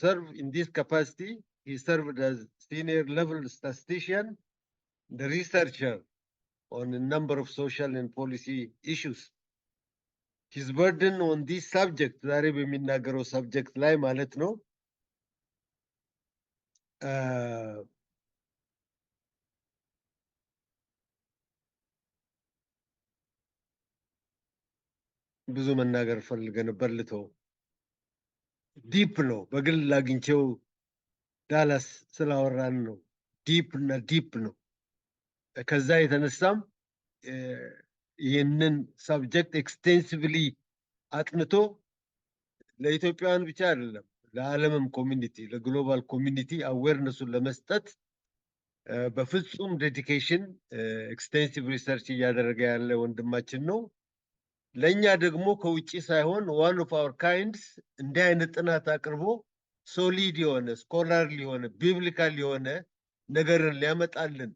serve in this capacity, he served as senior level statistician, the researcher on a number of social and policy issues. His burden on this subject, ዛሬ በሚናገረው subject ላይ ማለት ነው ብዙ መናገር ፈልገ ነበር ልተው ዲፕ ነው በግል አግኝቼው ዳላስ ስላወራን ነው ዲፕ ነው ከዛ የተነሳም ይህንን ሰብጀክት ኤክስቴንሲቭሊ አጥንቶ ለኢትዮጵያውያን ብቻ አይደለም ለዓለምም ኮሚኒቲ ለግሎባል ኮሚኒቲ አዌርነሱን ለመስጠት በፍጹም ዴዲኬሽን ኤክስቴንሲቭ ሪሰርች እያደረገ ያለ ወንድማችን ነው ለኛ ደግሞ ከውጪ ሳይሆን one of our kinds እንዲህ አይነት ጥናት አቅርቦ ሶሊድ የሆነ ስኮላርሊ የሆነ ቢብሊካል የሆነ ነገርን ሊያመጣልን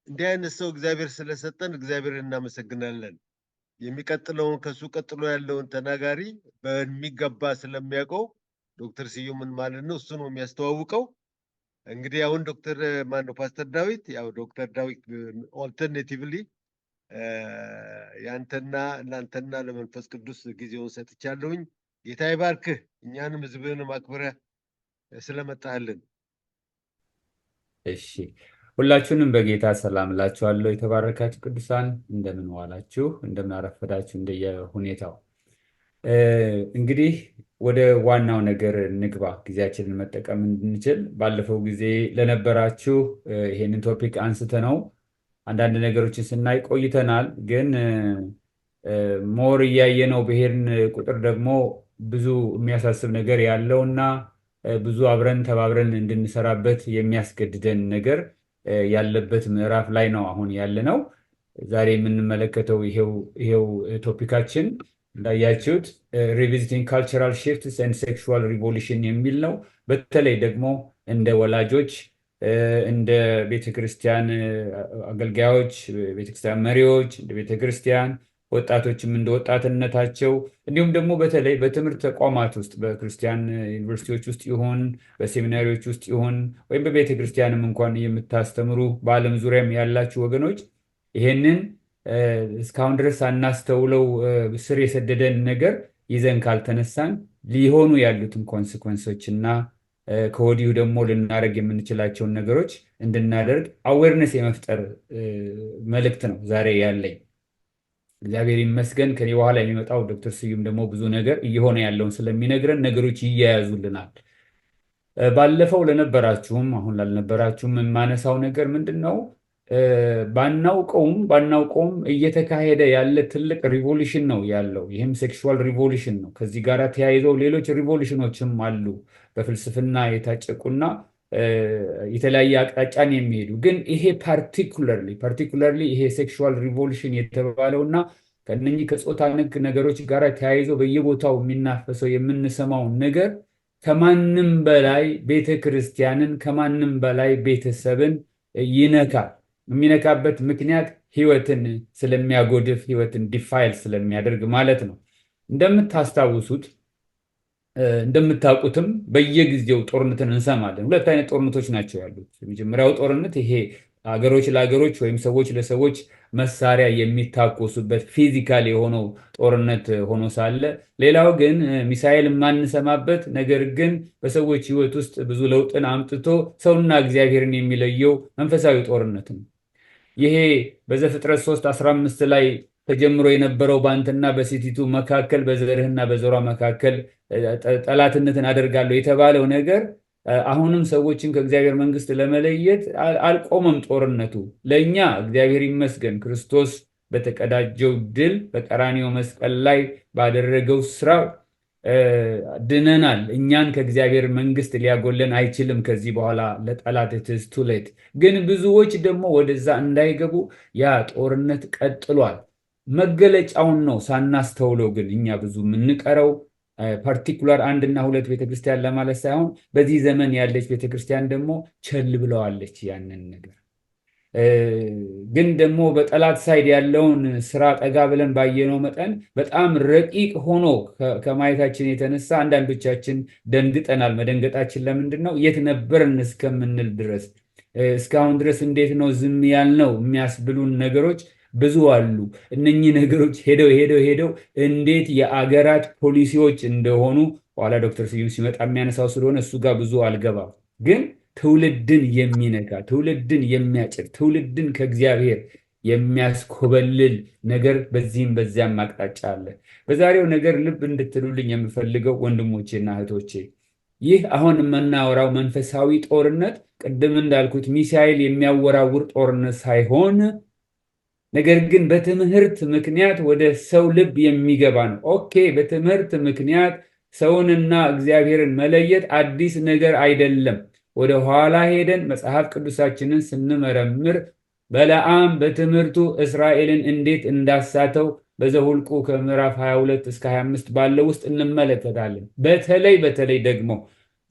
እንዲህ አይነት ሰው እግዚአብሔር ስለሰጠን እግዚአብሔርን እናመሰግናለን የሚቀጥለውን ከሱ ቀጥሎ ያለውን ተናጋሪ በሚገባ ስለሚያውቀው ዶክተር ስዩምን ማለት ነው እሱ ነው የሚያስተዋውቀው እንግዲህ አሁን ዶክተር ማነው ፓስተር ዳዊት ያው ዶክተር ዳዊት ኦልተርኔቲቭሊ ያንተና እናንተና ለመንፈስ ቅዱስ ጊዜውን ሰጥቻለሁኝ ጌታ ይባርክህ እኛንም ህዝብህን ማክበረ ስለመጣልን እሺ ሁላችሁንም በጌታ ሰላም ላችኋለሁ የተባረካችሁ ቅዱሳን እንደምን ዋላችሁ እንደምን አረፈዳችሁ እንደየሁኔታው እንግዲህ ወደ ዋናው ነገር ንግባ ጊዜያችንን መጠቀም እንድንችል ባለፈው ጊዜ ለነበራችሁ ይሄንን ቶፒክ አንስተነው አንዳንድ ነገሮችን ስናይ ቆይተናል ግን ሞር ያየነው በሄርን ቁጥር ደግሞ ብዙ የሚያሳስብ ነገር ያለውና ብዙ አብረን ተባብረን እንድንሰራበት የሚያስገድደን ነገር ያለበት ምዕራፍ ላይ ነው አሁን ያለነው ዛሬ የምንመለከተው ይሄው ቶፒካችን እንዳያችሁት revisiting cultural shifts and sexual revolution የሚል ነው በተለይ ደግሞ እንደ ወላጆች እንደ ቤተክርስቲያን አገልጋዮች ቤተክርስቲያን መሪዎች እንደ ቤተክርስቲያን ወጣቶችም እንደ ወጣትነታቸው እንዲሁም ደግሞ በተለይ በትምህርት ተቋማት ውስጥ በክርስቲያን ዩኒቨርሲቲዎች ውስጥ ይሆን በሴሚናሪዎች ውስጥ ይሆን ወይም በቤተክርስቲያንም እንኳን የምታስተምሩ በዓለም ዙሪያም ያላችሁ ወገኖች ይሄንን እስካሁን ድረስ አናስተውለው ስር የሰደደን ነገር ይዘን ካልተነሳን ሊሆኑ ያሉትን ኮንሲኩዌንሶችና ከወዲሁ ደግሞ ልናደርግ የምንችላቸውን ነገሮች እንድናደርግ አዌርነስ የመፍጠር መልእክት ነው ዛሬ ያለኝ እግዚአብሔር ይመስገን ከኔ በኋላ የሚመጣው ዶክተር ስዩም ደግሞ ብዙ ነገር እየሆነ ያለውን ስለሚነግረን ነገሮች ይያያዙልናል ባለፈው ለነበራችሁም አሁን ላልነበራችሁም የማነሳው ነገር ምንድነው ባናውቀውም እየተካሄደ ያለ ትልቅ ሪቮሉሽን ነው ያለው ይሄም ሴክሹዋል ሪቮሉሽን ነው ከዚህ ጋር ተያይዘው ሌሎች ሪቮሉሽኖችም አሉ በፍልስፍና የታጨቁና የተለያየ አቅጣጫን የሚሄዱ ግን ይሄ ፓርቲኩላርሊ ይሄ ሴክሹዋል ሪቮሉሽን የተባለውና ከነኚህ ከጾታ ነክ ነገሮች ጋር ተያይዘው በየቦታው የሚናፈሰው የምንሰማው ነገር ከማንም በላይ ቤተክርስቲያንን ከማንም በላይ ቤተሰብን ይነካል የሚነካበት ምክንያት ህይወትን ስለሚያጎድፍ ህይወትን ዲፋይል ስለሚያደርግ ማለት ነው እንደምታስታውሱት እንደምታውቁትም በየጊዜው ጦርነትን እንሰማለን ሁለት አይነት ጦርነቶች ናቸው ያሉት የመጀመሪያው ጦርነት ይሄ አገሮች ለአገሮች ወይም ሰዎች ለሰዎች መሳሪያ የሚታኮሱበት ፊዚካል የሆነው ጦርነት ሆኖ ሳለ ሌላው ግን ሚሳኤል ማንሰማበት ነገር ግን በሰዎች ህይወት ውስጥ ብዙ ለውጥን አምጥቶ ሰውና እግዚአብሔርን የሚለየው መንፈሳዊ ጦርነት ነው ይሄ በዘፍጥረት 3:15 ላይ ተጀምሮ የነበረው ባንተና በሴቲቱ መካከል በዘርህና በዘሯ መካከል ጠላትነትን አደርጋለሁ የተባለው ነገር አሁንም ሰዎችን ከእግዚአብሔር መንግስት ለመለየት አልቆመም ጦርነቱ ለኛ እግዚአብሔር ይመስገን ክርስቶስ በተቀዳጀው ድል በቀራንዮ መስቀል ላይ ባደረገው ስራ ድነናል እኛን ከእግዚአብሔር መንግስት ሊያጎለን አይችልም ከዚህ በኋላ ለጠላት it's too late ግን ብዙዎች ደግሞ ወደዛ እንዳይገቡ ያ ጦርነት ቀጥሏል መገለጫውን ነው ሳናስተውለው ግን እኛ ብዙ ምንቀረው ፓርቲኩላር አንድና ሁለት ቤተክርስቲያን ለማለት ሳይሆን በዚህ ዘመን ያለች ቤተክርስቲያን ደግሞ ቸል ብለዋለች ያንን ነገር ግን ደግሞ በጠላት ሳይድ ያለውን ስራ ጠጋ ብለን ባየነው መጠን በጣም ረቂቅ ሆኖ ከማየታችን የተነሳ አንዳንዶቻችን ደንግጠናል። መደንገጣችን ለምንድን ነው? የት ነበርን እስከምንል ድረስ እስካሁን ድረስ እንዴት ነው ዝም ያልነው የሚያስብሉን ነገሮች ብዙ አሉ። እነኚህ ነገሮች ሄደው እንዴት የአገራት ፖሊሲዎች እንደሆኑ ኋላ ዶክተር ስዩም ሲመጣ የሚያነሳው ስለሆነ እሱ ጋር ብዙ አልገባም። ግን ትውልድን የሚነካ ትውልድን የሚያጭር ትውልድን ከእግዚአብሔር የሚያስኮበልል ነገር በዚህም በዚያም አቅጣጫ አለ። በዛሬው ነገር ልብ እንድትሉልኝ የምፈልገው ወንድሞቼና እህቶቼ፣ ይህ አሁን የምናወራው መንፈሳዊ ጦርነት ቅድም እንዳልኩት ሚሳኤል የሚያወራውር ጦርነት ሳይሆን ነገር ግን በትምህርት ምክንያት ወደ ሰው ልብ የሚገባ ነው። ኦኬ፣ በትምህርት ምክንያት ሰውንና እግዚአብሔርን መለየት አዲስ ነገር አይደለም። ወደ ኋላ ሄደን መጽሐፍ ቅዱሳችንን ስንመረምር በለዓም በትምህርቱ እስራኤልን እንዴት እንዳሳተው በዘሁልቁ ከምዕራፍ 22 እስከ 25 ባለው ውስጥ እንመለከታለን። በተለይ ደግሞ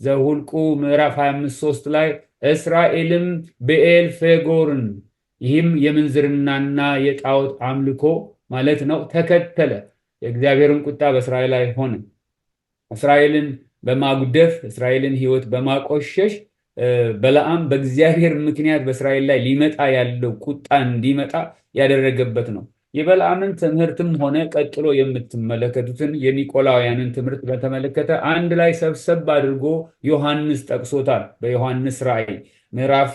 ዘሁልቁ ምዕራፍ 25 ላይ እስራኤልም ብዔል ፌጎርን ይህም የምንዝርናና የጣዖት አምልኮ ማለት ነው ተከተለ። የእግዚአብሔርን ቁጣ በእስራኤል ላይ ሆነ። እስራኤልን በማጉደፍ እስራኤልን ሕይወት በማቆሸሽ በለዓም በእግዚአብሔር ምክንያት በእስራኤል ላይ ሊመጣ ያለው ቁጣ እንዲመጣ ያደረገበት ነው። የበለዓምን ትምህርትም ሆነ ቀጥሎ የምትመለከቱትን የኒቆላውያንን ትምህርት በተመለከተ አንድ ላይ ሰብሰብ አድርጎ ዮሐንስ ጠቅሶታል። በዮሐንስ ራእይ ምዕራፍ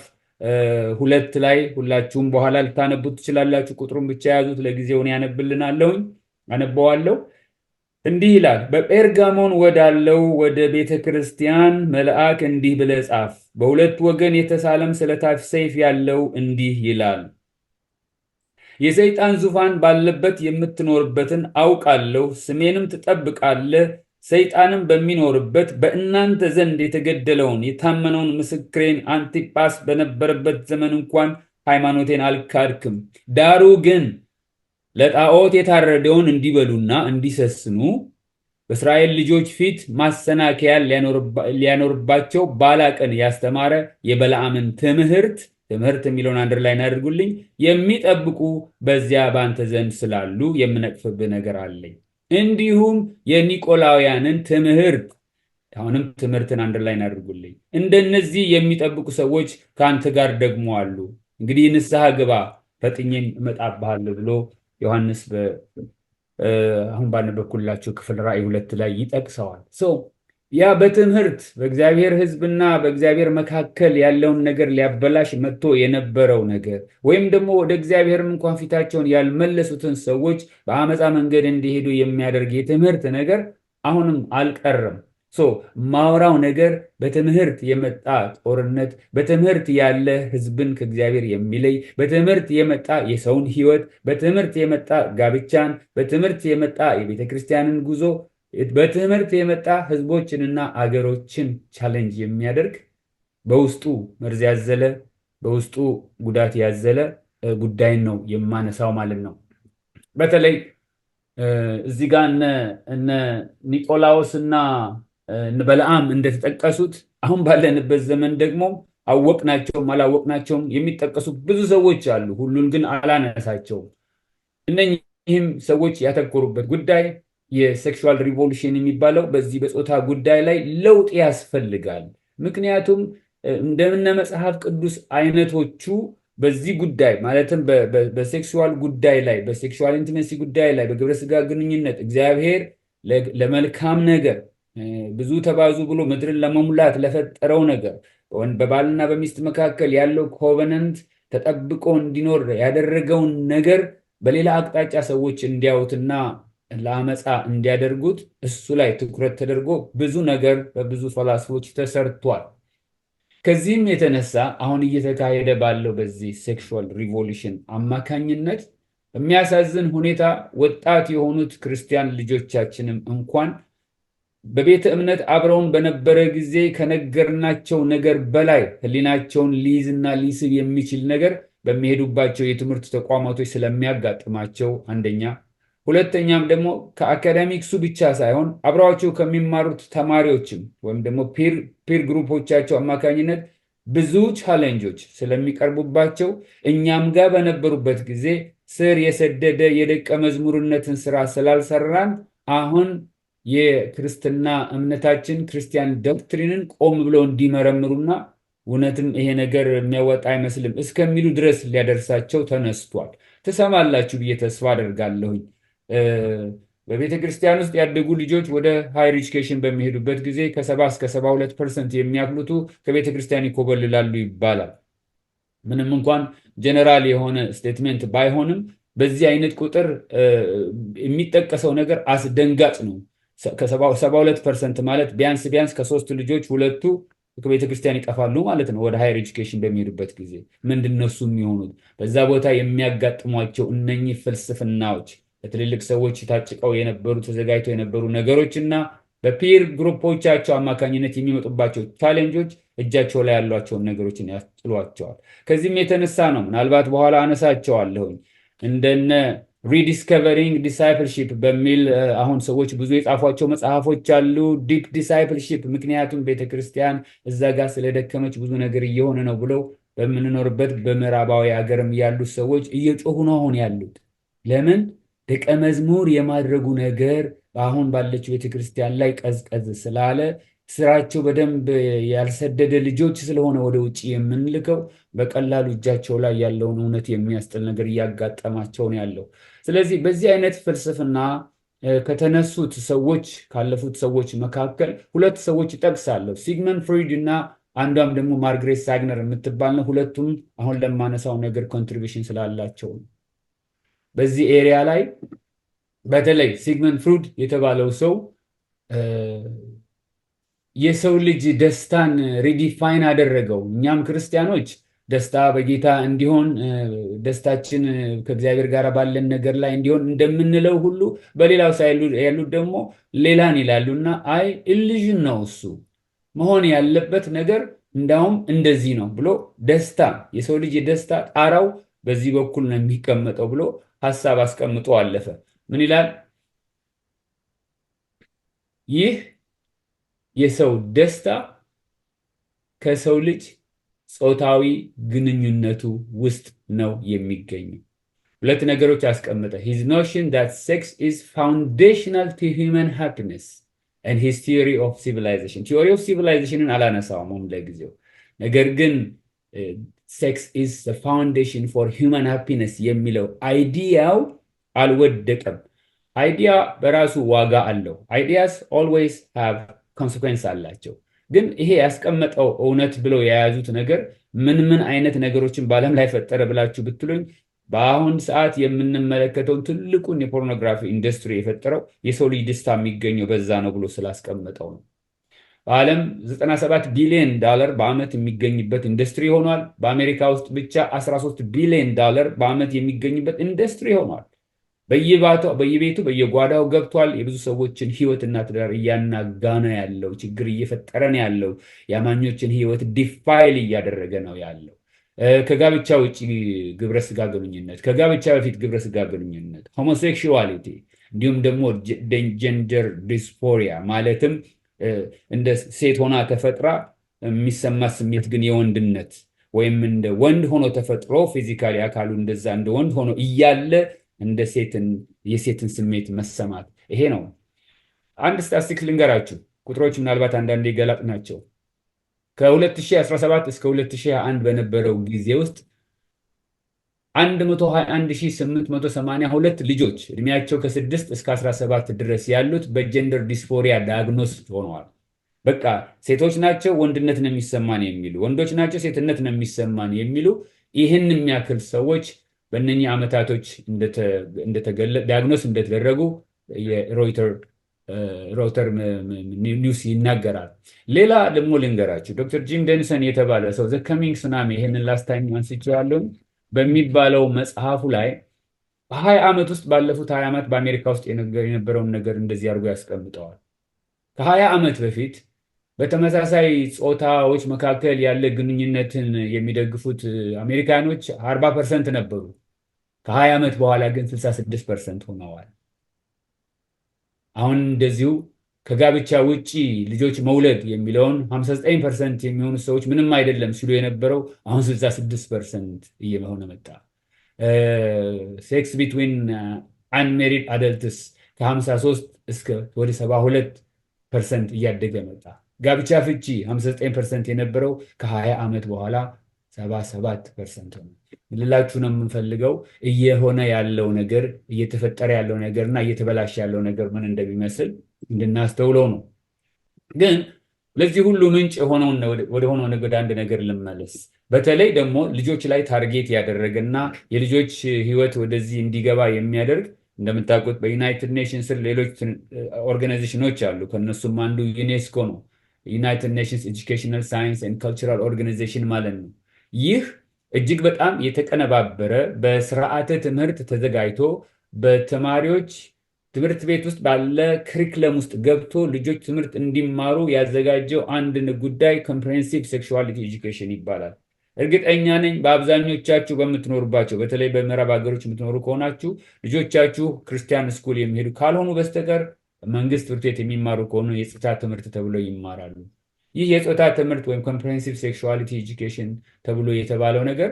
2 ላይ ሁላችሁም በኋላ ልታነቡት ትችላላችሁ። ቁጥሩን ብቻ ያዙት። ለጊዜውን አነበዋለሁ። እንዲህ ይላል፣ በጴርጋሞን ወዳለው ወደ ቤተ ክርስቲያን መልአክ እንዲህ ብለህ ጻፍ፣ በሁለት ወገን የተሳለም ስለታፍ ሰይፍ ያለው እንዲህ ይላል፣ የሰይጣን ዙፋን ባለበት የምትኖርበትን አውቃለሁ፣ ስሜንም ትጠብቃለህ። ሰይጣንም በሚኖርበት በእናንተ ዘንድ የተገደለውን የታመነውን ምስክሬን አንቲጳስ በነበረበት ዘመን እንኳን ሃይማኖቴን አልካድክም። ዳሩ ግን ለጣዖት የታረደውን እንዲበሉና እንዲሰስኑ በእስራኤል ልጆች ፊት ማሰናከያ ሊያኖርባቸው ባላቅን ያስተማረ የበለዓምን ትምህርት የሚለውን አንደርላይን አድርጉልኝ የሚጠብቁ በዚያ በአንተ ዘንድ ስላሉ የምነቅፍብህ ነገር አለኝ። እንዲሁም የኒቆላውያንን ትምህርት፣ አሁንም ትምህርትን አንደርላይን አድርጉልኝ፣ እንደነዚህ የሚጠብቁ ሰዎች ከአንተ ጋር ደግሞ አሉ። እንግዲህ ንስሐ ግባ ፈጥኜም እመጣብሃለሁ ብሎ ዮሐንስ አሁን ባነበብኩላችሁ ክፍል ራእይ 2 ላይ ይጠቅሰዋል። ያ በትምህርት በእግዚአብሔር ሕዝብና በእግዚአብሔር መካከል ያለውን ነገር ሊያበላሽ መጥቶ የነበረው ነገር ወይም ደግሞ ወደ እግዚአብሔርም እንኳን ፊታቸውን ያልመለሱትን ሰዎች በአመፃ መንገድ እንዲሄዱ የሚያደርግ የትምህርት ነገር አሁንም አልቀረም። ማውራው ነገር በትምህርት የመጣ ጦርነት፣ በትምህርት ያለ ሕዝብን ከእግዚአብሔር የሚለይ፣ በትምህርት የመጣ የሰውን ሕይወት፣ በትምህርት የመጣ ጋብቻን፣ በትምህርት የመጣ የቤተ ክርስቲያንን ጉዞ፣ በትምህርት የመጣ ሕዝቦችንና አገሮችን ቻሌንጅ የሚያደርግ በውስጡ መርዝ ያዘለ በውስጡ ጉዳት ያዘለ ጉዳይን ነው የማነሳው ማለት ነው። በተለይ እዚህ ጋር እነ ኒቆላዎስ እና በለዓም እንደተጠቀሱት አሁን ባለንበት ዘመን ደግሞ አወቅናቸውም አላወቅናቸውም የሚጠቀሱ ብዙ ሰዎች አሉ። ሁሉን ግን አላነሳቸውም። እነኚህም ሰዎች ያተኮሩበት ጉዳይ የሴክሹዋል ሪቮሉሽን የሚባለው በዚህ በጾታ ጉዳይ ላይ ለውጥ ያስፈልጋል። ምክንያቱም እንደምነ መጽሐፍ ቅዱስ አይነቶቹ በዚህ ጉዳይ ማለትም በሴክሹዋል ጉዳይ ላይ በሴክሹዋል ኢንቲሜሲ ጉዳይ ላይ በግብረ ስጋ ግንኙነት እግዚአብሔር ለመልካም ነገር ብዙ ተባዙ ብሎ ምድርን ለመሙላት ለፈጠረው ነገር በባልና በሚስት መካከል ያለው ኮቨነንት ተጠብቆ እንዲኖር ያደረገውን ነገር በሌላ አቅጣጫ ሰዎች እንዲያዩትና ለአመፃ እንዲያደርጉት እሱ ላይ ትኩረት ተደርጎ ብዙ ነገር በብዙ ፈላስፎች ተሰርቷል። ከዚህም የተነሳ አሁን እየተካሄደ ባለው በዚህ ሴክሹዋል ሪቮሉሽን አማካኝነት የሚያሳዝን ሁኔታ ወጣት የሆኑት ክርስቲያን ልጆቻችንም እንኳን በቤተ እምነት አብረውን በነበረ ጊዜ ከነገርናቸው ነገር በላይ ሕሊናቸውን ሊይዝና ሊስብ የሚችል ነገር በሚሄዱባቸው የትምህርት ተቋማቶች ስለሚያጋጥማቸው አንደኛ፣ ሁለተኛም ደግሞ ከአካዳሚክሱ ብቻ ሳይሆን አብረዋቸው ከሚማሩት ተማሪዎችም ወይም ደግሞ ፒር ግሩፖቻቸው አማካኝነት ብዙ ቻሌንጆች ስለሚቀርቡባቸው እኛም ጋር በነበሩበት ጊዜ ስር የሰደደ የደቀ መዝሙርነትን ስራ ስላልሰራን አሁን የክርስትና እምነታችን ክርስቲያን ዶክትሪንን ቆም ብለው እንዲመረምሩና እውነትም ይሄ ነገር የሚያወጣ አይመስልም እስከሚሉ ድረስ ሊያደርሳቸው ተነስቷል። ትሰማላችሁ ብዬ ተስፋ አደርጋለሁኝ። በቤተ ክርስቲያን ውስጥ ያደጉ ልጆች ወደ ሃይር ኤጁኬሽን በሚሄዱበት ጊዜ ከ70 እስከ 72% የሚያክሉቱ ከቤተ ክርስቲያን ይኮበልላሉ ይባላል። ምንም እንኳን ጀነራል የሆነ ስቴትሜንት ባይሆንም በዚህ አይነት ቁጥር የሚጠቀሰው ነገር አስደንጋጭ ነው። ከ72% ማለት ቢያንስ ከሶስት ልጆች ሁለቱ ከቤተ ክርስቲያን ይጠፋሉ ማለት ነው። ወደ ሃይር ኤጁኬሽን በሚሄዱበት ጊዜ ምንድን ነው እሱ የሚሆኑት? በዛ ቦታ የሚያጋጥሟቸው እነኚህ ፍልስፍናዎች ለትልልቅ ሰዎች ታጭቀው የነበሩ ተዘጋጅተው የነበሩ ነገሮች እና በፒር ግሩፖቻቸው አማካኝነት የሚመጡባቸው ቻሌንጆች እጃቸው ላይ ያሏቸውን ነገሮችን ያስጥሏቸዋል። ከዚህም የተነሳ ነው ምናልባት በኋላ አነሳቸዋለሁኝ እንደነ ሪዲስከቨሪንግ ዲሳይፕልሺፕ በሚል አሁን ሰዎች ብዙ የጻፏቸው መጽሐፎች አሉ። ዲፕ ዲሳይፕልሺፕ፣ ምክንያቱም ቤተክርስቲያን እዛ ጋር ስለደከመች ብዙ ነገር እየሆነ ነው ብለው በምንኖርበት በምዕራባዊ ሀገርም ያሉት ሰዎች እየጮሁ ነው አሁን ያሉት። ለምን? ደቀ መዝሙር የማድረጉ ነገር አሁን ባለችው ቤተክርስቲያን ላይ ቀዝቀዝ ስላለ ስራቸው በደንብ ያልሰደደ ልጆች ስለሆነ ወደ ውጭ የምንልከው በቀላሉ እጃቸው ላይ ያለውን እውነት የሚያስጥል ነገር እያጋጠማቸው ነው ያለው። ስለዚህ በዚህ አይነት ፍልስፍና ከተነሱት ሰዎች ካለፉት ሰዎች መካከል ሁለት ሰዎች እጠቅሳለሁ፣ ሲግመንድ ፍሪድ እና አንዷም ደግሞ ማርግሬት ሳግነር የምትባል ነው። ሁለቱም አሁን ለማነሳው ነገር ኮንትሪቢሽን ስላላቸው ነው። በዚህ ኤሪያ ላይ በተለይ ሲግመንድ ፍሩድ የተባለው ሰው የሰው ልጅ ደስታን ሪዲፋይን አደረገው። እኛም ክርስቲያኖች ደስታ በጌታ እንዲሆን ደስታችን ከእግዚአብሔር ጋር ባለን ነገር ላይ እንዲሆን እንደምንለው ሁሉ በሌላው ሳይሉ ያሉት ደግሞ ሌላን ይላሉና አይ ኢሉዥን ነው እሱ መሆን ያለበት ነገር እንዳውም እንደዚህ ነው ብሎ ደስታ የሰው ልጅ የደስታ ጣራው በዚህ በኩል ነው የሚቀመጠው ብሎ ሐሳብ አስቀምጦ አለፈ። ምን ይላል? ይህ የሰው ደስታ ከሰው ልጅ ጾታዊ ግንኙነቱ ውስጥ ነው የሚገኘው። ሁለት ነገሮች አስቀመጠ። his notion that sex is foundational to human happiness and his theory of civilization. theory of civilization አላነሳውም ለጊዜው። ነገር ግን sex is the foundation for human happiness የሚለው አይዲያው አልወደቀም። አይዲያ በራሱ ዋጋ አለው። ideas always have consequence አላቸው። ግን ይሄ ያስቀመጠው እውነት ብለው የያዙት ነገር ምን አይነት ነገሮችን በዓለም ላይ ፈጠረ ብላችሁ ብትሉኝ በአሁን ሰዓት የምንመለከተው ትልቁን የፖርኖግራፊ ኢንዱስትሪ የፈጠረው የሰው ልጅ ደስታ የሚገኘው በዛ ነው ብሎ ስላስቀመጠው ነው። በዓለም 97 ቢሊዮን ዶላር በአመት የሚገኝበት ኢንዱስትሪ ሆኗል። በአሜሪካ ውስጥ ብቻ 13 ቢሊዮን ዶላር በአመት የሚገኝበት ኢንዱስትሪ ሆኗል። በየቤቱ በየጓዳው ገብቷል። የብዙ ሰዎችን ህይወትና ትዳር እያናጋ ነው ያለው። ችግር እየፈጠረ ነው ያለው። የአማኞችን ህይወት ዲፋይል እያደረገ ነው ያለው። ከጋብቻ ውጭ ግብረ ስጋ ግንኙነት፣ ከጋብቻ በፊት ግብረ ስጋ ግንኙነት፣ ሆሞሴክሹዋሊቲ እንዲሁም ደግሞ ጀንደር ዲስፎሪያ ማለትም እንደ ሴት ሆና ተፈጥራ የሚሰማ ስሜት ግን የወንድነት ወይም እንደ ወንድ ሆኖ ተፈጥሮ ፊዚካሊ አካሉ እንደዛ እንደ ወንድ ሆኖ እያለ እንደ የሴትን ስሜት መሰማት። ይሄ ነው። አንድ ስታቲስቲክስ ልንገራችሁ። ቁጥሮች ምናልባት አንዳንዴ ገላጥ ናቸው። ከ2017 እስከ 2021 በነበረው ጊዜ ውስጥ 121882 ልጆች እድሜያቸው ከ6 እስከ 17 ድረስ ያሉት በጀንደር ዲስፎሪያ ዳያግኖስ ሆነዋል። በቃ ሴቶች ናቸው ወንድነት ነው የሚሰማን የሚሉ፣ ወንዶች ናቸው ሴትነት ነው የሚሰማን የሚሉ ይህን የሚያክል ሰዎች በእነኚህ ዓመታቶች ዳያግኖስ እንደተደረጉ የሮይተር ኒውስ ይናገራል። ሌላ ደግሞ ልንገራችሁ። ዶክተር ጂም ደንሰን የተባለ ሰው ዘ ከሚንግ ሱናሚ ይህንን ላስት ታይም አንስቼዋለሁ በሚባለው መጽሐፉ ላይ በ20 ዓመት ውስጥ ባለፉት 20 ዓመት በአሜሪካ ውስጥ የነበረውን ነገር እንደዚህ አድርጎ ያስቀምጠዋል። ከ20 ዓመት በፊት በተመሳሳይ ጾታዎች መካከል ያለ ግንኙነትን የሚደግፉት አሜሪካኖች 40% ነበሩ። ከ20 ዓመት በኋላ ግን 66% ሆነዋል። አሁን እንደዚሁ ከጋብቻ ውጪ ልጆች መውለድ የሚለውን 59% የሚሆኑ ሰዎች ምንም አይደለም ሲሉ የነበረው አሁን 66% እየሆነ መጣ። ሴክስ ቢትዊን አንሜሪድ አደልትስ ከ53 እስከ ወደ 72% እያደገ መጣ። ጋብቻ ፍቺ 59% የነበረው ከ20 ዓመት በኋላ 77% ሆነ። ልላችሁ ነው የምንፈልገው እየሆነ ያለው ነገር እየተፈጠረ ያለው ነገር እና እየተበላሸ ያለው ነገር ምን እንደሚመስል እንድናስተውለው ነው። ግን ለዚህ ሁሉ ምንጭ የሆነውን ወደ ሆነው ወደ አንድ ነገር ልመለስ። በተለይ ደግሞ ልጆች ላይ ታርጌት ያደረገና የልጆች ሕይወት ወደዚህ እንዲገባ የሚያደርግ እንደምታውቁት በዩናይትድ ኔሽንስ ስር ሌሎች ኦርጋናይዜሽኖች አሉ። ከነሱም አንዱ ዩኔስኮ ነው። ዩናይትድ ኔሽንስ ኤጁኬሽናል ሳይንስ ኤንድ ካልቸራል ኦርጋናይዜሽን ማለት ነው። ይህ እጅግ በጣም የተቀነባበረ በስርዓተ ትምህርት ተዘጋጅቶ በተማሪዎች ትምህርት ቤት ውስጥ ባለ ክሪክለም ውስጥ ገብቶ ልጆች ትምህርት እንዲማሩ ያዘጋጀው አንድ ጉዳይ ኮምፕሬሄንሲቭ ሴክሹዋሊቲ ኤጁኬሽን ይባላል። እርግጠኛ ነኝ በአብዛኞቻችሁ በምትኖሩባቸው በተለይ በምዕራብ ሀገሮች የምትኖሩ ከሆናችሁ ልጆቻችሁ ክርስቲያን ስኩል የሚሄዱ ካልሆኑ በስተቀር መንግስት ትምህርት ቤት የሚማሩ ከሆኑ የጾታ ትምህርት ተብሎ ይማራሉ። ይህ የጾታ ትምህርት ወይም ኮምፕሬሄንሲቭ ሴክሹዋሊቲ ኤጁኬሽን ተብሎ የተባለው ነገር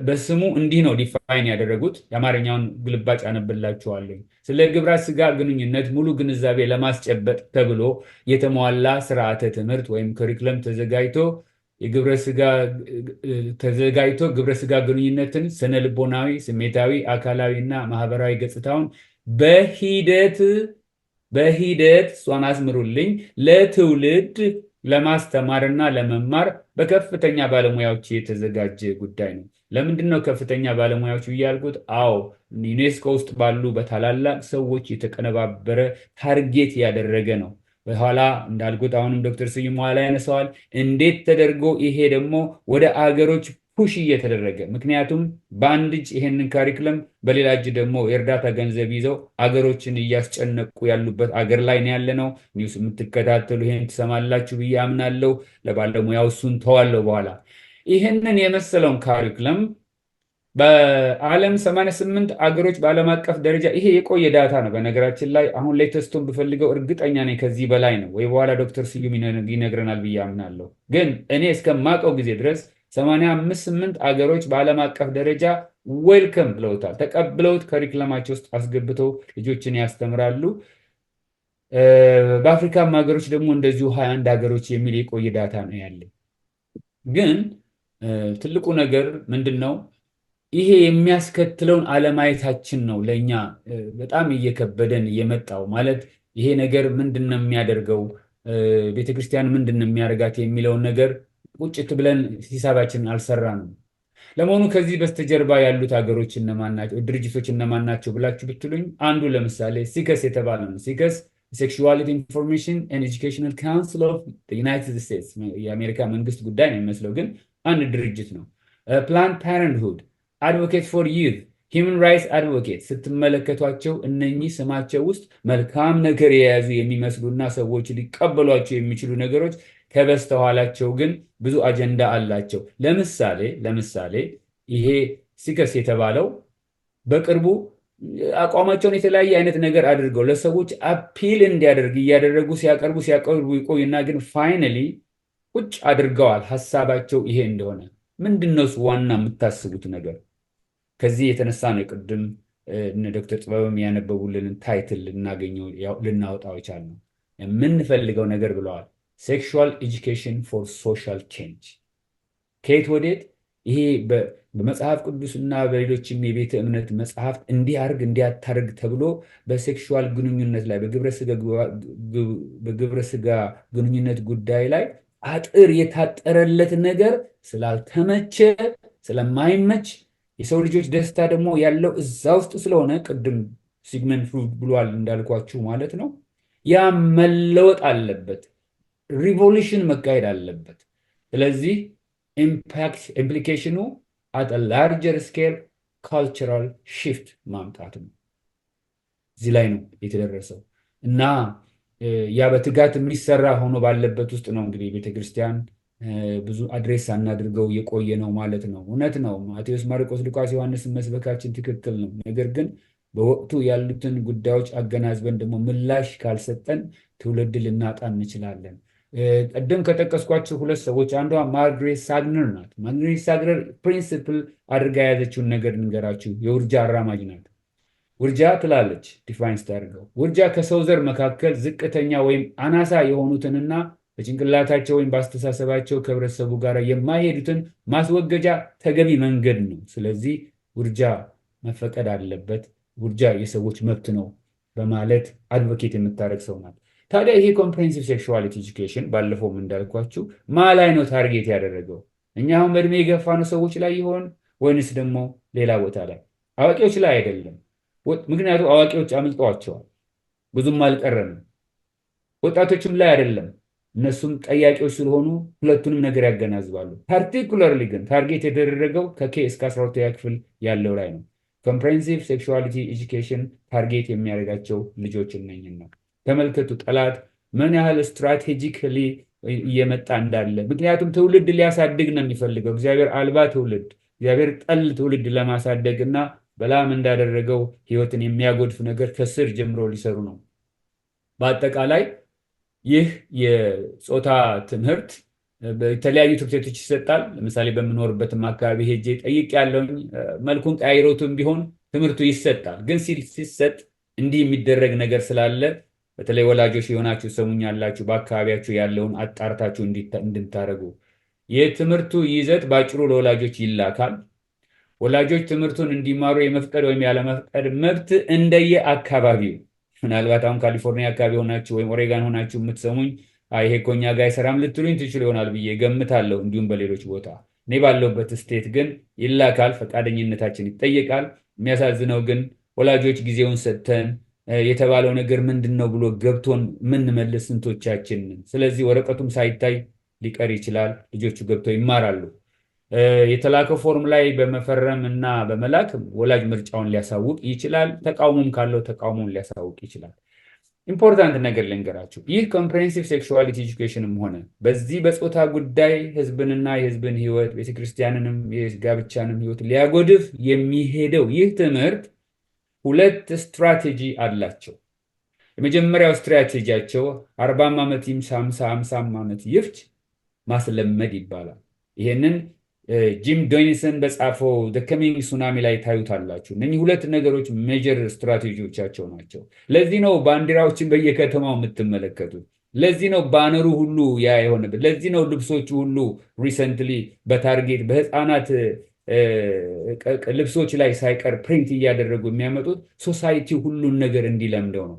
በስሙ እንዲህ ነው ዲፋይን ያደረጉት። የአማርኛውን ግልባጭ አነብላችኋለሁ። ስለ ግብረ ስጋ ግንኙነት ሙሉ ግንዛቤ ለማስጨበጥ ተብሎ የተሟላ ስርዓተ ትምህርት ወይም ከሪኩለም ተዘጋጅቶ ግብረ ስጋ ግንኙነትን ስነ ልቦናዊ፣ ስሜታዊ፣ አካላዊ እና ማህበራዊ ገጽታውን በሂደት እሷን አስምሩልኝ ለትውልድ ለማስተማርና ለመማር በከፍተኛ ባለሙያዎች የተዘጋጀ ጉዳይ ነው። ለምንድን ነው ከፍተኛ ባለሙያዎች ብያልኩት? አዎ ዩኔስኮ ውስጥ ባሉ በታላላቅ ሰዎች የተቀነባበረ ታርጌት ያደረገ ነው። በኋላ እንዳልኩት አሁንም ዶክተር ስዩም ኋላ ያነሳዋል። እንዴት ተደርጎ ይሄ ደግሞ ወደ አገሮች ፑሽ እየተደረገ ምክንያቱም በአንድ እጅ ይሄንን ካሪክለም በሌላ እጅ ደግሞ የእርዳታ ገንዘብ ይዘው አገሮችን እያስጨነቁ ያሉበት አገር ላይ ነው ያለ ነው። ኒውስ የምትከታተሉ ይሄን ትሰማላችሁ ብዬ አምናለሁ። ለባለሙያው እሱን ተዋለው። በኋላ ይህንን የመሰለውን ካሪክለም በዓለም 88 አገሮች በዓለም አቀፍ ደረጃ ይሄ የቆየ ዳታ ነው። በነገራችን ላይ አሁን ላይ ተስቶን ብፈልገው እርግጠኛ ነኝ ከዚህ በላይ ነው ወይ በኋላ ዶክተር ስዩም ይነግረናል ብዬ አምናለሁ። ግን እኔ እስከማውቀው ጊዜ ድረስ 88 አገሮች በዓለም አቀፍ ደረጃ ዌልከም ብለውታል፣ ተቀብለውት ከሪክለማቸው ውስጥ አስገብተው ልጆችን ያስተምራሉ። በአፍሪካም ሀገሮች ደግሞ እንደዚሁ 21 ሀገሮች የሚል የቆየ ዳታ ነው ያለኝ። ግን ትልቁ ነገር ምንድን ነው? ይሄ የሚያስከትለውን አለማየታችን ነው ለእኛ በጣም እየከበደን የመጣው። ማለት ይሄ ነገር ምንድን ነው የሚያደርገው፣ ቤተክርስቲያን ምንድን ነው የሚያደርጋት የሚለውን ነገር ቁጭት ብለን ሂሳባችንን አልሰራንም። ለመሆኑ ከዚህ በስተጀርባ ያሉት ሀገሮች እነማን ናቸው፣ ድርጅቶች እነማን ናቸው ብላችሁ ብትሉኝ አንዱ ለምሳሌ ሲከስ የተባለ ነው። ሲከስ ሴክሹዋሊቲ ኢንፎርሜሽን ኤንድ ኤጁኬሽናል ካውንስል ኦፍ ዩናይትድ ስቴትስ የአሜሪካ መንግስት ጉዳይ ነው የሚመስለው፣ ግን አንድ ድርጅት ነው። ፕላንድ ፓረንትሁድ፣ አድቮኬት ፎር ዩዝ፣ ሂውማን ራይትስ አድቮኬት ስትመለከቷቸው እነኚህ ስማቸው ውስጥ መልካም ነገር የያዙ የሚመስሉና ሰዎች ሊቀበሏቸው የሚችሉ ነገሮች ከበስተኋላቸው ግን ብዙ አጀንዳ አላቸው። ለምሳሌ ይሄ ሲከስ የተባለው በቅርቡ አቋማቸውን የተለያየ አይነት ነገር አድርገው ለሰዎች አፒል እንዲያደርግ እያደረጉ ሲያቀርቡ ይቆይና ግን ፋይናሊ ቁጭ አድርገዋል ሀሳባቸው ይሄ እንደሆነ። ምንድነው ዋና የምታስቡት ነገር? ከዚህ የተነሳ ነው ቅድም ዶክተር ጥበብም ያነበቡልንን ታይትል ልናወጣው የቻልነው። የምንፈልገው ነገር ብለዋል ሴክሹዋል ኤጁኬሽን ፎር ሶሻል ቼንጅ። ከየት ወዴት? ይሄ በመጽሐፍ ቅዱስና በሌሎችም የቤተ እምነት መጽሐፍት እንዲያርግ እንዲያታርግ ተብሎ በሴክሹዋል ግንኙነት ላይ በግብረ ስጋ ግንኙነት ጉዳይ ላይ አጥር የታጠረለት ነገር ስላልተመቸ ስለማይመች የሰው ልጆች ደስታ ደግሞ ያለው እዛ ውስጥ ስለሆነ ቅድም ሲግመንድ ፍሩድ ብሏል እንዳልኳችሁ ማለት ነው። ያ መለወጥ አለበት። ሪቮሉሽን መካሄድ አለበት። ስለዚህ ኢምፕሊኬሽኑ አት ላርጀር ስኬል ካልቸራል ሽፍት ማምጣት ነው። እዚህ ላይ ነው የተደረሰው እና ያ በትጋት የሚሰራ ሆኖ ባለበት ውስጥ ነው እንግዲህ ቤተክርስቲያን ብዙ አድሬስ አናድርገው የቆየ ነው ማለት ነው። እውነት ነው ማቴዎስ፣ ማርቆስ፣ ሉቃስ፣ ዮሐንስ መስበካችን ትክክል ነው። ነገር ግን በወቅቱ ያሉትን ጉዳዮች አገናዝበን ደግሞ ምላሽ ካልሰጠን ትውልድ ልናጣ እንችላለን። ቀደም ከጠቀስኳቸው ሁለት ሰዎች አንዷ ማርግሬት ሳግነር ናት። ማርግሬት ሳግነር ፕሪንሲፕል አድርጋ የያዘችውን ነገር ንገራችሁ። የውርጃ አራማጅ ናት። ውርጃ ትላለች ዲፋይን ስታደርገው ውርጃ ከሰው ዘር መካከል ዝቅተኛ ወይም አናሳ የሆኑትንና በጭንቅላታቸው ወይም በአስተሳሰባቸው ከህብረተሰቡ ጋር የማይሄዱትን ማስወገጃ ተገቢ መንገድ ነው። ስለዚህ ውርጃ መፈቀድ አለበት፣ ውርጃ የሰዎች መብት ነው በማለት አድቮኬት የምታደርግ ሰው ናት። ታዲያ ይሄ ኮምፕሬሄንሲቭ ሴክሹዋሊቲ ኤጁኬሽን ባለፈውም እንዳልኳችሁ ማ ላይ ነው ታርጌት ያደረገው? እኛ አሁን በእድሜ የገፋነው ሰዎች ላይ ይሆን ወይንስ ደግሞ ሌላ ቦታ ላይ? አዋቂዎች ላይ አይደለም። ምክንያቱም አዋቂዎች አምልጠዋቸዋል፣ ብዙም አልቀረንም። ወጣቶችም ላይ አይደለም፣ እነሱም ጠያቂዎች ስለሆኑ ሁለቱንም ነገር ያገናዝባሉ። ፓርቲኩላርሊ ግን ታርጌት የተደረገው ከኬ እስከ 12ኛ ክፍል ያለው ላይ ነው። ኮምፕሬሄንሲቭ ሴክሹዋሊቲ ኤጁኬሽን ታርጌት የሚያደርጋቸው ልጆች እነኝን ነው። ተመልከቱ ጠላት ምን ያህል ስትራቴጂካሊ እየመጣ እንዳለ። ምክንያቱም ትውልድ ሊያሳድግ ነው የሚፈልገው። እግዚአብሔር አልባ ትውልድ፣ እግዚአብሔር ጠል ትውልድ ለማሳደግ እና በላም እንዳደረገው ህይወትን የሚያጎድፍ ነገር ከስር ጀምሮ ሊሰሩ ነው። በአጠቃላይ ይህ የጾታ ትምህርት በተለያዩ ትምህርት ቤቶች ይሰጣል። ለምሳሌ በምኖርበትም አካባቢ ሄጄ ጠይቅ ያለውኝ መልኩን ቀያይሮቱም ቢሆን ትምህርቱ ይሰጣል። ግን ሲሰጥ እንዲህ የሚደረግ ነገር ስላለ በተለይ ወላጆች የሆናችሁ ሰሙኛላችሁ፣ በአካባቢያችሁ ያለውን አጣርታችሁ እንድታደርጉ። የትምህርቱ ይዘት ባጭሩ ለወላጆች ይላካል። ወላጆች ትምህርቱን እንዲማሩ የመፍቀድ ወይም ያለመፍቀድ መብት እንደየ አካባቢው። ምናልባት አሁን ካሊፎርኒያ አካባቢ ሆናችሁ ወይም ኦሬጋን ሆናችሁ የምትሰሙኝ ይሄ እኮ እኛ ጋር አይሰራም ልትሉኝ ትችሉ ይሆናል ብዬ ገምታለሁ። እንዲሁም በሌሎች ቦታ እኔ ባለሁበት ስቴት ግን ይላካል፣ ፈቃደኝነታችን ይጠየቃል። የሚያሳዝነው ግን ወላጆች ጊዜውን ሰጥተን የተባለው ነገር ምንድን ነው ብሎ ገብቶን የምንመልስ ስንቶቻችን። ስለዚህ ወረቀቱም ሳይታይ ሊቀር ይችላል፣ ልጆቹ ገብተው ይማራሉ። የተላከው ፎርም ላይ በመፈረም እና በመላክ ወላጅ ምርጫውን ሊያሳውቅ ይችላል። ተቃውሞም ካለው ተቃውሞን ሊያሳውቅ ይችላል። ኢምፖርታንት ነገር ልንገራችሁ። ይህ ኮምፕሬሄንሲቭ ሴክሹዋሊቲ ኤጁኬሽንም ሆነ በዚህ በጾታ ጉዳይ ህዝብንና የህዝብን ህይወት ቤተክርስቲያንንም የጋብቻንም ህይወት ሊያጎድፍ የሚሄደው ይህ ትምህርት ሁለት ስትራቴጂ አላቸው። የመጀመሪያው ስትራቴጂያቸው 40 ዓመት ይምሳ 50 ዓመት ይፍጅ ማስለመድ ይባላል። ይሄንን ጂም ዶኒሰን በጻፈው ዘ ከሚንግ ሱናሚ ላይ ታዩታላችሁ። እነዚህ ሁለት ነገሮች ሜጀር ስትራቴጂዎቻቸው ናቸው። ለዚህ ነው ባንዲራዎችን በየከተማው የምትመለከቱት። ለዚህ ነው ባነሩ ሁሉ ያ የሆነበት። ለዚህ ነው ልብሶቹ ሁሉ ሪሰንትሊ በታርጌት በህፃናት ልብሶች ላይ ሳይቀር ፕሪንት እያደረጉ የሚያመጡት ሶሳይቲ ሁሉን ነገር እንዲለምደው ነው።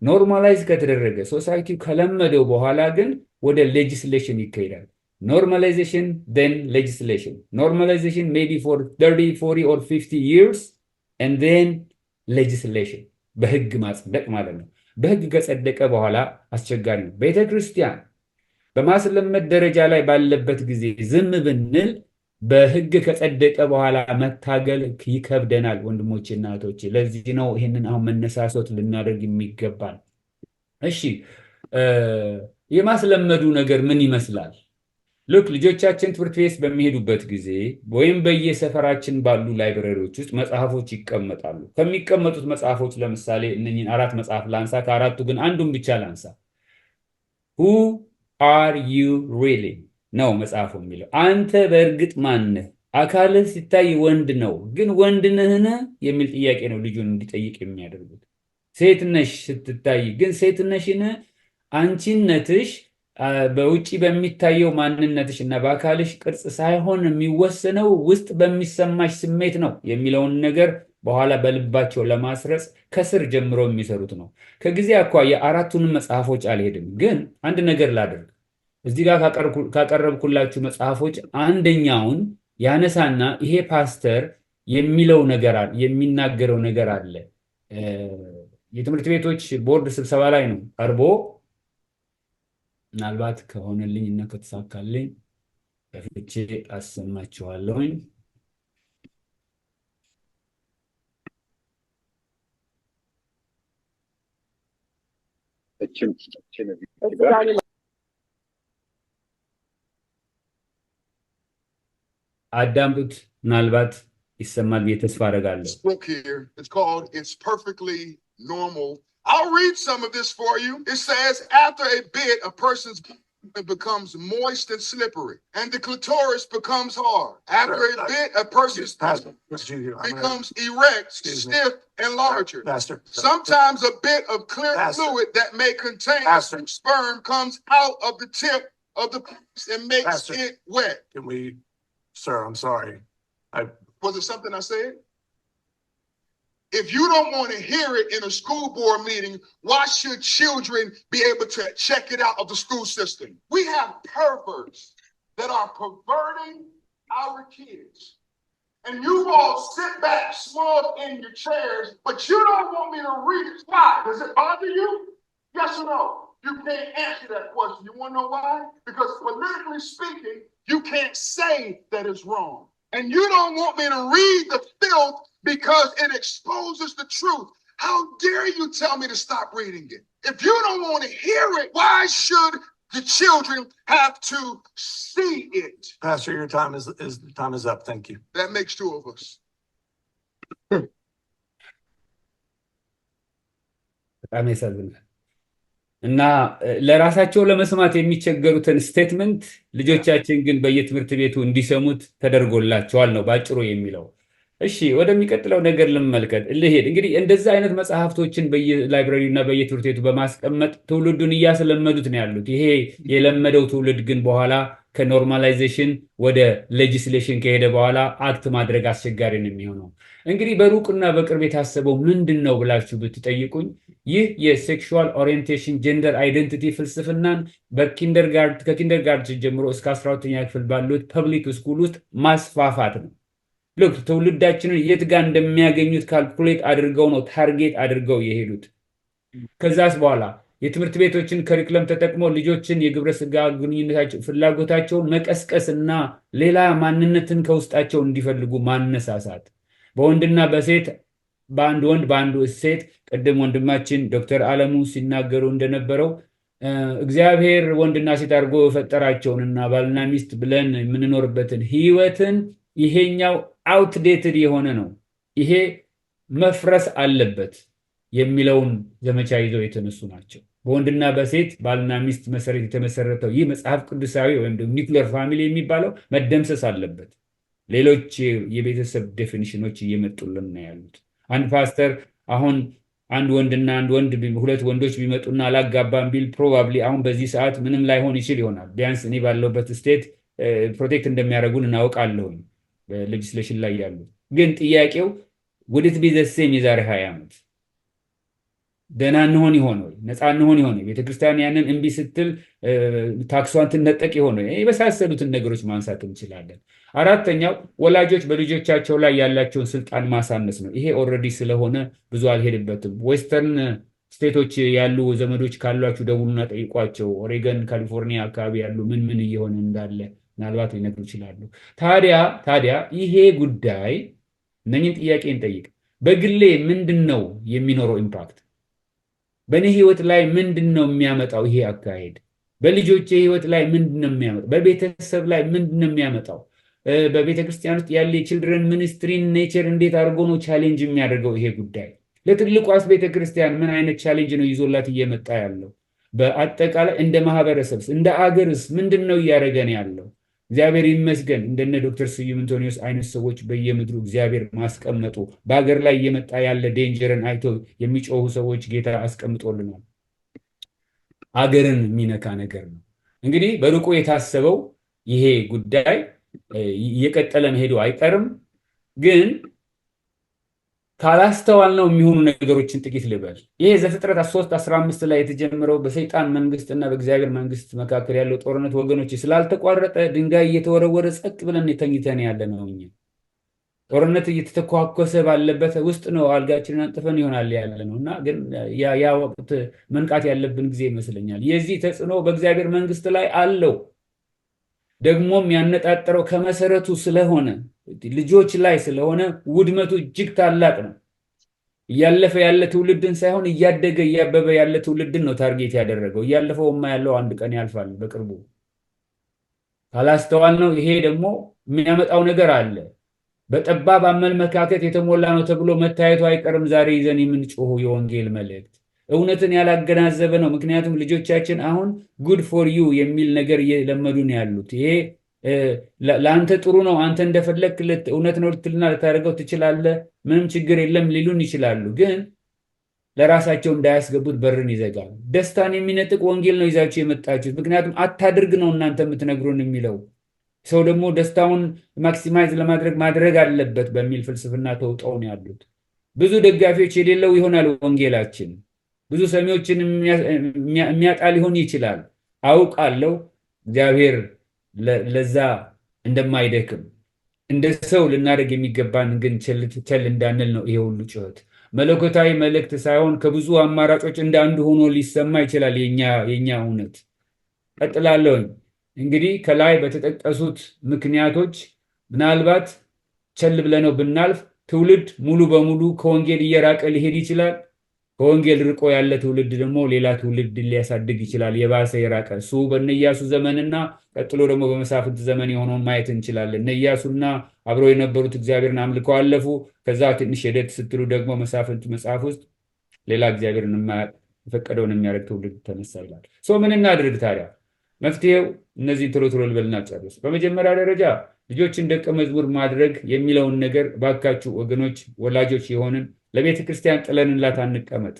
ኖርማላይዝ ከተደረገ ሶሳይቲው ከለመደው በኋላ ግን ወደ ሌጂስሌሽን ይካሄዳል። Normalization, then legislation. Normalization maybe for 30, 40 or 50 years, and then legislation. በህግ ማጽደቅ ማለት ነው። በህግ ከጸደቀ በኋላ አስቸጋሪ ነው። ቤተክርስቲያን በማስለመድ ደረጃ ላይ ባለበት ጊዜ ዝም ብንል በህግ ከጸደቀ በኋላ መታገል ይከብደናል ወንድሞቼና እህቶቼ። ለዚህ ነው ይህንን አሁን መነሳሶት ልናደርግ የሚገባል። እሺ የማስለመዱ ነገር ምን ይመስላል? ልክ ልጆቻችን ትምህርት ቤት በሚሄዱበት ጊዜ ወይም በየሰፈራችን ባሉ ላይብረሪዎች ውስጥ መጽሐፎች ይቀመጣሉ። ከሚቀመጡት መጽሐፎች ለምሳሌ እነኚህን 4 መጽሐፍ ላንሳ፣ ከአራቱ ግን አንዱን ብቻ ላንሳ። Who are you really ነው መጽሐፉ የሚለው። አንተ በእርግጥ ማን ነህ? አካልህ ሲታይ ወንድ ነው፣ ግን ወንድ ነህን የሚል ጥያቄ ነው ልጁን እንዲጠይቅ የሚያደርጉት። ሴት ነሽ ስትታይ ግን ሴት ነሽን? አንቺነትሽ በውጪ በሚታየው ማንነትሽ እና በአካልሽ ቅርጽ ሳይሆን የሚወሰነው ውስጥ በሚሰማሽ ስሜት ነው የሚለውን ነገር በኋላ በልባቸው ለማስረጽ ከስር ጀምሮ የሚሰሩት ነው። ከጊዜ አኳያ አራቱንም መጽሐፎች አልሄድም፣ ግን አንድ ነገር ላድርግ። እዚህ ጋር ካቀረብኩላችሁ መጽሐፎች አንደኛውን ያነሳና ይሄ ፓስተር የሚለው ነገር አለ፣ የሚናገረው ነገር አለ። የትምህርት ቤቶች ቦርድ ስብሰባ ላይ ነው ቀርቦ ምናልባት ከሆነልኝ እና ከተሳካልኝ በፍቼ አሰማችኋለሁኝ። አዳምጡት፣ ምናልባት ይሰማል ብዬ ተስፋ አደርጋለሁ። It's called It's Perfectly Normal I'll read some of this for you. It says, after a bit, a person's it becomes moist and slippery, and the clitoris becomes hard. After a bit, a person's becomes erect, stiff, and larger. Sometimes a bit of clear fluid that may contain sperm comes out of the tip of the penis and makes it wet. Can we, sir, I'm sorry. Was it something I said? If you don't want to hear it in a school board meeting, why should children be able to check it out of the school system? We have perverts that are perverting our kids. And you all sit back smug in your chairs, but you don't want me to read it. Why? Does it bother you? Yes or no? You can't answer that question. You want to know why? Because politically speaking, you can't say that it's wrong. And you don't want me to read the filth because it exposes the truth. How dare you tell me to stop reading it? If you don't want to hear it, why should the children have to see it? Pastor, your time is up. Thank you. That makes two of us. በጣም ያሳዝናል። እና ለራሳቸው ለመስማት የሚቸገሩትን ስቴትመንት ልጆቻችን ግን በየትምህርት ቤቱ እንዲሰሙት ተደርጎላቸዋል ነው ባጭሩ የሚለው። እሺ ወደሚቀጥለው ነገር ልመልከት ልሄድ። እንግዲህ እንደዛ አይነት መጽሐፍቶችን በየላይብራሪው እና በየትምህርት ቤቱ በማስቀመጥ ትውልዱን እያስለመዱት ነው ያሉት። ይሄ የለመደው ትውልድ ግን በኋላ ከኖርማላይዜሽን ወደ ሌጂስሌሽን ከሄደ በኋላ አክት ማድረግ አስቸጋሪ ነው የሚሆነው። እንግዲህ በሩቅና በቅርብ የታሰበው ምንድነው ብላችሁ ብትጠይቁኝ ይህ የሴክሹዋል ኦሪየንቴሽን ጀንደር አይደንቲቲ ፍልስፍናን ከኪንደርጋርተን ጀምሮ እስከ 12ኛ ክፍል ባሉት ፐብሊክ ስኩል ውስጥ ማስፋፋት ነው። ሉክ ትውልዳችንን የት ጋር እንደሚያገኙት ካልኩሌት አድርገው ነው ታርጌት አድርገው የሄዱት። ከዛስ በኋላ የትምህርት ቤቶችን ከሪኩለም ተጠቅሞ ልጆችን የግብረ ስጋ ግንኙነታቸው ፍላጎታቸውን መቀስቀስና ሌላ ማንነትን ከውስጣቸው እንዲፈልጉ ማነሳሳት፣ በወንድና በሴት በአንድ ወንድ በአንዱ ሴት ቀደም ወንድማችን ዶክተር አለሙ ሲናገሩ እንደነበረው እግዚአብሔር ወንድና ሴት አድርጎ የፈጠራቸውንና ባልና ሚስት ብለን የምንኖርበትን ህይወትን ይሄኛው አውትዴትድ የሆነ ነው፣ ይሄ መፍረስ አለበት የሚለውን ዘመቻ ይዘው የተነሱ ናቸው። በወንድና በሴት ባልና ሚስት መሰረት የተመሰረተው ይህ መጽሐፍ ቅዱሳዊ ወይም ደግሞ ኒውክሊየር ፋሚሊ የሚባለው መደምሰስ አለበት። ሌሎች የቤተሰብ ዴፊኒሽኖች እየመጡልን ነው ያሉት። አንድ ፓስተር አሁን አንድ ወንድና አንድ ወንድ ሁለት ወንዶች ቢመጡና አላጋባም ቢል ፕሮባብሊ አሁን በዚህ ሰዓት ምንም ላይሆን ይችል ይሆናል። ቢያንስ እኔ ባለውበት ስቴት ፕሮቴክት እንደሚያደርጉን እናውቃለሁኝ በሌጂስሌሽን ላይ ያሉ። ግን ጥያቄው would it be the same የዛሬ 20 ዓመት ደህና እንሆን ይሆን ወይ? ነፃ እንሆን ይሆን? ቤተክርስቲያን ያንን እምቢ ስትል ታክሷን ትነጠቅ ይሆን? የመሳሰሉትን ነገሮች ማንሳት እንችላለን። አራተኛው ወላጆች በልጆቻቸው ላይ ያላቸውን ስልጣን ማሳነስ ነው። ይሄ ኦልሬዲ ስለሆነ ብዙ አልሄድበትም። ዌስተርን ስቴቶች ያሉ ዘመዶች ካሏችሁ ደውሉና ጠይቋቸው። ኦሬገን፣ ካሊፎርኒያ አካባቢ ያሉ ምን እየሆነ እንዳለ ምናልባት ሊነግሩ ይችላሉ። ታዲያ ይሄ ጉዳይ እነኝን ጥያቄ እንጠይቅ። በግሌ ምንድነው የሚኖረው ኢምፓክት? በእኔ ህይወት ላይ ምንድነው የሚያመጣው ይሄ አካሄድ? በልጆቼ ህይወት ላይ ምንድነው የሚያመጣው? በቤተሰብ ላይ ምንድነው የሚያመጣው? በቤተክርስቲያን ውስጥ ያለ የችልድረን ሚኒስትሪን ኔቸር እንዴት አድርጎ ነው ቻሌንጅ የሚያደርገው ይሄ ጉዳይ? ለትልቋስ ቤተክርስቲያን ምን አይነት ቻሌንጅ ነው ይዞላት እየመጣ ያለው? በአጠቃላይ እንደ ማህበረሰብስ እንደ አገርስ ምንድነው እያደረገን ያለው? እግዚአብሔር ይመስገን እንደነ ዶክተር ስዩም አንቶኒዮስ አይነት ሰዎች በየምድሩ እግዚአብሔር ማስቀመጡ በአገር ላይ እየመጣ ያለ ዴንጀርን አይቶ የሚጮሁ ሰዎች ጌታ አስቀምጦልናል። አገርን የሚነካ ነገር ነው። እንግዲህ በሩቁ የታሰበው ይሄ ጉዳይ እየቀጠለ መሄዱ አይቀርም። ግን ካላስተዋልነው የሚሆኑ ነገሮችን ጥቂት ልበል። ይሄ ዘፍጥረት 3:15 ላይ የተጀመረው በሰይጣን መንግስትና በእግዚአብሔር መንግስት መካከል ያለው ጦርነት ወገኖች ስላልተቋረጠ ድንጋይ እየተወረወረ ጸጥ ብለን ተኝተን ያለ ነው። ጦርነት እየተተኳኮሰ ባለበት ውስጥ ነው አልጋችንን አንጥፈን ይሆናል ያለ ነውና ግን ያ ወቅት መንቃት ያለብን ጊዜ ይመስለኛል። የዚህ ተጽዕኖ በእግዚአብሔር መንግስት ላይ አለው። ደግሞም ያነጣጠረው ከመሰረቱ ስለሆነ ልጆች ላይ ስለሆነ ውድመቱ እጅግ ታላቅ ነው። እያለፈ ያለ ትውልድን ሳይሆን እያደገ እያበበ ያለ ትውልድን ነው ታርጌት ያደረገው። እያለፈውማ ያለው አንድ ቀን ያልፋል በቅርቡ። ካላስተዋልነው ይሄ ደግሞ የሚያመጣው ነገር አለ። በጠባብ አመለካከት የተሞላ ነው ተብሎ መታየቱ አይቀርም። ዛሬ ይዘን የምንጮኸው የወንጌል መልእክት እውነትን ያላገናዘበ ነው። ምክንያቱም ልጆቻችን አሁን ጉድ ፎር ዩ የሚል ነገር እየለመዱ ነው ያሉት። ይሄ ለአንተ ጥሩ ነው፣ አንተ እንደፈለክ እውነት ነው ልትልና ልታደርገው ትችላለህ፣ ምንም ችግር የለም ሊሉን ይችላሉ። ግን ለራሳቸው እንዳያስገቡት በርን ይዘጋል። ደስታን የሚነጥቅ ወንጌል ነው ይዛችሁ የመጣችሁት። ምክንያቱም አታድርግ ነው እናንተ የምትነግሩን የሚለው። ሰው ደግሞ ደስታውን ማክሲማይዝ ለማድረግ ማድረግ አለበት በሚል ፍልስፍና ተውጠው ነው ያሉት። ብዙ ደጋፊዎች የሌለው ይሆናል ወንጌላችን፣ ብዙ ሰሚዎችን የሚያጣ ሊሆን ይችላል። አውቃለሁ እግዚአብሔር ለዛ እንደማይደክም። እንደ ሰው ልናደርግ የሚገባን ግን ቸል እንዳንል ነው ይሄ ሁሉ ጩኸት። መለኮታዊ መልእክት ሳይሆን ከብዙ አማራጮች እንደ አንዱ ሆኖ ሊሰማ ይችላል የኛ እውነት። ቀጥላለሁኝ። እንግዲህ ከላይ በተጠቀሱት ምክንያቶች ምናልባት ቸል ብለነው ብናልፍ ትውልድ ሙሉ በሙሉ ከወንጌል እየራቀ ሊሄድ ይችላል። ከወንጌል ርቆ ያለ ትውልድ ደግሞ ሌላ ትውልድ ሊያሳድግ ይችላል፣ የባሰ የራቀ። እሱ በእነ ኢያሱ ዘመንና ቀጥሎ ደግሞ በመሳፍንት ዘመን የሆነውን ማየት እንችላለን። እነ ኢያሱና አብረው የነበሩት እግዚአብሔርን አምልከው አለፉ። ከዛ ትንሽ ሄደት ስትሉ ደግሞ መሳፍንት መጽሐፍ ውስጥ ሌላ እግዚአብሔርን የፈቀደውን የሚያደርግ ትውልድ ተነሳ ይላል። ምን እናድርግ ታዲያ? መፍትሄው እነዚህ ቶሎ ልበልና ጨርስ። በመጀመሪያ ደረጃ ልጆችን ደቀ መዝሙር ማድረግ የሚለውን ነገር ባካችሁ ወገኖች፣ ወላጆች የሆንን ለቤተ ክርስቲያን ጥለንላት አንቀመጥ።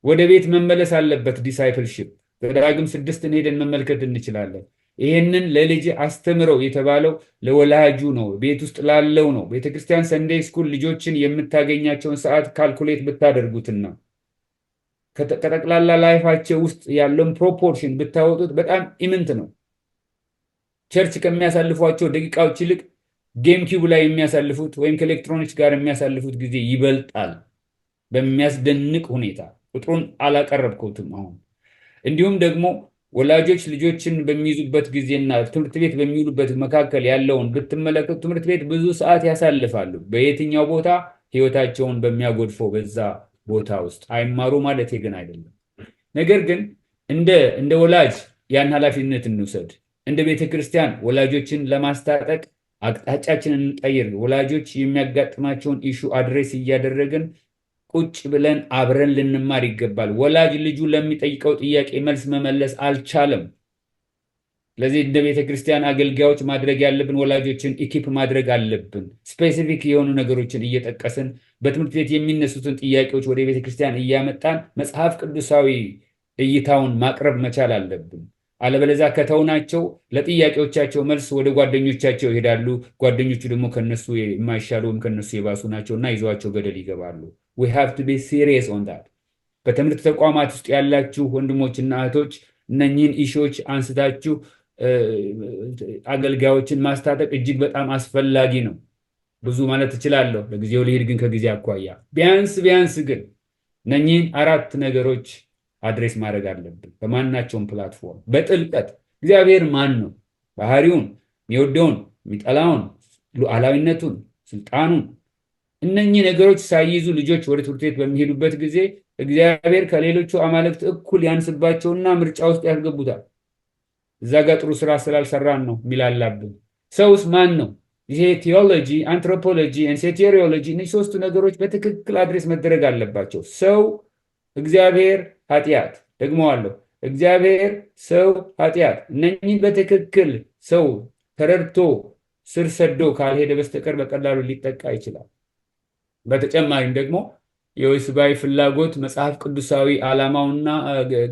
ወደ ቤት መመለስ አለበት ዲሳይፕልሺፕ። ዘዳግም 6ን ሄደን መመልከት እንችላለን። ይሄንን ለልጅ አስተምረው የተባለው ለወላጁ ነው፣ ቤት ውስጥ ላለው ነው። ቤተ ክርስቲያን ሰንዴይ ስኩል ልጆችን የምታገኛቸውን ሰዓት ካልኩሌት ብታደርጉትና ከጠቅላላ ላይፋቸው ውስጥ ያለውን ፕሮፖርሽን ብታወጡት በጣም ኢምንት ነው። ቸርች ከሚያሳልፏቸው ደቂቃዎች ይልቅ ጌም ኪዩብ ላይ የሚያሳልፉት ወይም ከኤሌክትሮኒክስ ጋር የሚያሳልፉት ጊዜ ይበልጣል በሚያስደንቅ ሁኔታ። ቁጥሩን አላቀረብኩትም አሁን። እንዲሁም ደግሞ ወላጆች ልጆችን በሚይዙበት ጊዜና ትምህርት ቤት በሚውሉበት መካከል ያለውን ብትመለከቱ ትምህርት ቤት ብዙ ሰዓት ያሳልፋሉ። በየትኛው ቦታ? ህይወታቸውን በሚያጎድፈው በዛ ቦታ ውስጥ አይማሩ ማለት ግን አይደለም። ነገር ግን እንደ ወላጅ ያን ኃላፊነት እንውሰድ። እንደ ቤተ ክርስቲያን ወላጆችን ለማስታጠቅ አቅጣጫችንን እንቀይር። ወላጆች የሚያጋጥማቸውን ኢሹ አድሬስ እያደረግን ቁጭ ብለን አብረን ልንማር ይገባል። ወላጅ ልጁ ለሚጠይቀው ጥያቄ መልስ መመለስ አልቻለም። ስለዚህ እንደ ቤተ ክርስቲያን አገልጋዮች ማድረግ ያለብን ወላጆችን ኢኪፕ ማድረግ አለብን። ስፔሲፊክ የሆኑ ነገሮችን እየጠቀስን በትምህርት ቤት የሚነሱትን ጥያቄዎች ወደ ቤተ ክርስቲያን እያመጣን መጽሐፍ ቅዱሳዊ እይታውን ማቅረብ መቻል አለብን። አለበለዚያ ከተውናቸው ለጥያቄዎቻቸው መልስ ወደ ጓደኞቻቸው ይሄዳሉ። ጓደኞቹ ደግሞ ከነሱ የማይሻሉ ወይም ከነሱ የባሱ ናቸውና ይዘዋቸው ገደል ይገባሉ። we have to be serious on that። በትምህርት ተቋማት ውስጥ ያላችሁ ወንድሞችና እህቶች እነኚህን ኢሹዎች አንስታችሁ አገልጋዮችን ማስታጠቅ እጅግ በጣም አስፈላጊ ነው። ብዙ ማለት እችላለሁ፣ ለጊዜው ልሄድ ግን ከጊዜ አኳያ ቢያንስ ግን እነኚህን 4 ነገሮች አድሬስ ማድረግ አለብን በማናቸውም ፕላትፎርም በጥልቀት። እግዚአብሔር ማን ነው? ባህሪውን፣ የሚወደውን፣ የሚጠላውን፣ ሉዓላዊነቱን፣ ስልጣኑን፣ እነኚህ ነገሮች ሳይይዙ ልጆች ወደ ትምህርት ቤት በሚሄዱበት ጊዜ እግዚአብሔር ከሌሎቹ አማልክት እኩል ያንስባቸውና ምርጫ ውስጥ ያስገቡታል። እዛ ጋር ጥሩ ስራ ስላልሰራን ነው የሚላላብን። ሰውስ ማን ነው? ይሄ ቲዮሎጂ፣ አንትሮፖሎጂ፣ ሶቴሪዮሎጂ እነዚህ 3 ነገሮች በትክክል አድሬስ መደረግ አለባቸው። ሰው፣ እግዚአብሔር፣ ኃጢአት። ደግመዋለሁ፣ እግዚአብሔር፣ ሰው፣ ኃጢአት። እነኚህን በትክክል ሰው ተረድቶ ስር ሰዶ ካልሄደ በስተቀር በቀላሉ ሊጠቃ ይችላል። በተጨማሪም ደግሞ የወሲባዊ ፍላጎት መጽሐፍ ቅዱሳዊ ዓላማውና